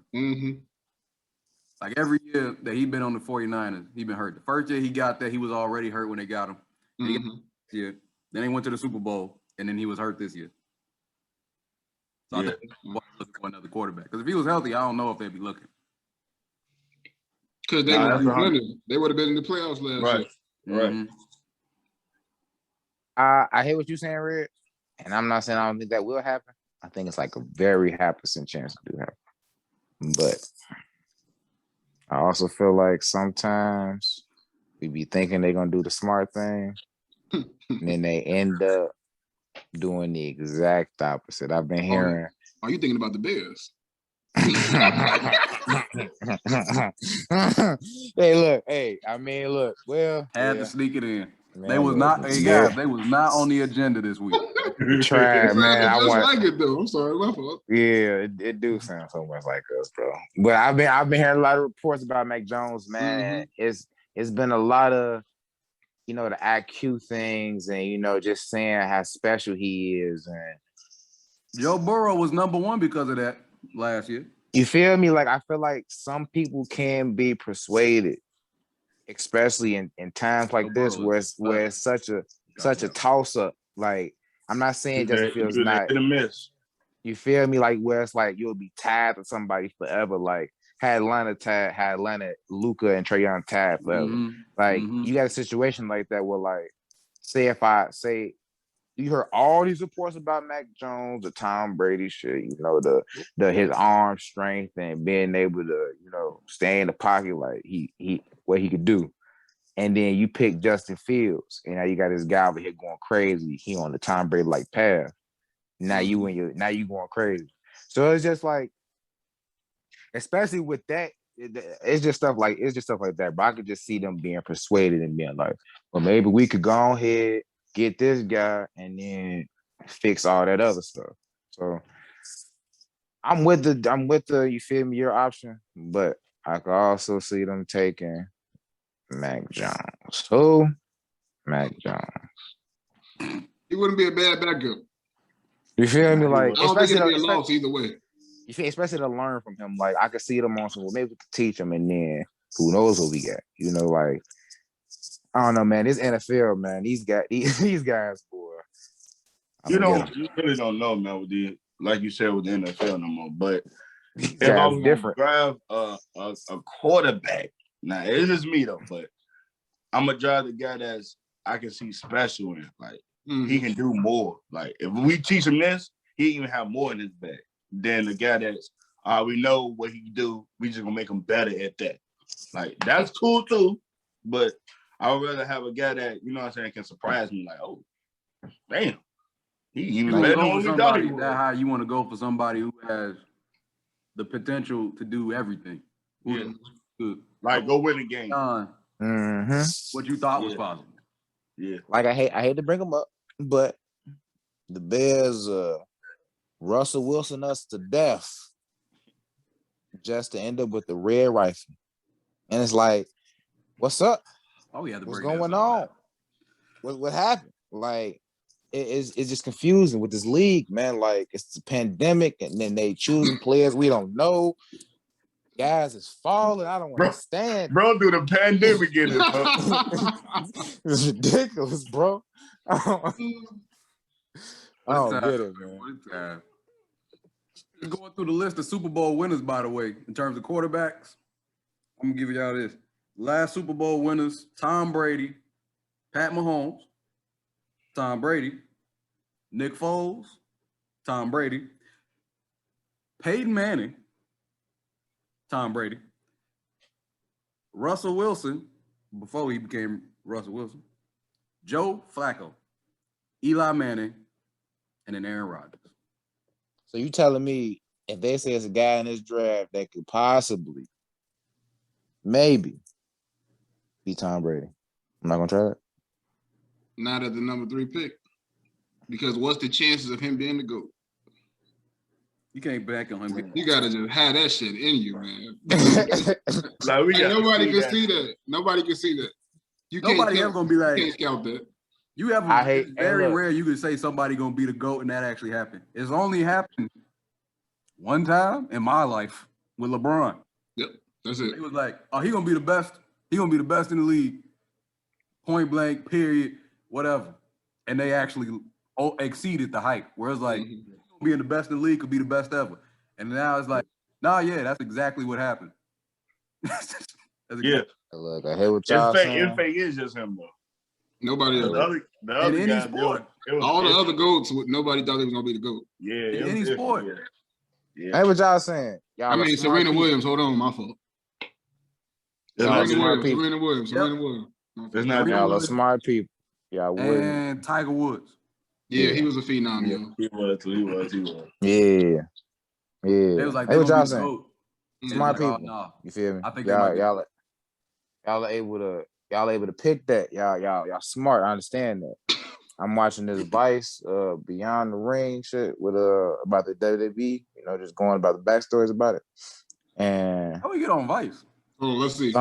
Like every year that he been on the 49ers, he been hurt. The first year he got there, he was already hurt when they got him. Then they went to the Super Bowl, and then he was hurt this year. So I think they're looking for another quarterback. Because if he was healthy, I don't know if they'd be looking. Because they would be winning. They would have been in the playoffs last year. Right. I hear what you're saying, Red. And I'm not saying I don't think that will happen. I think it's like a very high % chance to do happen. But I also feel like sometimes we be thinking they're going to do the smart thing. And then they end up doing the exact opposite. I've been hearing. Are you thinking about the Bears? Look. Well, had to sneak it in. Man, they was not. Hey guys, they was not on the agenda this week. Try, man. I want like it though. I'm sorry, my fault. Yeah, it do sound so much like us, bro. But I've been hearing a lot of reports about Mac Jones, man. It's been a lot of the IQ things and just saying how special he is. And Joe Burrow was #1 because of that last year. You feel me? Like I feel like some people can be persuaded, especially in times like this where it's such a toss up. Like I'm not saying Justin Fields not hit a miss. You feel me? Like where it's like you'll be tied to somebody forever. Like had Atlanta, Luka and Trae Young tied forever. You got a situation like that where like say You heard all these reports about Mac Jones, the Tom Brady shit, you know, the his arm strength and being able to, you know, stay in the pocket like he what he could do. And then you pick Justin Fields, and now you got this guy over here going crazy. He on the Tom Brady like path. Now you going crazy. So it's just like, especially with that, it's just stuff like that. But I could just see them being persuaded and being like, well, maybe we could go ahead, get this guy, and then fix all that other stuff. So I'm with the you feel me, your option, but I could also see them taking Mac Jones. Who? Mac Jones. He wouldn't be a bad backup. You feel me? Like, I don't think it'd be a especially loss either way. you feel, especially to learn from him. Like, I could see them on some. Well, maybe we could teach him, and then who knows what we got? You know, like, I don't know, man. This NFL, man. These guys, boy. You really don't know, man. With the, like you said, with the NFL no more. But if guys I'm different. gonna drive a quarterback, now it's just me though, but I'm gonna drive the guy that's I can see special in. Like he can do more. Like if we teach him this, he even have more in his bag than the guy that's we know what he can do. We just gonna make him better at that. Like that's cool too, but I would rather have a guy that, you know what I'm saying, can surprise me. Like, oh, damn. He was better than what we thought he was. That's how you want to go for somebody who has the potential to do everything. Yeah. Like go win a game. What you thought was possible. Yeah. Like I hate to bring them up, but the Bears Russell Wilson us to death just to end up with the red rifle. And it's like, what's up? Oh, yeah. What's going on? What happened? Like, it's just confusing with this league, man. Like, it's a pandemic, and then they choosing players we don't know. Guys is falling. I don't understand. Bro, through the pandemic in it, bro. It's ridiculous, bro. I don't get it, man. Going through the list of Super Bowl winners, by the way, in terms of quarterbacks, I'm gonna give y'all this. Last Super Bowl winners: Tom Brady, Pat Mahomes, Tom Brady, Nick Foles, Tom Brady, Peyton Manning, Tom Brady, Russell Wilson, before he became Russell Wilson, Joe Flacco, Eli Manning, and then Aaron Rodgers. So you telling me if they say it's a guy in this draft that could possibly, maybe, be Tom Brady, I'm not gonna try it. Not at the number 3 pick. Because what's the chances of him being the GOAT? You can't back on him. You gotta just have that shit in you, man. Like, nobody can see that. Nobody can see that. Nobody ever gonna be like, you can't scout that. You have it's very rare you can say somebody gonna be the GOAT and that actually happened. It's only happened one time in my life with LeBron. Yep, that's it. It was like, oh, he gonna be the best. He gonna be the best in the league. Point blank, period, whatever. And they actually exceeded the hype. Whereas like being the best in the league could be the best ever. And now it's like, nah, yeah, that's exactly what happened. Yeah. Look, I hear what y'all saying. It fake is just him though. Nobody else. The other in guy, any sport. All the other GOATs, nobody thought they was gonna be the GOAT. Yeah. In any sport. Yeah. I hear what y'all saying. Y'all I mean, Serena Williams. Hold on, my fault. Serena Williams. It's not y'all are smart people. Y'all would. And Tiger Woods. Yeah, he was a phenom, yo. He was. Yeah. They was like, hey, what y'all gonna be saying? GOAT. Smart Like, people. oh, nah. You feel me? I think y'all are able to pick that. Y'all smart. I understand that. I'm watching this Vice Beyond the Ring shit with about the WWE, you know, just going about the backstories about it. And how we get on Vice? Oh, let's see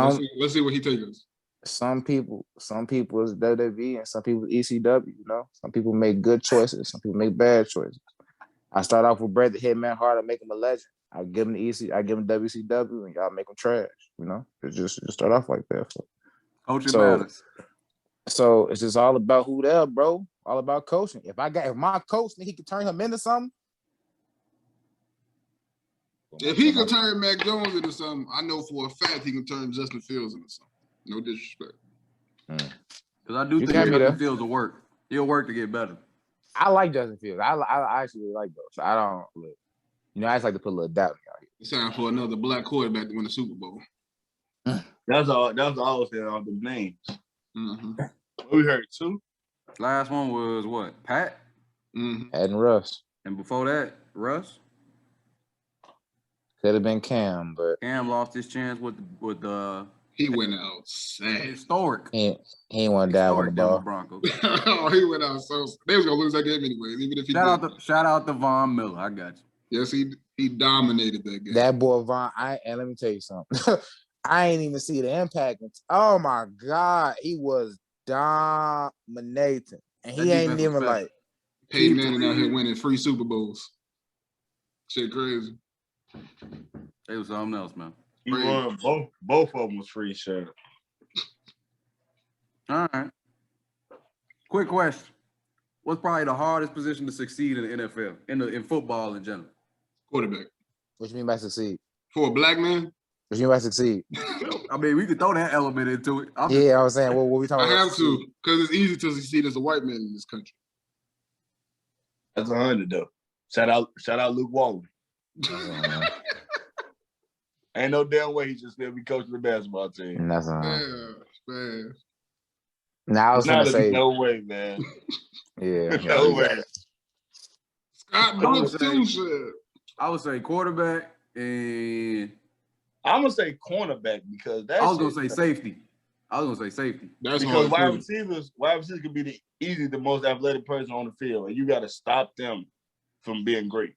what he takes us. Some people is WWE and some people ECW, you know. Some people make good choices, some people make bad choices. I start off with Bret the Hitman Hart, I make him a legend. I give him the I give him WCW, and y'all make him trash, you know. It's just start off like that. Coaching matters. So it's just all about who there, bro. All about coaching. If my coach think he could turn him into something. If he could turn Mac Jones into something, I know for a fact he can turn Justin Fields into something. No disrespect. Because I do think Justin Fields will work. He'll work to get better. I like Justin Fields. I actually really like those. So I don't look. You know, I just like to put a little doubt in y'all. It's time for another black quarterback to win the Super Bowl. That's all I was saying on the names. Mm-hmm. We heard two. Last one was what? Pat? Mm-hmm. And Russ. And before that, Russ? Could have been Cam, but Cam lost his chance with He went out sad. historic. he ain't want to die on the Historic ball. Denver Broncos. Oh, he went out so they was gonna lose that game anyways, even if he Shout out to Von Miller. I got you. Yes, he dominated that game. That boy Von, and let me tell you something. I ain't even see the impact. Oh my God, he was dominating, and he ain't even like Peyton Manning out here winning free Super Bowls. Shit crazy. It was something else, man. He won both of them was free shit. All right. Quick question. What's probably the hardest position to succeed in the NFL, in football in general? Quarterback. what you mean by succeed? For a black man? What you mean by succeed? I mean, we could throw that element into it. I was saying, what we talking I about? have to, because it's easy to succeed as a white man in this country. That's 100 though. Shout out Luke Walton. Ain't no damn way he should still be coaching the basketball team. That's Man. Now I was gonna say no way, man. Yeah. No way. Scott Brooks too, shit. I would say quarterback and I'm gonna say cornerback because that's I was gonna say safety. That's because hard. wide receivers could be the most athletic person on the field, and you got to stop them from being great.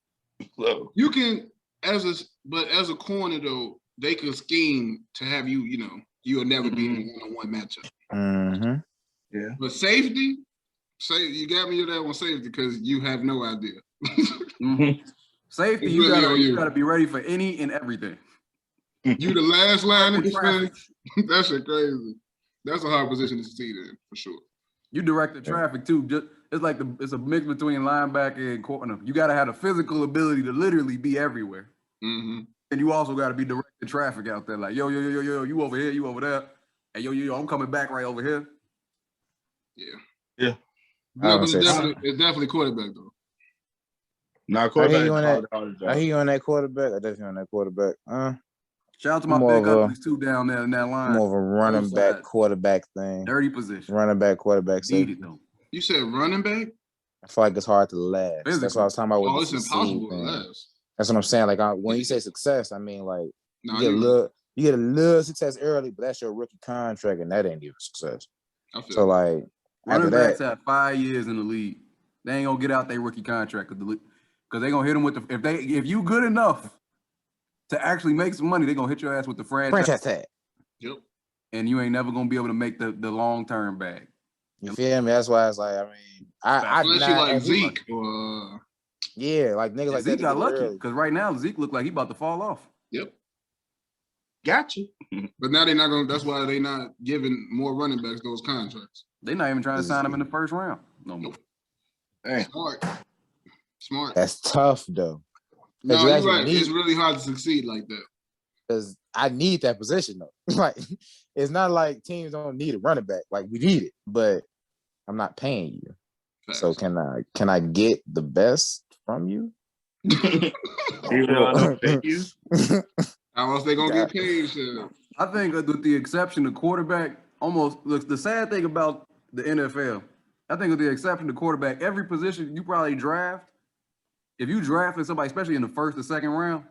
So You can, as a corner though, they could scheme to have you. You know, you'll never be in a one-on-one matchup. Mm-hmm. yeah, But safety, you got me with that one safety because you have no idea. Safety, It's you really on you. gotta be ready for any and everything. You the last line in With traffic. defense. That shit crazy. That's a hard position to succeed in for sure. You direct the traffic too. It's a mix between linebacker and corner. You gotta have the physical ability to literally be everywhere. Mm-hmm. And you also gotta be directing traffic out there. Like, yo, you over here, you over there. And yo, I'm coming back right over here. Yeah. I No, would but say it's definitely quarterback though. not I quarterback. hear you on that quarterback. I definitely on that quarterback. Shout out to my More big of a- uglies too down there in that line. More of a running Both back sides. quarterback thing. Dirty position. Running back quarterback Need safety. it though. You said running back? I feel like it's hard to last. That's Physically. what I was talking about with Oh, the it's succeed impossible to thing. last. That's what I'm saying. Like when you say success, I mean like No, you get a little success early, but that's your rookie contract, and that ain't even success. I feel So like Running after backs that, have 5 years in the league. They ain't gonna get out their rookie contract because they gonna hit them with if you good enough to actually make some money, they gonna hit your ass with the franchise tag. Yep. and you ain't never gonna be able to make the long term bag. You feel me? That's why it's like, I mean, I Unless you like Zeke or yeah, like niggas like Zeke that. got lucky Early. because right now Zeke look like he about to fall off. yep. Got you. But now they're not gonna. That's why they're not giving more running backs those contracts. They're not even trying to sign him in the first round no more. Hey, Smart. That's tough though. No, you you're actually right. need- It's really hard to succeed like that. Because I need that position though. Like it's not like teams don't need a running back. Like we need it, but I'm not paying you. Facts. So can I get the best from you? even though I don't pick you. How else they gonna get paid? Shit. I think with the exception of quarterback, almost look the sad thing about the NFL, I think with the exception of quarterback, every position you probably draft, if you drafted somebody, especially in the first or second round,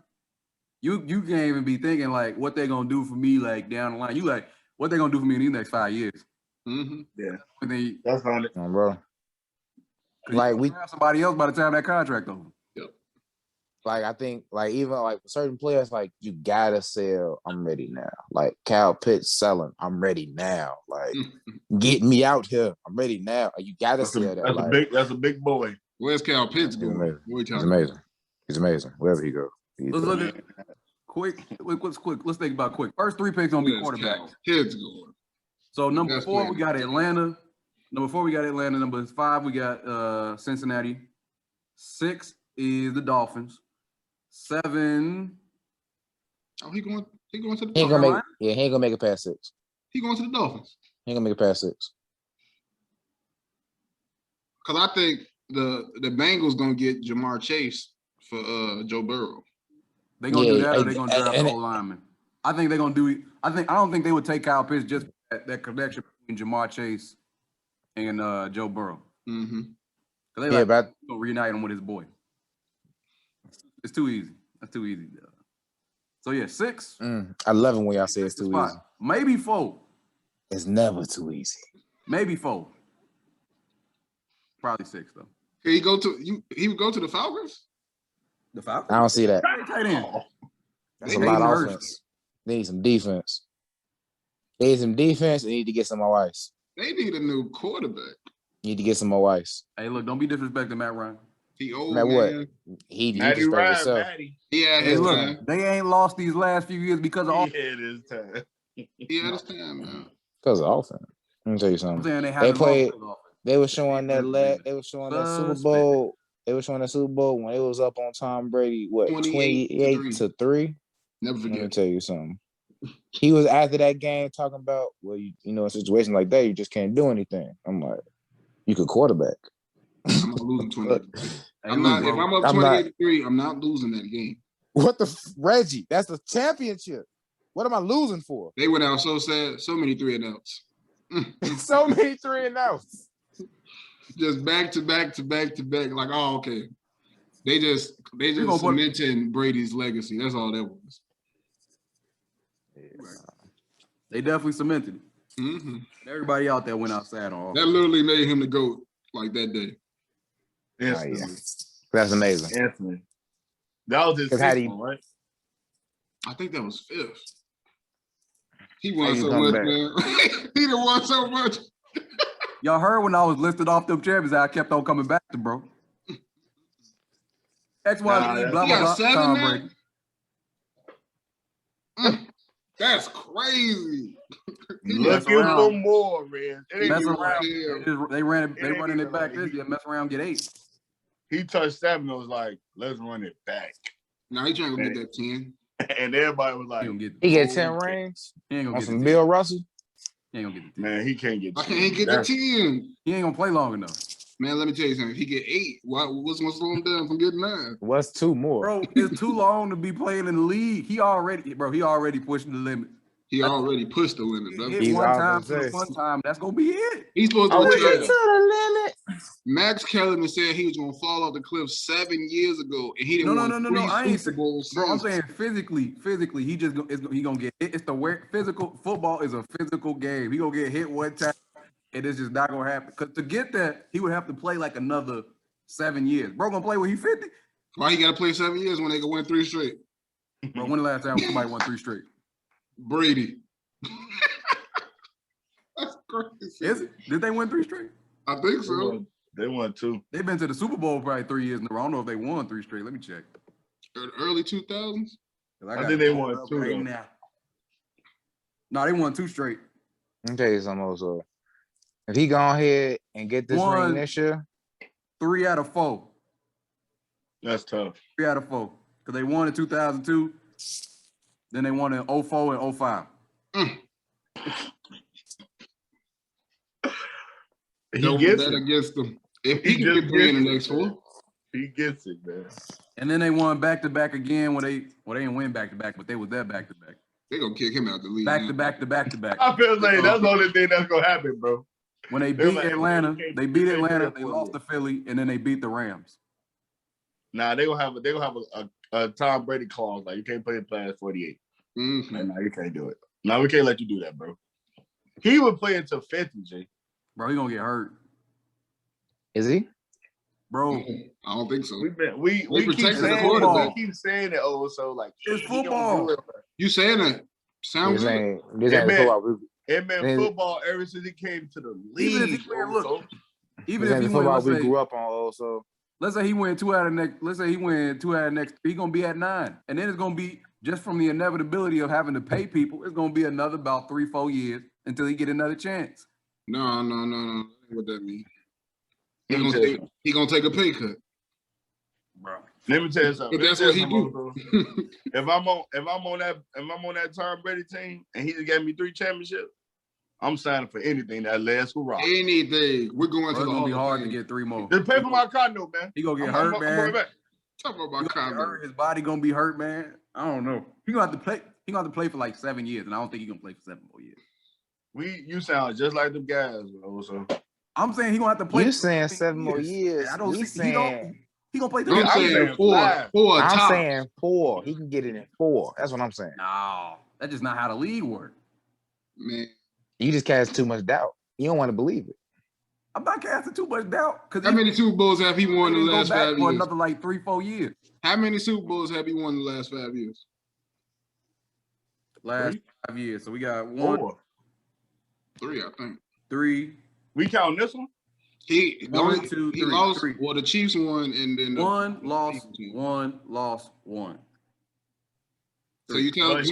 you can't even be thinking like what they gonna do for me like down the line. You like what they gonna do for me in these next 5 years. Mm-hmm. Yeah, And then that's 100. Bro. Like we have somebody else by the time that contract over. like I think like even like for certain players, like you gotta sell, I'm ready now. Like Kyle Pitts selling, I'm ready now. Like get me out here. I'm ready now. You gotta sell that. That's a big boy. Where's Cal Pitts He's going? amazing. What you He's talking amazing. He's amazing. Wherever he goes. Let's look at quick. What's quick? Let's think about quick. First 3 picks gonna be quarterbacks. Pitts going? So number Best 4 player. we got Atlanta. Number 4 we got Atlanta. Number 5 we got Cincinnati. 6 is the Dolphins. 7. Oh, he going to the He ain't Dolphins. gonna make he ain't gonna make it past 6. He going to the Dolphins. He ain't gonna make it past 6. Because I think the Bengals gonna get Jamar Chase for Joe Burrow. They gonna do that, or and- they gonna draft and- an lineman. I think they're gonna do. I don't think they would take Kyle Pitts just that connection between Jamar Chase and Joe Burrow. Mm-hmm. They Yeah, like but gonna reunite him with his boy. It's too easy. That's too easy. So yeah, 6. I love it when y'all say it's too spot. easy. Maybe 4. It's never too easy. Maybe 4. Probably 6 though. He go to you. He would go to the Falcons. The Falcons. I don't see that. Tight end. That's They a lot need of Hurst. offense. They need some defense. They need some defense. They need to get some more ice. They need a new quarterback. Need to get some more ice. Hey, look, don't be disrespecting Matt Ryan. He old Matt, man. what? He Matty disrespect Ryan, himself. Matty. Yeah, Hey, his look, time. they ain't lost these last few years because of all. Yeah, it is time. He had his time, man. Because of offense. Let me tell you I'm something. saying they They haven't played. lost offense. They were showing that. They were showing that Super Suspect. Bowl. They were showing that Super Bowl when it was up on Tom Brady. What 28 to 3? Never Let me forget. tell you something. He was after that game talking about, well, you know, in a situation like that, you just can't do anything. I'm like, you could quarterback. I'm not losing 28. Hey, I'm look, not. If bro, I'm up I'm not- 28-3, I'm not losing that game. What the Reggie? That's the championship. What am I losing for? They went out so sad. So many 3-and-outs. So many 3-and-outs. Just back to back to back to back. Like, oh, okay. They just gonna put- cementing Brady's legacy. That's all that was. they definitely cemented it. Mm-hmm. Everybody out there went outside on That offense. literally made him the GOAT like that day. Instantly. yeah. That's amazing. Instantly. That was his 'Cause had sixth he- one, right? I think that was 5th. He How won you so come much, back? man. He done won so much. Y'all heard when I was listed off them champions, I kept on coming back to bro. XYZ, Nah, blah, he blah, got blah, 7 Tom now? Brady. That's crazy. Looking around. for more, man. It ain't Mess even around. right. They ran it. They ain't running even it back like this year. Mess around, get 8. He touched 7 and was like, let's run it back. Now he trying to get that 10. And everybody was He like, gonna get. He get Oh, 10 okay. rings He ain't gonna on get some the 10. Bill Russell. He ain't gonna get the 10. man, he can't get Why 10. can't he get the That's- 10? He ain't gonna play long enough. Man, let me tell you something. If he get 8, what's gonna slow him down from getting 9? What's 2 more? Bro, it's too long to be playing in the league. He already pushing the limit. He already pushed the limit, brother. Hit He's one out time there. for the fun time. That's gonna be it. He's supposed to Oh, retire. yeah. the limit. Max Kellerman said he was gonna fall off the cliff 7 years ago, and he didn't win No. I ain't Super Bowls. bro. I'm since. saying physically, he just he gonna get hit. It's the way physical football is a physical game. He gonna get hit one time, and it's just not gonna happen. Cause to get that, he would have to play like another 7 years. Bro, gonna play when he 50. Why he got to play 7 years when they can win 3 straight? Bro, when the last time somebody won 3 straight? Brady. That's crazy. Is it? Did they win 3 straight? I think so. They won 2. They've been to the Super Bowl probably 3 years in a row. I don't know if they won 3 straight. Let me check. Early 2000s. I think they won 2 though. now. No, they won 2 straight. Let me tell you something also. If he go ahead and get this One. ring this year, 3 out of 4. That's tough. 3 out of 4. Because they won in 2002. Then they won in 04 and 05. He Don't gets bet it. against them. If He he can just get 3 in the gets next it, 4, He gets it, man. And then they won back-to-back again when they didn't win back-to-back, but they was there back-to-back. they're gonna kick him out the league. Back-to-back-to-back-to-back. I feel like that's the only thing that's gonna happen, bro. When they They're beat like, Atlanta, okay, they beat okay, Atlanta, okay, they okay. lost to Philly, and then they beat the Rams. Nah, they gonna have a Tom Brady clause like you can't play past 48. Mhm. Man, nah, you can't do it. No, we can't let you do that, bro. He would play until 50, G. Bro, he gonna get hurt. is he? Bro, I don't think so. We They keep protect the saying quarterback. we keep saying it. Oh, so like It's he gonna football. do it. You saying that? Sound This good? ain't this Yeah, ain't man. football. We, It been Man. football ever since he came to the Even if league. he win, oh, look, so- even this if ain't he the win, football let's we say, grew up on. Also, let's say he win 2 out of next. Let's say he win 2 out of next. He gonna be at 9, and then it's gonna be just from the inevitability of having to pay people. It's gonna be another about 3-4 years until he get another chance. No. That ain't what that means. Let me tell you He gonna take a pay cut. Bro, Let me tell you something. But that's Let what me he tell you do. something, bro. If I'm on that Tom Brady team and he just gave me 3 championships, I'm signing for anything that lasts hurrah. Anything. We're going Bro, to it's the gonna be Hall of hard to Fame. get 3 more. Just pay for my condo, man. He gonna get I'm hurt, going man. back. Talk about He gonna get condo. hurt. His body gonna be hurt, man. I don't know. He gonna have to play. He gonna have to play for like 7 years, and I don't think he gonna play for 7 more years. You sound just like them guys, bro. So I'm saying he gonna have to play. You for saying 7 7 more years? I don't We see. He saying gonna play. I'm saying four. five. Four I'm top. saying 4. He can get it in 4. That's what I'm saying. No, that's just not how the league works. Man. You just cast too much doubt. You don't want to believe it. I'm not casting too much doubt because How many Super Bowls have he won in the last 5 for years? another like 3-4 years. How many Super Bowls have he won in the last 5 years? Last 5 years. So we got 1, 4. 3, I think. 3. We count this one? He 1, 2, he 3. lost. 3. Well, the Chiefs won, and then the 1 lost, Chiefs won. 1 lost, 1. So you Well,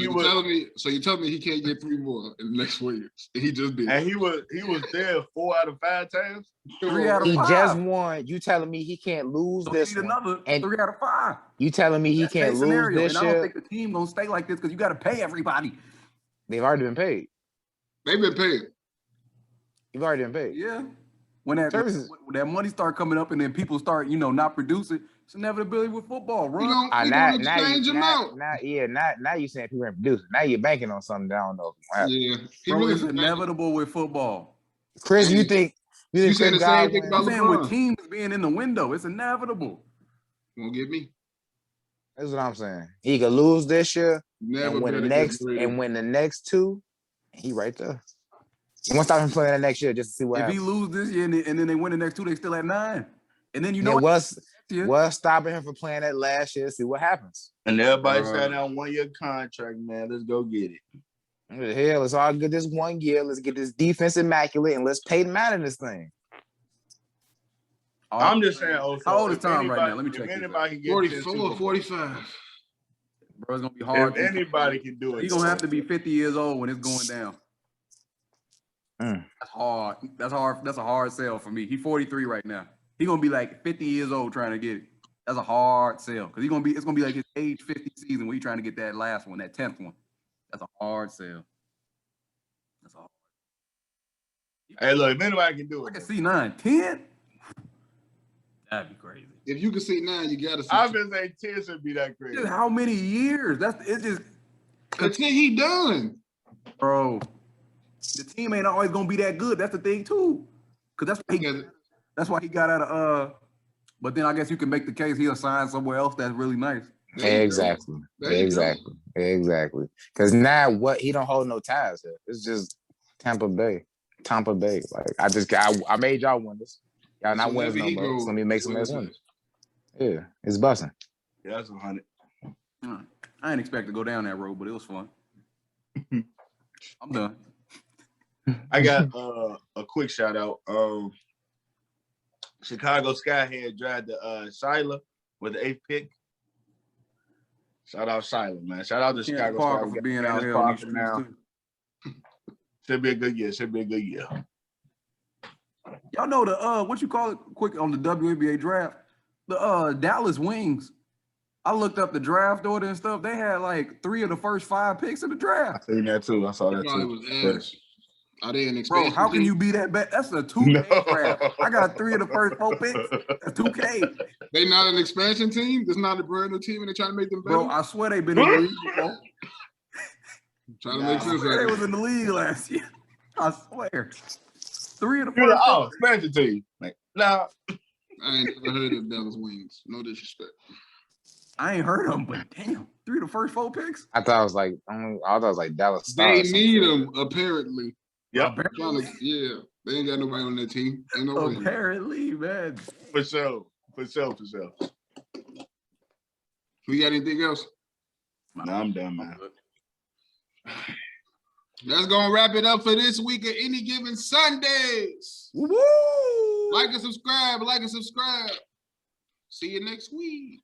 telling me he can't get 3 more in the next 4 years? And he just did. And he was there 4 out of 5 times. 3 out of He 5. just won. You telling me he can't lose So this we need one? another And 3 out of 5. you telling me he Best can't case lose scenario, this and I don't year? think the team gonna stay like this because you got to pay everybody. They've already been paid. They've been paid. You've already been paid. Yeah. When that Services. when that money start coming up and then people start, not producing, it's inevitability with football. We Run. gonna exchange him out. Now you saying people ain't producing. Now you're banking on something that I don't know. Yeah. He Bro, really it's inevitable with football. Chris, you think You Chris saying the same thing Godwin- about I'm saying LeBron. with teams being in the window, it's inevitable. Won't get me. That's what I'm saying. He could lose this year Never and win the bet next against Brady. and win the next 2. He right there. You want to stop him playing the next year just to see what If he happens. lose this year and then they win the next 2, they still at 9. And then Yeah, what's year, stopping him from playing that last year? See what happens. And everybody signed out 1-year contract, man. Let's go get it. What the hell, it's all good this 1 year. Let's get this defense immaculate and let's pay Madden this thing. I'm just saying. Also, How old is if Tom right anybody- now? Let me if check this anybody can get 44, 45. bro, it's gonna be hard. If anybody can do it, He's gonna have to be 50 years old when it's going down. That's hard. That's hard. That's a hard sell for me. He's 43 right now. He's gonna be like 50 years old trying to get it. That's a hard sell because it's gonna be like his age 50 season when he's trying to get that last one, that 10th one. That's a hard sell. That's all. Hey, look, if anybody can do I it, can see 9, 10. That'd be crazy. If you can see 9, you gotta see. I've been saying 10 should be that crazy. Just how many years? It's just, Until he done. bro. The team ain't always gonna be that good. That's the thing too. Cause that's why he got out of But then I guess you can make the case he'll sign somewhere else that's really nice. Exactly. Exactly. Because now he don't hold no ties here. It's just Tampa Bay. Like I made y'all winners. Y'all not winners no more. So let me make some ass winners. Yeah, it's busting. Yeah, that's 100. I didn't expect to go down that road, but it was fun. I'm done. I got a quick shout out. Chicago Skyhead dragged the Shiloh with the 8th pick. Shout out Shiloh, man. Shout out to Chicago Parker Sky for being out here on these streets now. too. Should be a good year. Y'all know the what you call it quick on the WNBA draft? The Dallas Wings. I looked up the draft order and stuff. They had like 3 of the first 5 picks in the draft. I seen that too. I saw that Probably too. was ass. Are they an Bro, expansion how can team? you be that bad? That's a 2K draft. I got 3 of the first 4 picks. That's 2K. They not an expansion team? There's not a brand new team and they're trying to make them better? Bro, I swear they been in the league before. Trying to make I sense swear they of was it. in the league last year. I swear. 3 of the first. Expansion team. Like, nah. I ain't never heard of Dallas Wings. No disrespect. I ain't heard of them, but damn, 3 of the first 4 picks. I thought it was like Dallas Stars. They or something. need them, apparently. Yep. Yeah. They ain't got nobody on their team. Ain't no way. Apparently, man. For sure. We got anything else? Nah, I'm done, man. That's gonna wrap it up for this week of Any Given Sundays. Woo! Like and subscribe. See you next week.